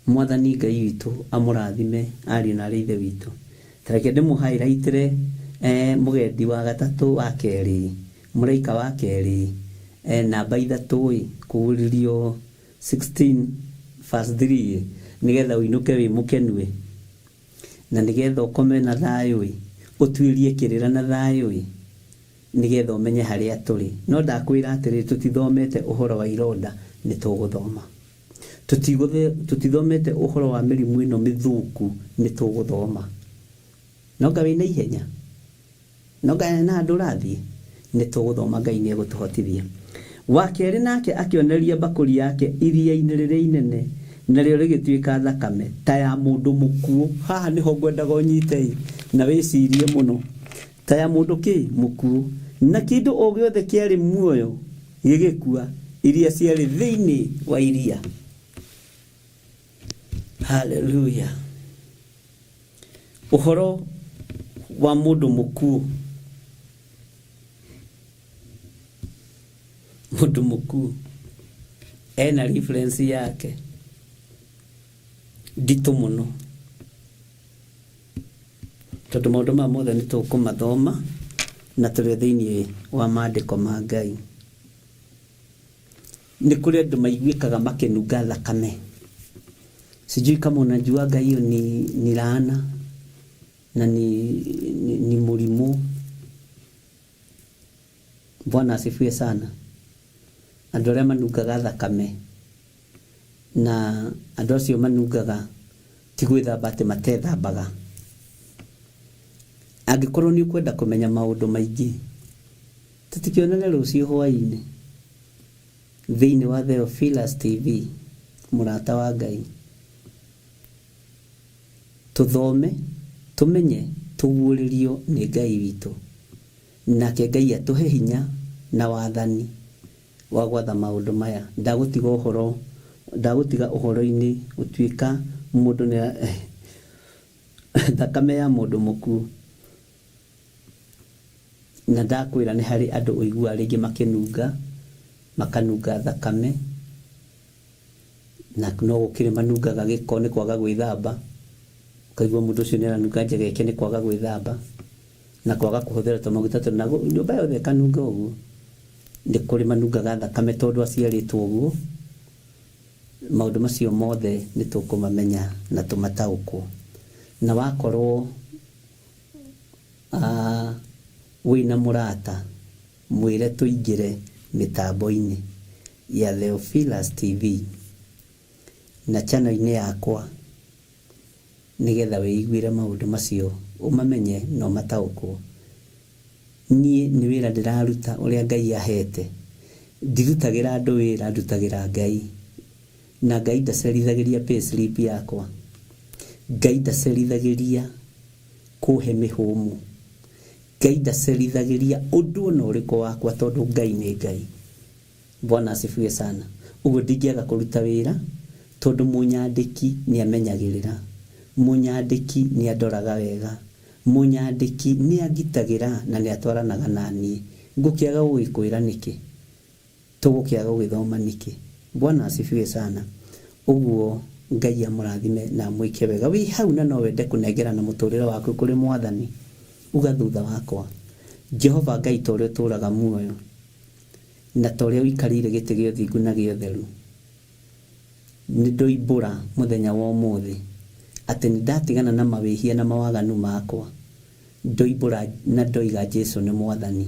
Mwathani Ngai witũ amũrathime ariũ na arĩ ithe witũ. Tareke ndĩmũ-highlightĩre mũgendi wa gatatũ wa kerĩ mũraika wa kerĩ namba 3 kũgũrĩrio 16 verse 3 nigetha uinuke wi mukenue na nigetha ukome na thayũ utuirie kirira na thayũ nigetha umenye haria turi. No ndakwira atiri tutithomete uhoro wa ironda nituguthoma tutithomete uhoro wa mirimu ino mithuku nituguthoma noga wina ihenya noga na andu rathie nituguthoma Ngai ni egutuhotithia. Wakeri nake akioneria bakuri yake iria-ini rire inene narĩo rĩgĩtuĩka thakame ta ya mũndũ mũkuũ. Haha nĩho ngwendaga ũnyite na wĩcirie mũno, ta ya mũndũ mũkuũ, na kĩndũ o gĩothe kĩarĩ muoyo gĩgĩkua, iria ciarĩ thĩinĩ wa iria. Hallelujah. Ũhoro wa mũndũ mũkuũ, mũndũ mũkuũ ena reference yake nditũ mũno, tondũ maũndũ ma mothe nĩ tũkũmathoma na tũrĩ thĩinĩ wa maandĩko ma Ngai. Nĩ kũrĩ andũ maiguĩkaga makĩnunga thakame, sijui kama unajua Ngai ni laana na ni mũrimũ. Bwana asifiwe sana. Andũ arĩa manungaga thakame na andũ acio manungaga ti gwĩthamba atĩ matethambaga. Angĩkorwo nĩ ũkwenda kũmenya maũndũ maingĩ, tũtikĩonane rũciũ hwaĩ-inĩ thĩinĩ wa Theophilus TV, mũrata wa Ngai. Tũthome, tũmenye, tũguũrĩrio nĩ Ngai witũ, nake Ngai atũhe hinya na wathani wa gwatha maũndũ maya. Ndagũtiga ũhoro-inĩ ũtuĩka mũndũ nĩ thakame ya mũndũ mũkuũ, na ndakwĩra nĩ harĩ andũ ũigua rĩngĩ makanunga thakame, na no gũkĩrĩ manungaga gĩko nĩ kwaga gwĩthamba. Ũkaigua mũndũ ũcio nĩ aranunga njegeke nĩ kwaga gwĩthamba na kwaga kũhũthĩra tũmaguta tondũ na nyũmba yothe ĩkanunga ũguo. Nĩ kũrĩ manungaga thakame tondũ aciarĩtwo ũguo. Maũndũ macio mothe nĩ tũkũmamenya na tũmataũkwo. Na wakorwo wĩna mũrata, mwĩre tũingĩre mĩtambo-inĩ ya Theophilus TV na channel-inĩ yakwa, nigetha wĩiguĩre maũndũ macio ũmamenye na ũmataũkwo. Niĩ nĩ wĩra ndĩraruta ũrĩa Ngai ahete. Ndirutagĩra andũ wĩra, ndutagĩra Ngai. Na Ngai ndacerithagĩria payslip yakwa, Ngai ndacerithagĩria kũhe mĩhũmũ, Ngai ndacerithagĩria ũndũ ona ũrĩkũ wakwa, tondũ Ngai nĩ Ngai. Bwana asifiwe sana. Ũguo ndingĩaga kũruta wĩra tondũ mũnyandĩki nĩ amenyagĩrĩra, mũnyandĩki nĩ andoraga wega, mũnyandĩki nĩ angitagĩra na nĩ atwaranaga na niĩ. Ngũkĩaga gũgĩkwĩra nĩkĩ? Tũgũkĩaga gũgĩthoma nĩkĩ? Bwana asifiwe sana. Ũguo Ngai amũrathime na mwĩke wega. Wĩ hau na no wende kũnengerana mũtũrĩre waku kũrĩ Mwathani, uga thutha wakwa, Jehova Ngai ta ũrĩa ũtũũraga muoyo na ta ũrĩa ũikarĩire gĩtĩ gĩa ũthingu na gĩa ũtheru, nĩ ndoimbũra mũthenya wa ũmũthĩ atĩ nĩ ndatigana na mawĩhia na mawaganu makwa. Ndoimbũra na ndoiga Jesũ nĩ Mwathani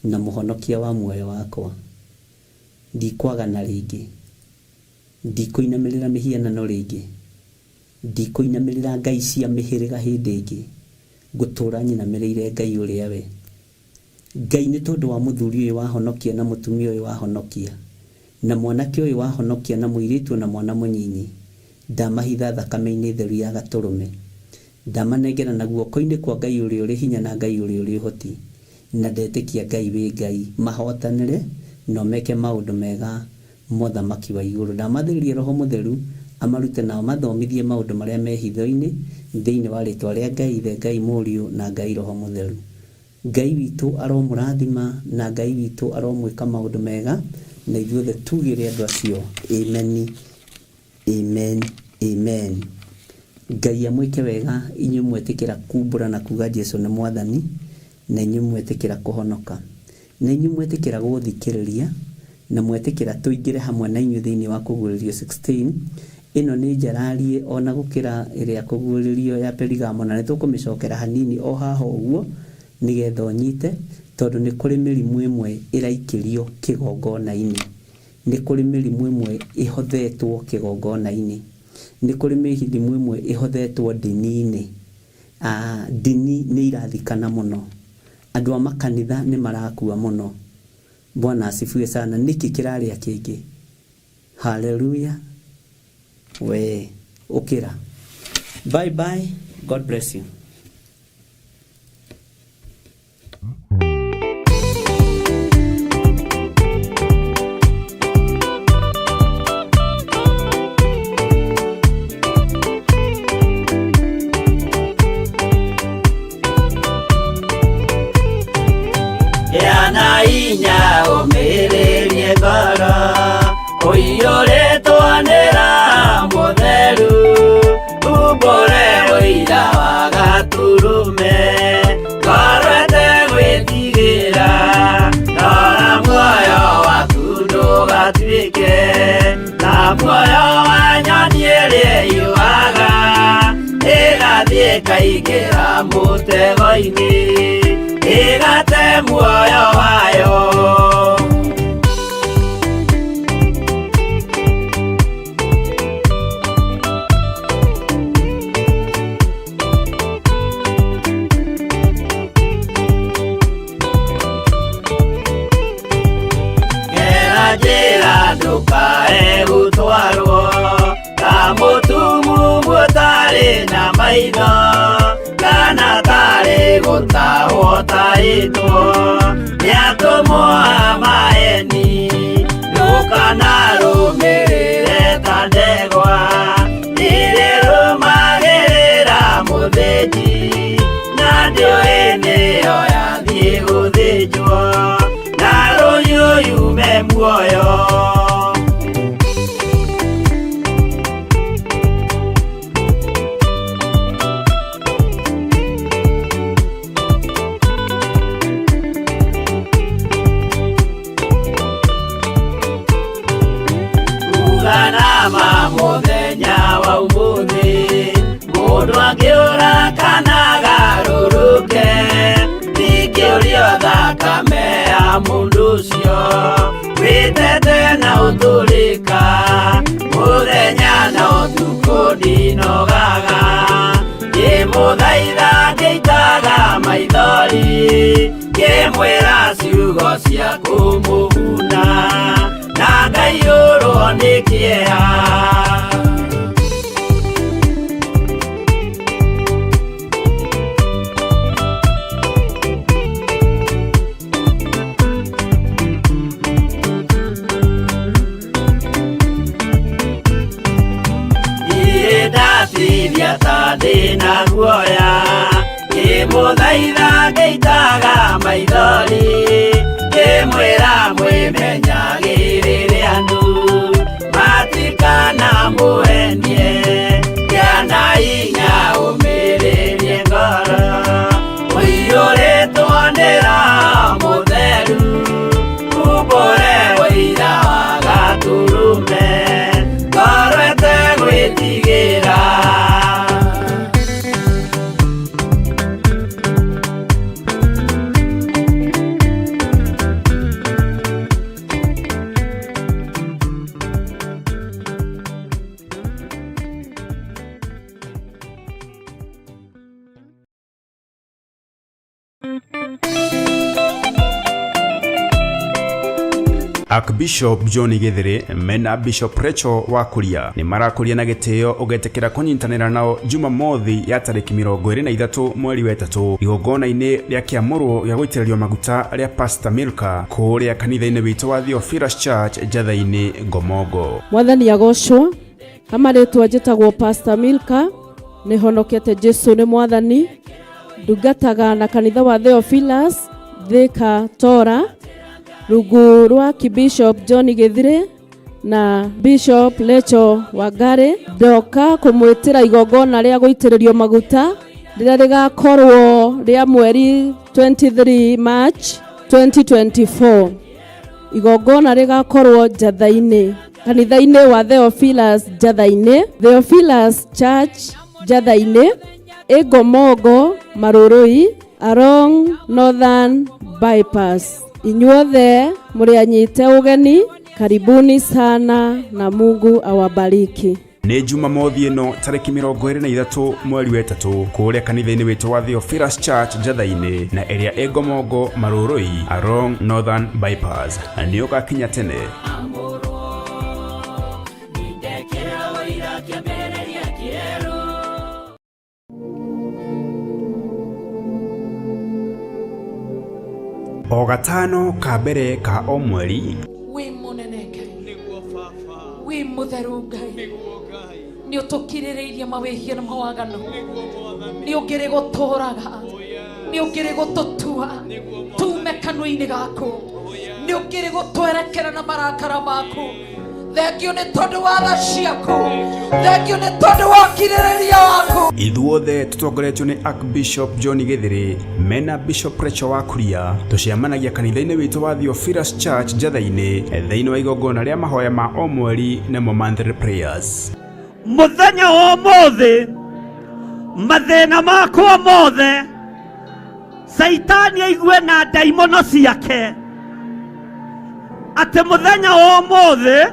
na mũhonokia wa muoyo wakwa. Ndikwagana rĩngĩ, ndikũinamĩrĩra mĩhianano rĩngĩ, ndikũinamĩrĩra ngai cia mĩhĩrĩga hĩndĩ ĩngĩ. Ngũtũũra nyinamĩrĩire Ngai ũrĩa we. Ngai nĩ tondũ wa mũthuri ũyũ wahonokia na mũtumia ũyũ wahonokia na mwanake ũyũ wahonokia na mũirĩtu na mwana mũnyinyi, ndamahitha thakame-inĩ theru ya Gatũrũme, ndamanengera na guoko-inĩ kwa Ngai ũrĩa ũrĩ hinya na Ngai ũrĩa ũrĩ ũhoti, na ndetĩkia Ngai wĩ Ngai, mahotanĩre no meke maũndũ mega mũthamaki wa igũrũ. Ndamathĩrĩria Roho Mũtheru amarute nao mathomithie maũndũ marĩa me hitho-inĩ thĩinĩ wa rĩtwa rĩa Ngai Ithe, Ngai Mũriũ na Ngai Roho Mũtheru. Ngai witũ aromũrathima na Ngai witũ aromwĩka maũndũ mega, na ithuothe tugĩre andũ acio amen, amen, amen. Ngai amwĩke wega inyuĩ mwetĩkĩra kumbũra na kuga Jesũ nĩ Mwathani, na inyuĩ mwetĩkĩra kũhonoka, na inyuĩ mwetĩkĩra gũthikĩrĩria, na mwetĩkĩra tũingĩre hamwe na inyuĩ thĩinĩ wa Kũguũrĩrio 16. Ĩno nĩ njararie ona gũkĩra ĩrĩa Kũguũrĩrio ya Perigamo, na nĩtũkũmĩcokera hanini o haha ũguo nĩgetha ũnyite, tondũ nĩ kũrĩ mĩrimũ ĩmwe ĩraikĩrio kĩgongona-inĩ. nĩ kũrĩ mĩrimũ ĩmwe ĩhothetwo kĩgongona-inĩ, nĩ kũrĩ mĩrimũ ĩmwe ĩhothetwo ndini-inĩ. Ndini nĩ irathikana mũno, andũ a makanitha nĩ marakua mũno. Bwana asifiwe sana. Niki kĩrarĩa kĩngĩ? Hallelujah. We ukira. Bye bye. God bless you. Yana inya umirerie ngoro uiyũrĩtwo nĩ Roho Mũtheru, umbũre ũira wa Gaturume, ngoro ĩtegwĩtigĩra, rora muoyo waku ndũgatuĩke ta muoyo wa nyoni ĩrĩa ĩyũaga, ĩgathiĩ ĩkaingĩra mũtego-inĩ, ĩgate muoyo wayo. Gera njĩra ndũkae gũtwarwo ta mũtumumu ũtarĩ na maitho, kana tarĩ gũtahwo tahĩtwo nĩ atũmwo a maeni. Ndũkanarũmĩrĩre ta ndegwa ĩrĩrũmagĩrĩra mũthĩnji, na ndĩũĩ nĩyo yathiĩ gũthĩnjwo na rũhiũ yume muoyo. Uganama mũthenya wa ũmũthĩ, mũndũ angĩũra kana agarũrũke, ndingĩũrio thakame ya mũndũ ũcio, wĩtete na ũtũrĩka, mũthenya na ũtukũ ndinogaga, ngĩmũthaitha ngĩitaga maithori, ngĩmwĩra ciugo cia kũmũguna, na ngaiyũrwo nĩ kĩeha. Ndatithia ta ndĩna guoya, ngĩmũthaitha ngĩitaga maithori, ngĩmwĩra mwĩmenyagĩrĩre andũ matikana mũhenie, gĩa na hinya ũmĩrĩrie ngoro, ũiyũrĩtwo nĩ Roho Mũtheru, umbũre ũira wa Gaturume, ngoro ĩtegwĩtigĩra. Archbishop John Gĩthĩrĩ mena Bishop Rachel wa Kuria nĩ marakũria na gĩtĩo ũgetekera kũnyitanĩra nao Jumamothi ya tarĩki 23 mweri wa 3 igongona-inĩ rĩa kĩamũrwo gĩa gũitĩrĩrio maguta rĩa Pastor Milka kũrĩa kanitha-inĩ witũ wa Theophilus Church Njatha-inĩ Ngomongo. Mwathani agocwo, amarĩtwa njĩtagwo Pastor Milka, nĩ honokete Jesu nĩ Mwathani, ndungataga na kanitha wa Theophilus Thika Tora, rungu rwa Bishop John Gĩthĩrĩ na Bishop Rachel Wangari. Ndoka kũmwĩtĩra igongona rĩa gũitĩrĩrio maguta rĩrĩa rĩgakorwo rĩa mweri 23 March 2024. Igongona rĩgakorwo Njatha-inĩ, kanitha-inĩ wa Theophilus Njatha-inĩ, Theophilus Church Njatha-inĩ, Ngomongo Marũrũi along Northern Bypass. Inyuothe mũrĩ anyite ũgeni Karibuni sana na Mungu awabariki. Nĩ Jumamothi ĩno tarĩki 23 mweri wa ĩtatũ kũrĩa kanitha-inĩ witũ wa Theophilus Church Njatha-inĩ na ĩrĩa ĩ Ngomongo Marũrũi along Northern Bypass. Nĩ ũgakinya tene. O gatano ka mbere ka o mweri wi munene Ngai wi mutheru Ngai ni utukirireirie mawihia na mawagano ni ungiri guturaga ni ungiri gututua tume kanua-ini gaku ni ungiri gutwerekera na marakara maku. Thengio nĩ tondũ wa tha ciaku, thengio nĩ tondũ wa kirĩrĩria waku. Ithuothe tũtongoretio nĩ Archbishop John Gĩthĩrĩ mena Bishop Precho wa Kuria tũciamanagia kanitha-inĩ witũ wa Theophilus Church Njatha-inĩ thĩinĩ wa igongona rĩa mahoya ma o mweri namo monthly prayers. Mũthenya wa ũmũthĩ mathĩna makwa mothe Saitani aigue na ndaimono ciake atĩ mũthenya wa ũmũthĩ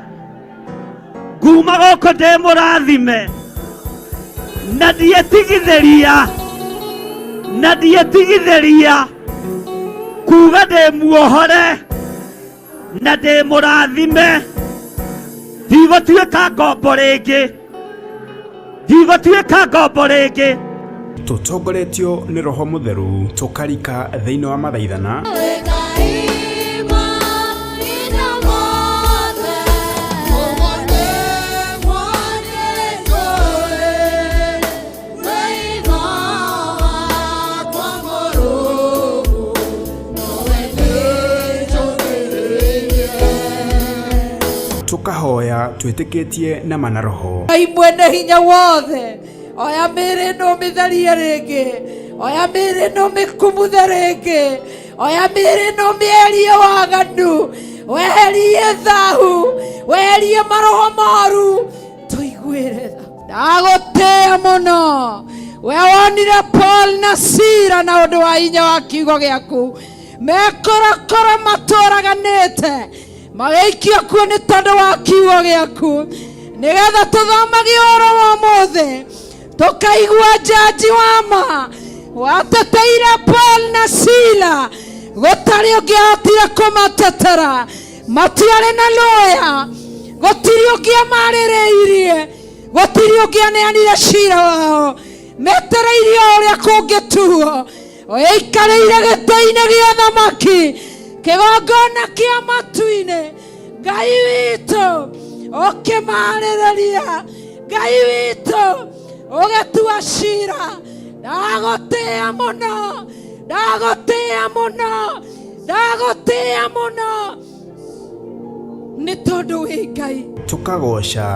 kuma gũkũ ndĩ mũrathime na ndiĩtigithĩria kuga ndĩ muohore na ndĩ mũrathime. Ndigũtuĩka ngombo rĩngĩ. Tũtongoretio nĩ Roho Mũtheru tũkarika thĩinĩ wa mathaithana tukahoya twĩtĩkĩtie na mana Roho. Ngai mwene hinya wothe, oya mĩĩrĩ ĩno mĩtharie rĩngĩ, oya mĩĩrĩ ĩno mĩkumuthe rĩngĩ, oya mĩĩrĩ ĩno mĩeherie waganu, weherie thahu, weherie maroho moru, tũiguĩre tha. Ndagũtĩĩa mũno we wonire Paul na Sila na ũndũ wa hinya wa kiugo gĩaku mekorakora matũraganĩte magĩikio kuo nĩ tondũ wa kiugo gĩaku, nĩgetha tũthomagie ũhoro wa ũmũthĩ tũkaigua jaji wa ma wateteire Paul na Sila, gũtarĩ ũngĩahotire kũmatetera, matiarĩ na lawyer, gũtirĩ ũngĩamarĩrĩirie, gũtirĩ ũngĩaneanire cira wao, metereirie ũrĩa kũngĩtuo, ũikarĩire gĩtĩ-inĩ gĩa thamaki kĩgongona kĩa matu-inĩ. Ngai witũ ũkĩmarĩrĩria, Ngai witũ ũgĩtua cira. Ndagũtĩĩa mũno, ndagũtĩĩa mũno, ndagũtĩĩa mũno nĩ tondũ wĩ Ngai. Tukagoca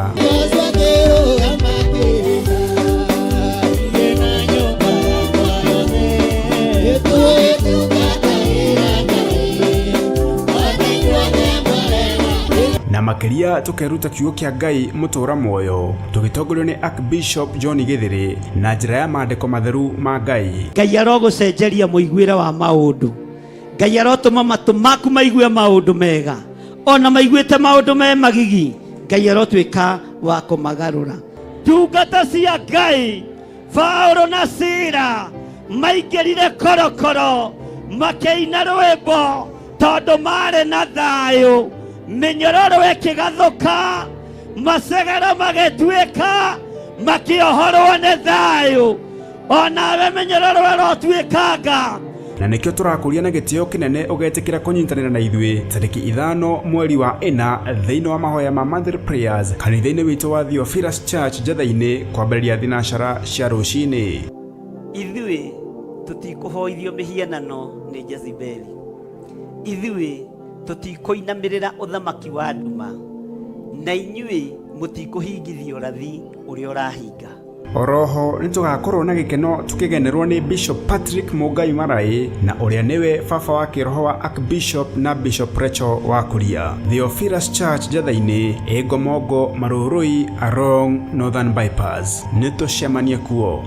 na makiria tukeruta kiugo kĩa Ngai mũtũra muoyo tũgĩtongorio nĩ Archbishop John Gĩthĩrĩ na njĩra ya maandĩko matheru ma Ngai. Ngai arogũcenjeria mũiguĩre wa maũndũ, Ngai arotũma matũ maku maigue maũndũ mega, ona maiguĩte maũndũ me magigi, Ngai arotwĩka wa kũmagarũra. Ndungata cia Ngai Paulo na Sila maingĩrire korokoro makĩina rwĩmbo tondũ marĩ na thayũ, mĩnyororo ĩkĩgathũka, macegera magĩtuĩka makĩohorwo nĩ thayũ, onawe mĩnyororo ĩrotuĩkanga. Na nĩkĩo tũrakũria na gĩtĩo kĩnene ũgetĩkĩra kũnyitanĩra na ithuĩ tarĩki 5 mweri wa 4 thĩinĩ wa mahoya ma monthly prayers kanitha-inĩ witũ wa Theophilus Church Njatha-inĩ kwambĩrĩria thinacara cia rũcinĩ. Ithuĩ tũtikũhoithio mĩhianano nĩ Jezebeli, ithuĩ tũtikũinamĩrĩra ũthamaki wa nduma, na inyuĩ mũtikũhingithio rathi ũrĩa ũrahinga. Oroho nĩtũgakorwo na gĩkeno tũkĩgenerwo nĩ Bishop Patrick Mũngai Maraĩ na ũrĩa nĩwe baba wa kĩroho wa Archbishop na Bishop Precho wa Kuria. Theophilus Church Njatha-inĩ ĩ Ngomongo Marũrũi along Northern Bypass. Nĩtũcemanie kuo.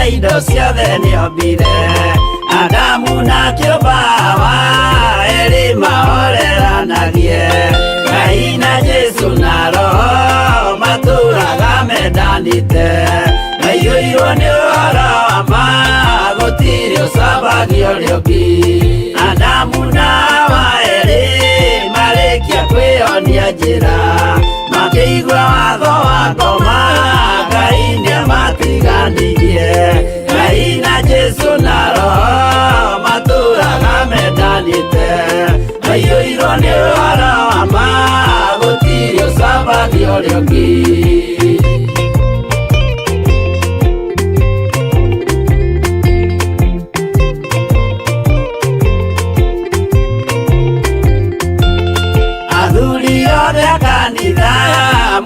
na indo ciothe nĩombire Adamu na kĩũmba erĩ mahoreranagie Ngai na Jesu na Roho matũraga mendanĩte maiyũirwo nĩ ũhoro wa ma gũtirĩ ũcambagia ũrĩa ũngĩ Adamu na Hawa erĩ marĩkia kwĩyonia njĩra makĩigua watho wa ngoma Ngai nĩamatiganirie Ngai na Jesu na Roho matũraga mendanĩte maiyũirwo nĩ ũhoro wa ma gũtirĩ ũcambagia ũrĩa ũngĩ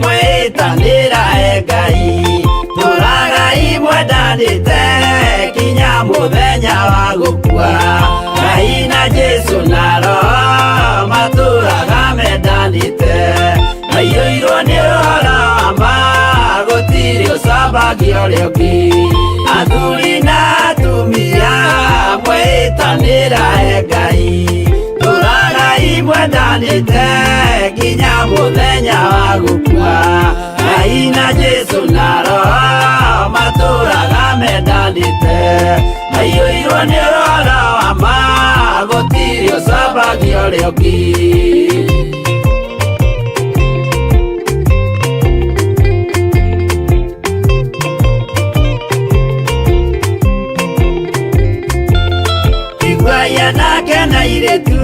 mwĩtanĩra Ngai tũragai mwendanĩte kinya mũthenya wa gũkua Ngai na Jesu na Roho matũraga mendanĩte maiyũirwo nĩ ũhoro wa ma gũtirĩ ũcambagia ũrĩa ũngĩ athuri na atumia mwĩtanĩra Ngai tũragai mwendanĩte kinya mũthenya wa gũkua Ngai na Jesu na Roho matũraga mendanĩte maiyũirwo nĩ ũhoro wa ma gũtirĩ ũcambagia ũrĩa ũngĩ Igwaya nake na irĩtu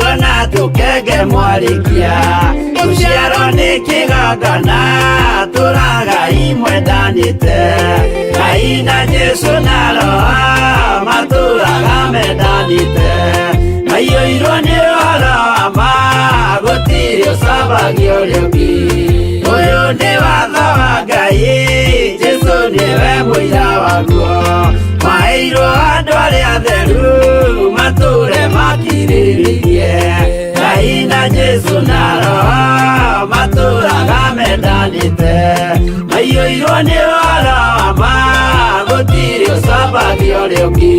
ona tũkenge mwarĩkia tũciarwo nĩ kĩgongona tũragai mwendanĩte Ngai na Jesu na Roho matũraga mendanĩte maiyũirwo nĩ ũhoro wa ma gũtirĩ ũcambagia ũrĩa ũngĩ ũyũ nĩ watho wa Ngai Jesu nĩwe mũira waguo maheirwo andũ arĩa atheru matũre makirĩrĩirie Ngai na Jesu na Roho matũraga mendanĩte maiyũirwo nĩ ũhoro wa ma gũtirĩ ũcambagia ũrĩa ũngĩ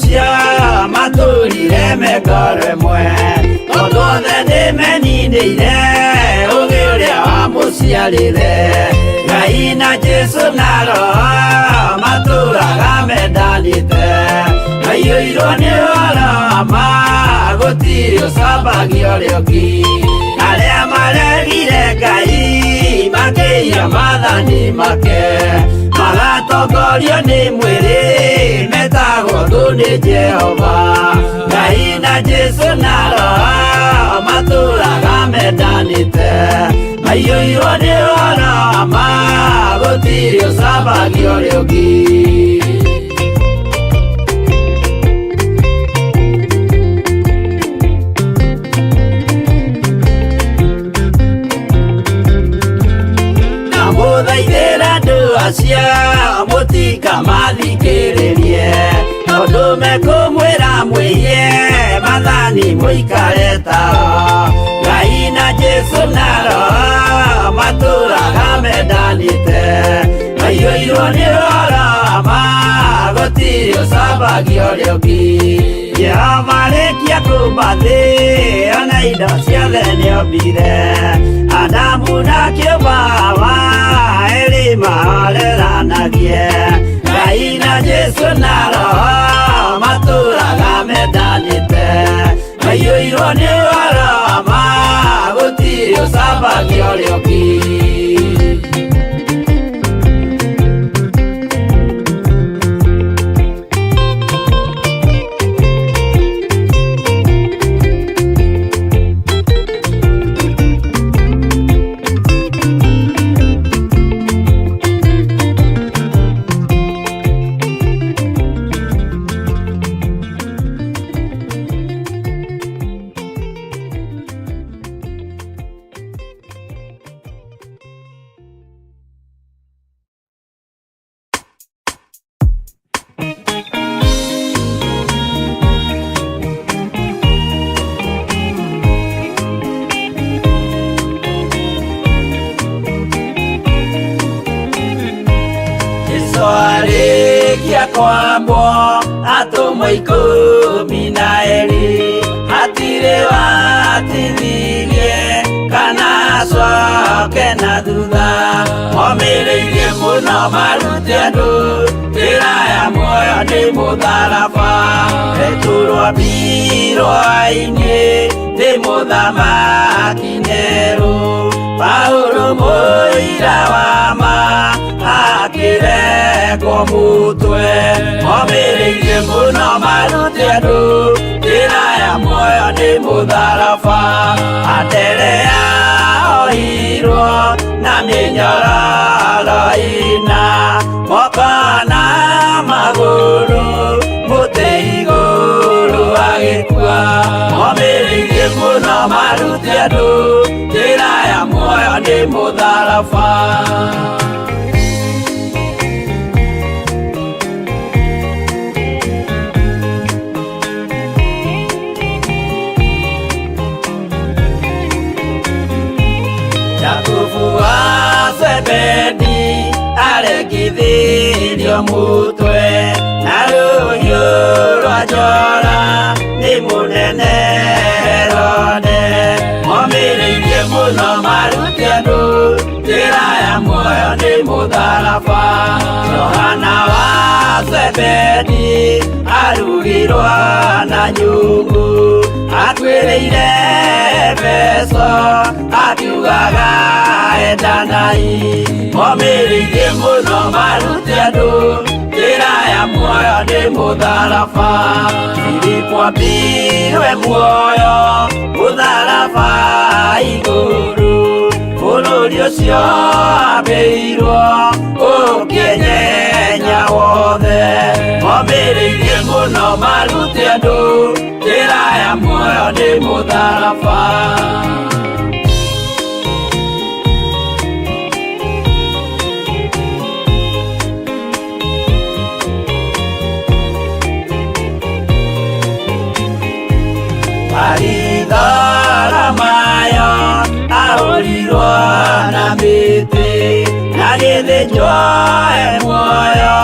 cia matũrire mekoro ĩmwe tondũ othe nĩmeninĩire ũgĩ ũrĩa wamũciarire Ngai na Jesu na Roho matũraga mendanĩte maiyũirwo nĩ ũhoro wa ma gũtirĩ ũcambagia ũrĩa ũngĩ arĩa maregire Ngai makĩiya maathani make magatongorio nĩ mwĩrĩ metagwo thũ nĩ Jehova Ngai na Jesu na Roho matũraga mendanĩte maiyũirwo nĩ ũhoro wa ma gũtirĩ ũcambagia ũrĩa ũngĩ mũthaithĩra andũ acio mũtikamathikĩrĩrie tondũ mekũmwĩra mwĩhie maathani mũikare tao Ngai na Jesu na Roho matũraga mendanĩte maiyũirwo nĩ ũhoro wa ma gũtirĩ ũcambagia ũrĩa ũngĩ Jehova arĩkia kũmba thĩ ona indo ciothe nĩombire Adamu na kĩũmba Hawa erĩ mahoreranagie Ngai na Jesu na Roho matũraga mendanĩte maiyũirwo nĩ ũhoro wa ma gũtirĩ ũcambagia ũrĩa ũngĩ ikũmi na erĩ hatirĩ watithirie kana acoke na thutha momĩrĩirie mũno marute andũ njĩra ya muoyo nĩ mũtharaba rĩturwo mbirwa-inĩ nĩ mũthamaki Nero Paulo mũira wa ma akĩrekwo mũtwe momĩrĩirie mũno marute andũ njĩra ya muoyo nĩ mũtharaba atere yaohirwo na mĩnyororo ina moko na magũrũ mũtĩ igũrũ agĩkua momĩrĩirie mũno marute andũ njĩra ya muoyo nĩ mũtharaba Zebedi aregithirio mũtwe na rũhiũ rwa njora nĩ mũnene Herode momĩrĩirie mũno marute andũ njĩra ya muoyo nĩ mũtharaba Johana wa Zebedi arugirwo na nyũngũ atuĩrĩire Efeso akiugaga endanai momĩrĩirie mũno marute andũ njĩra ya muoyo nĩ mũtharaba Filipo ambirwe muoyo mũtharaba igũrũ bũrũri ũcio ambĩirwo ũkĩnyenya wothe momĩrĩirie mũno marute andũ njĩra ya muoyo nĩ mũtharaba Mayo ahũrirwo na mĩtĩ na gĩthĩnjwo muoyo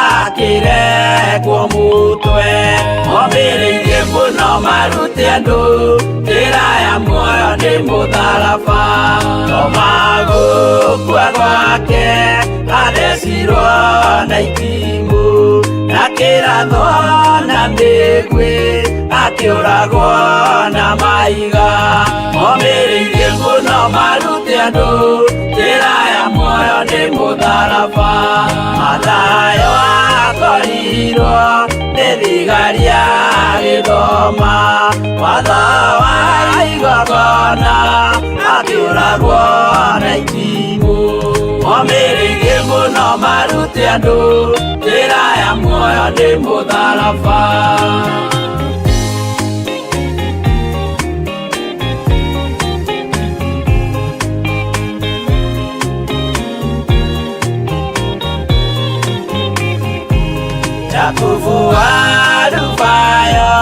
akĩrekwo mũtwe momĩrĩirie mũno marute andũ njĩra ya muoyo nĩ mũtharaba no magũkua gwake athecirwo na itimũ na kĩratho na mĩguĩ akĩũragwo na maiga momĩrĩirie mũno marute andũ njĩra ya muoyo nĩ mũtharaba Mathayo akorirwo nĩ thigari agĩthoma watho wa igongona akĩũragwo na itimũ momĩrĩirie mũno marute andũ njĩra ya muoyo nĩ mũtharaba Yakubu wa Rufayo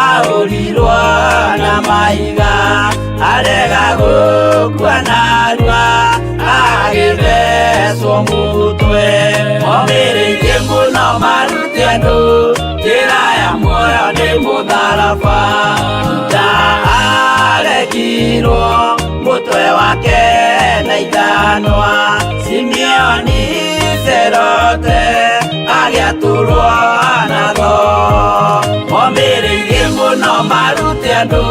ahũrirwo na maiga arega gũkua narua agĩthecwo mũtwe momĩrĩirie mũno marute andũ njĩra ya muoyo nĩ mũtharaba Juda aregirwo mũtwe wake na ithanwa Simeoni Zelote agĩatũrwo na tho momĩrĩirie mũno marute andũ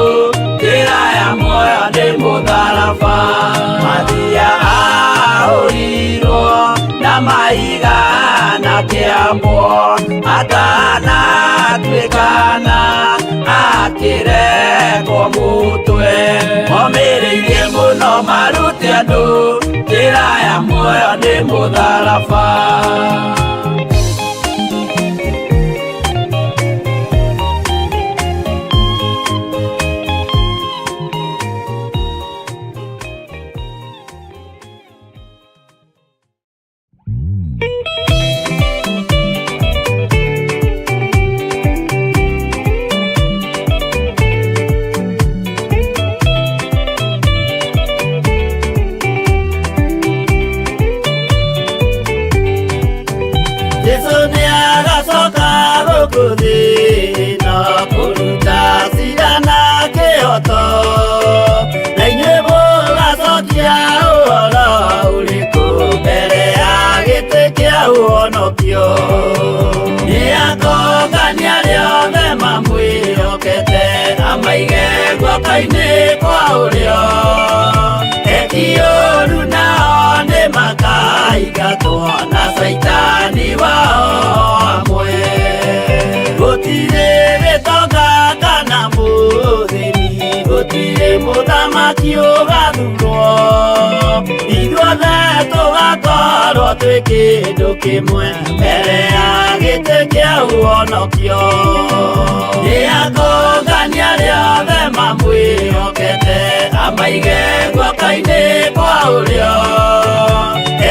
njĩra ya muoyo nĩ mũtharaba Mathia ahũrirwo na maiga na kĩambo atanatuĩkana akĩrekwo mũtwe momĩrĩirie mũno marute andũ njĩra ya muoyo nĩ mũtharaba guoka-inĩ kwa ũrĩo ekioru nao nĩ makaingatwo na Saitani wao hamwe. Gũtirĩ gĩtonga kana mũthĩni, gũtirĩ mũthamaki ũgathurwo, ithuothe tũgakorwo twĩ kĩndũ kĩmwe mbere ya gĩtĩ kĩa ũhonokio. Nĩ akũngania rĩothe mamwĩhokete, amaige guoka-inĩ kwa ũrĩo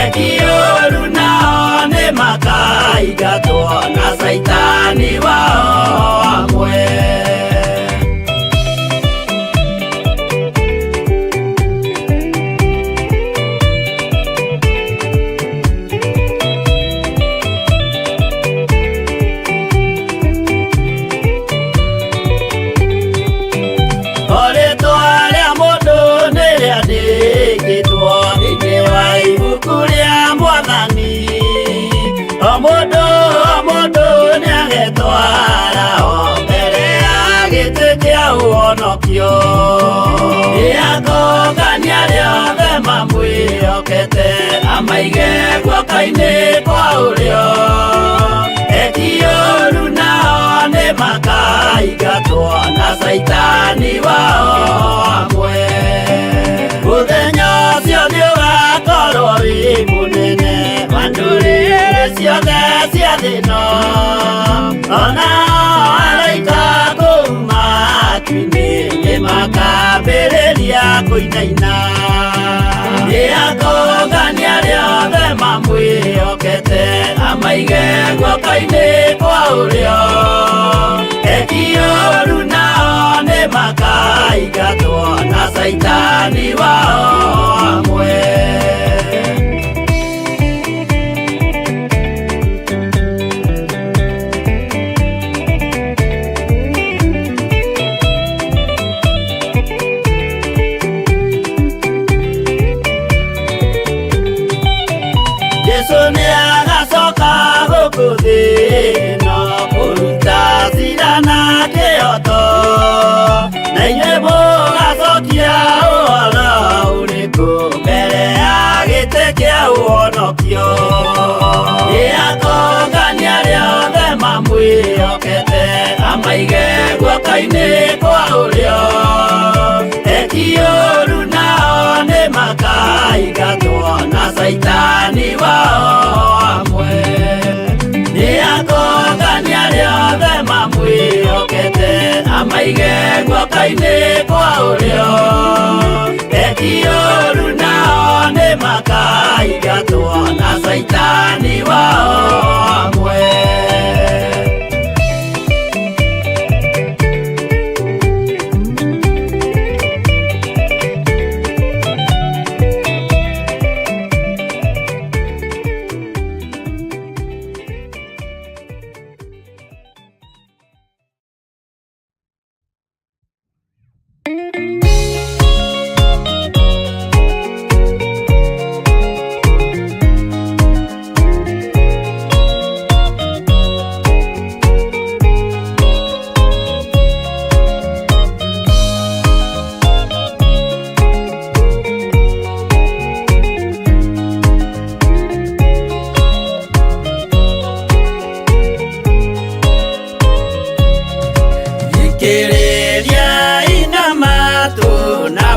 ekioru nao nĩ makaingatwo na Saitani wao hamwe. Nĩ akũngania rĩothe mamwĩhokete, amaige guoka-inĩ kwa ũrĩo ekioru nao nĩ makaingatwo na Saitani wao hamwe. Mũthenya ũcio nĩũgakorwo wĩ mũnene wa ndũrĩrĩ ciothe cia thĩ ĩno, onao araika kũu matu-inĩ nĩ makambĩrĩria kũinaina. Nĩ akũngania rĩothe mamwĩhokete, amaige guoka-inĩ kwa ũrĩo ekioru nao nĩ makaingatwo na Saitani wao hamwe. Jesu nĩ agacoka gũkũ thĩ ĩno kũruta cira na kĩhooto, na inyuĩ mũgacokia ũhoro ũrĩkũ mbere ya gĩtĩ kĩa ũhonokio. Nĩ akũngania rĩothe mamwĩhokete, amaige guoka-inĩ kwa ũrĩo ekioru nao nĩ makaingatwo na Saitani wao hamwe. Nĩ akũngania rĩothe mamwĩhokete, amaige guoka-inĩ kwa ũrĩo ekioru nao nĩ makaingatwo na Saitani wao hamwe.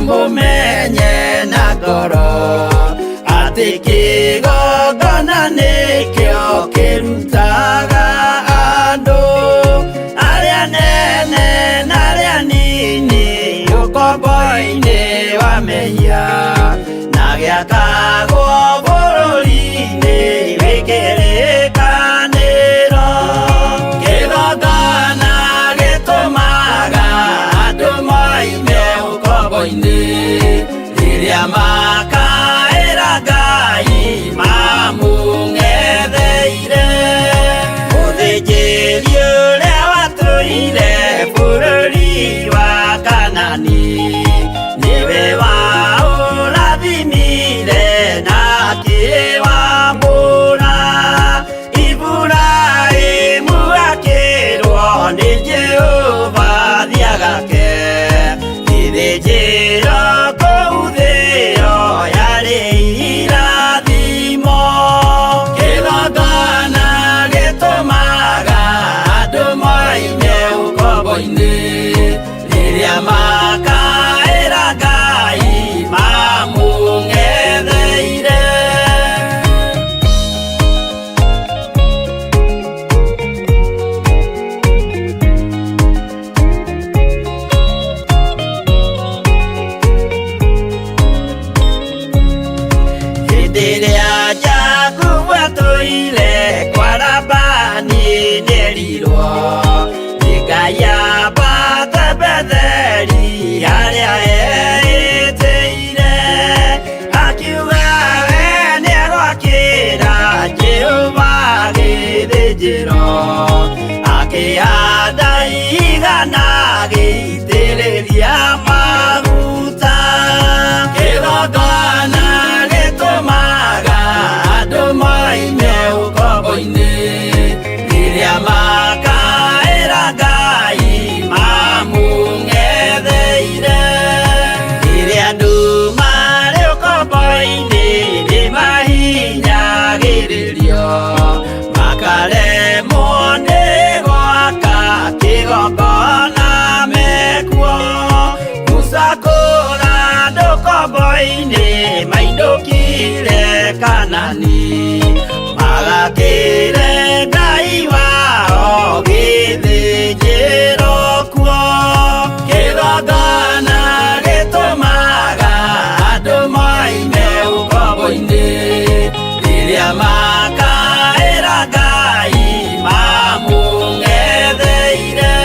Mũmenye na ngoro atĩ kĩgongona nĩkĩo kĩrutaga andũ arĩa nene na arĩa nini ũkombo-inĩ wa mehia, na gĩakagwo bũrũri-inĩ wĩ kĩrĩkanĩro. Kĩgongona gĩtũmaga andũ moime ũkombo-inĩ rĩrĩa makaĩra Ngai mamũng'etheire. Mũthĩnjĩri ũrĩa watũire bũrũri wa Kanani nĩwe waũrathimire na akĩwambũra. Iburahĩmu akĩrwo nĩ Jehova thiagake, rũĩ-inĩ mainũkire Kanani, magakĩre Ngai wao gĩthĩnjĩro kuo. Kĩgongona gĩtũmaga andũ moime ũkombo-inĩ, rĩrĩa makaĩra Ngai mamũng'etheire.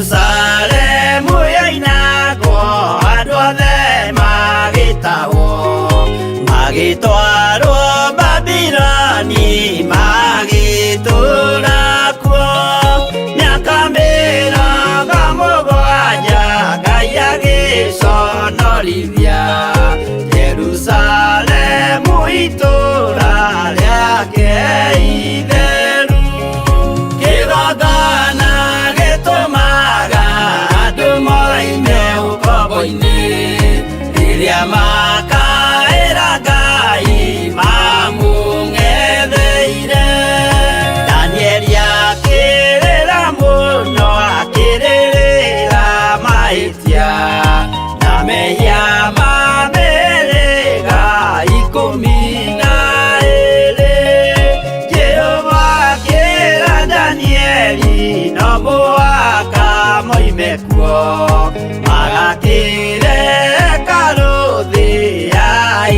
Jerusalemu yainagwo, andũ othe magĩtahwo, magĩtwarwo Babuloni, magĩtũũra kuo mĩaka 70 Ngai agĩconorithia Jerusalemu itũũra rĩake itheru. Kĩgongona gĩtũmaga andũ moime ũkombo-inĩ, rĩrĩa makaĩra Ngai mamũng'etheire. Danieli akĩrĩra mũno, akĩrĩrĩra mahĩtia na mehia ma mĩhĩrĩga 12. Jehova akĩra Danieli no mũhaka moime kuo, magakĩre karũthĩ ya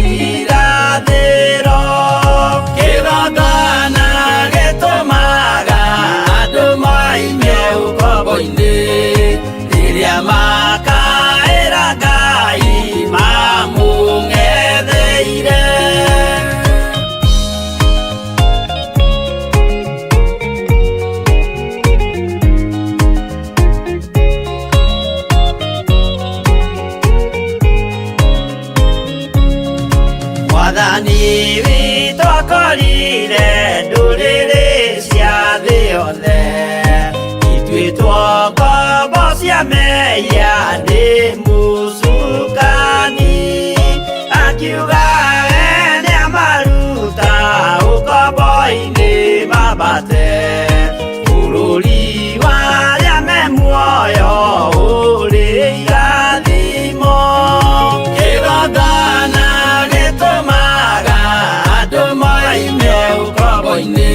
irathĩro. Kĩgongona gĩtũmaga andũ moime ũkombo-inĩ, rĩrĩa makaĩra Ngai mamũng'etheire. Mwathani witũ akorire ndũrĩrĩ cia thĩ yothe, ituĩtwo ngombo cia mehia nĩ mũcukani. Akiuga nĩamaruta ũkombo-inĩ mambate bũrũri wa arĩa me muoyo ũrĩ irathimo. Kĩgongona gĩtũmaga andũ moime ũkombo-inĩ,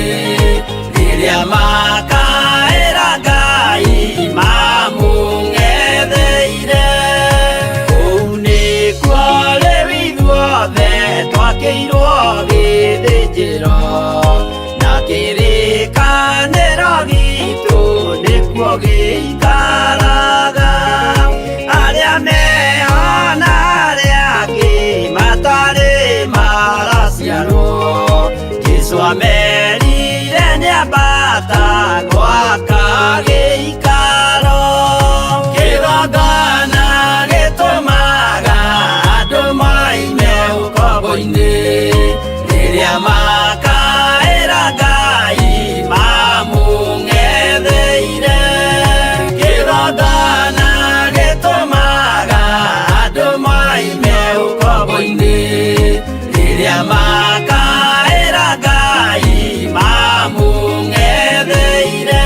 rĩrĩa makaĩra Ngai mamũng'etheire. Kũu nĩkuo rĩu ithuothe twakĩirwo gĩthĩnjĩro, na kĩrĩkanĩro gitũ nĩkuo gĩikaraga. Arĩa meho na arĩa angĩ matarĩ maraciarwo, Jesũ amerire nĩambata gwaka gĩikaro. Kĩgongona gĩtũmaga andũ moime ũkombo-inĩ, rĩrĩa makaĩra Ngai mamũng'etheire. Kĩgongona gĩtũmaga andũ moime ũkombo-inĩ, rĩrĩa makaĩra Ngai mamũng'etheire.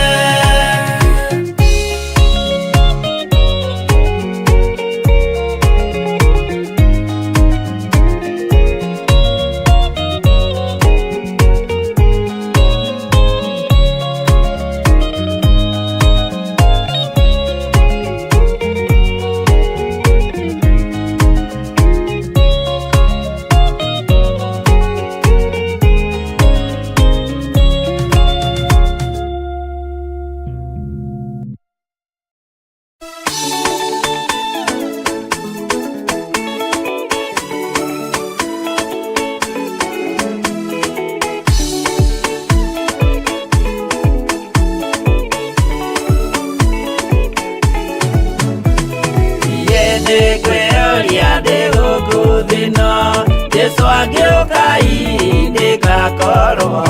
Jesũ agĩũka ihinda ngakorwo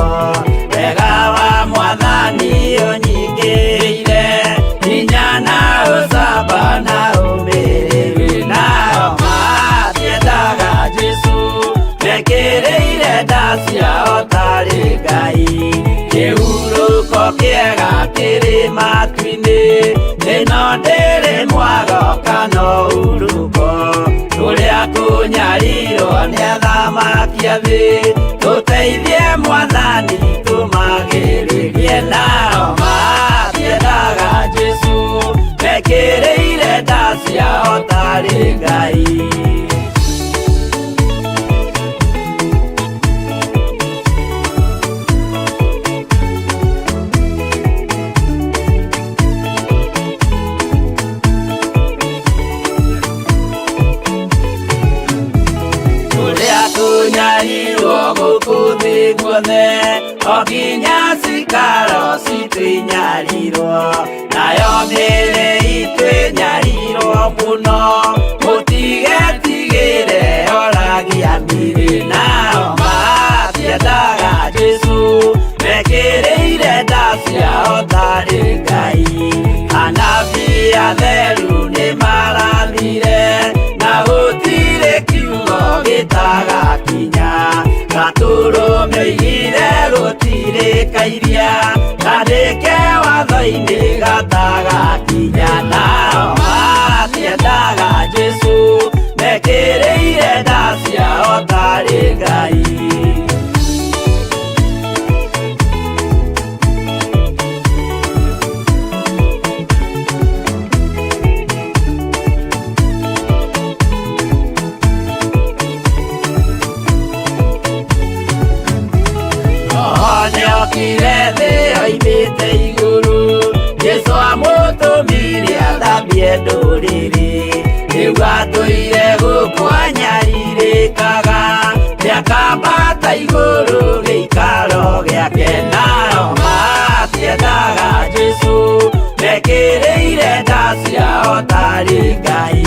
wega wa Mwathani ũnyingĩrĩire hinya na ũcamba na ũmĩrĩru nao matiendaga Jesũ ciao tarĩ Ngai kĩhurũko kĩega kĩrĩ matu-inĩ ĩno ndĩrĩ mwago kana ũruko tũrĩa kũnyarirwo nĩ athamaki a thĩ tũteithie Mwathani tũmagĩrĩrie nao matiendaga Jesũ mekĩrĩire nda ciao tarĩ Ngai. Tunyarirwo gũkũ thĩ guothe o nginya cikaro citũ inyarirwo nayo mĩĩrĩ itũ ĩnyarirwo mũno mũtigetigĩre oragia mĩĩrĩ nao matiendaga Jesũ mekĩrĩire nda ciao tarĩ Ngai. Anabii atheru nĩ marathire na gũtirĩ kiugo gĩtagakinya gatũrũmĩire gũtirĩkairia kandĩke watho-inĩ gatagakinya nao matiendaga Jesũ mekĩrĩire nda ciao tarĩ Ngai. Nĩokire thĩ oimĩte igũrũ Jesũ amũtũmire athambie ndũrĩrĩ rĩu atũire gũkũ anyarirĩkaga nĩakambata igũrũ gĩikaro gĩake nao matiendaga Jesũ mekĩrĩire nda ciao tarĩ Ngai.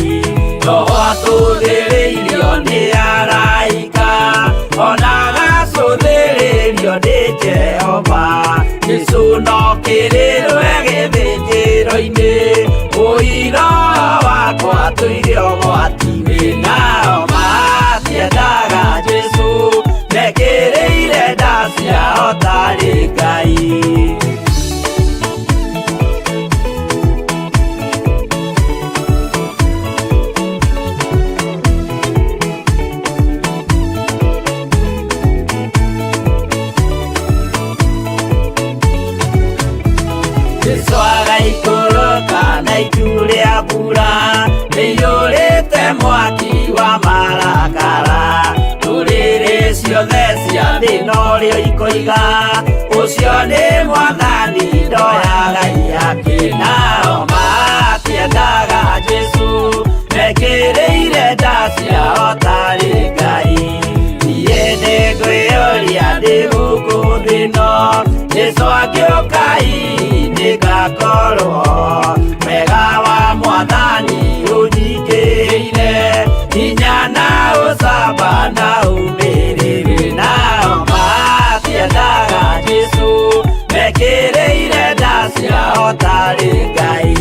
Roho atũthĩrĩirio nĩ araika ona agacũthĩrĩrio nĩ Jehova Jesũ no kĩrĩrwe gĩthĩnjĩro-inĩ ũira wakwa tũire ũgwati-inĩ nao matiendaga Jesũ mekĩrĩire nda ciao tarĩ Ngai. Jesũ agaikũrũka na itu rĩa mbura rĩiyũrĩte mwaki wa marakara ndũrĩrĩ ciothe cia thĩ norĩo ikoiga ũcio nĩ Mwathani ndoyaga yake nao matiendaga Jesũ mekĩrĩire nda ciao tarĩ Ngai. Niĩ nĩngwĩyũria ndĩ gũkũ thĩ ĩno Jesũ angĩũka ngakorwo wega wa Mwathani ũnyingĩrĩire hinya na ũcamba na ũmĩrĩru nao matiendaga Jesũ mekĩrĩire nda ciao tarĩ Ngai.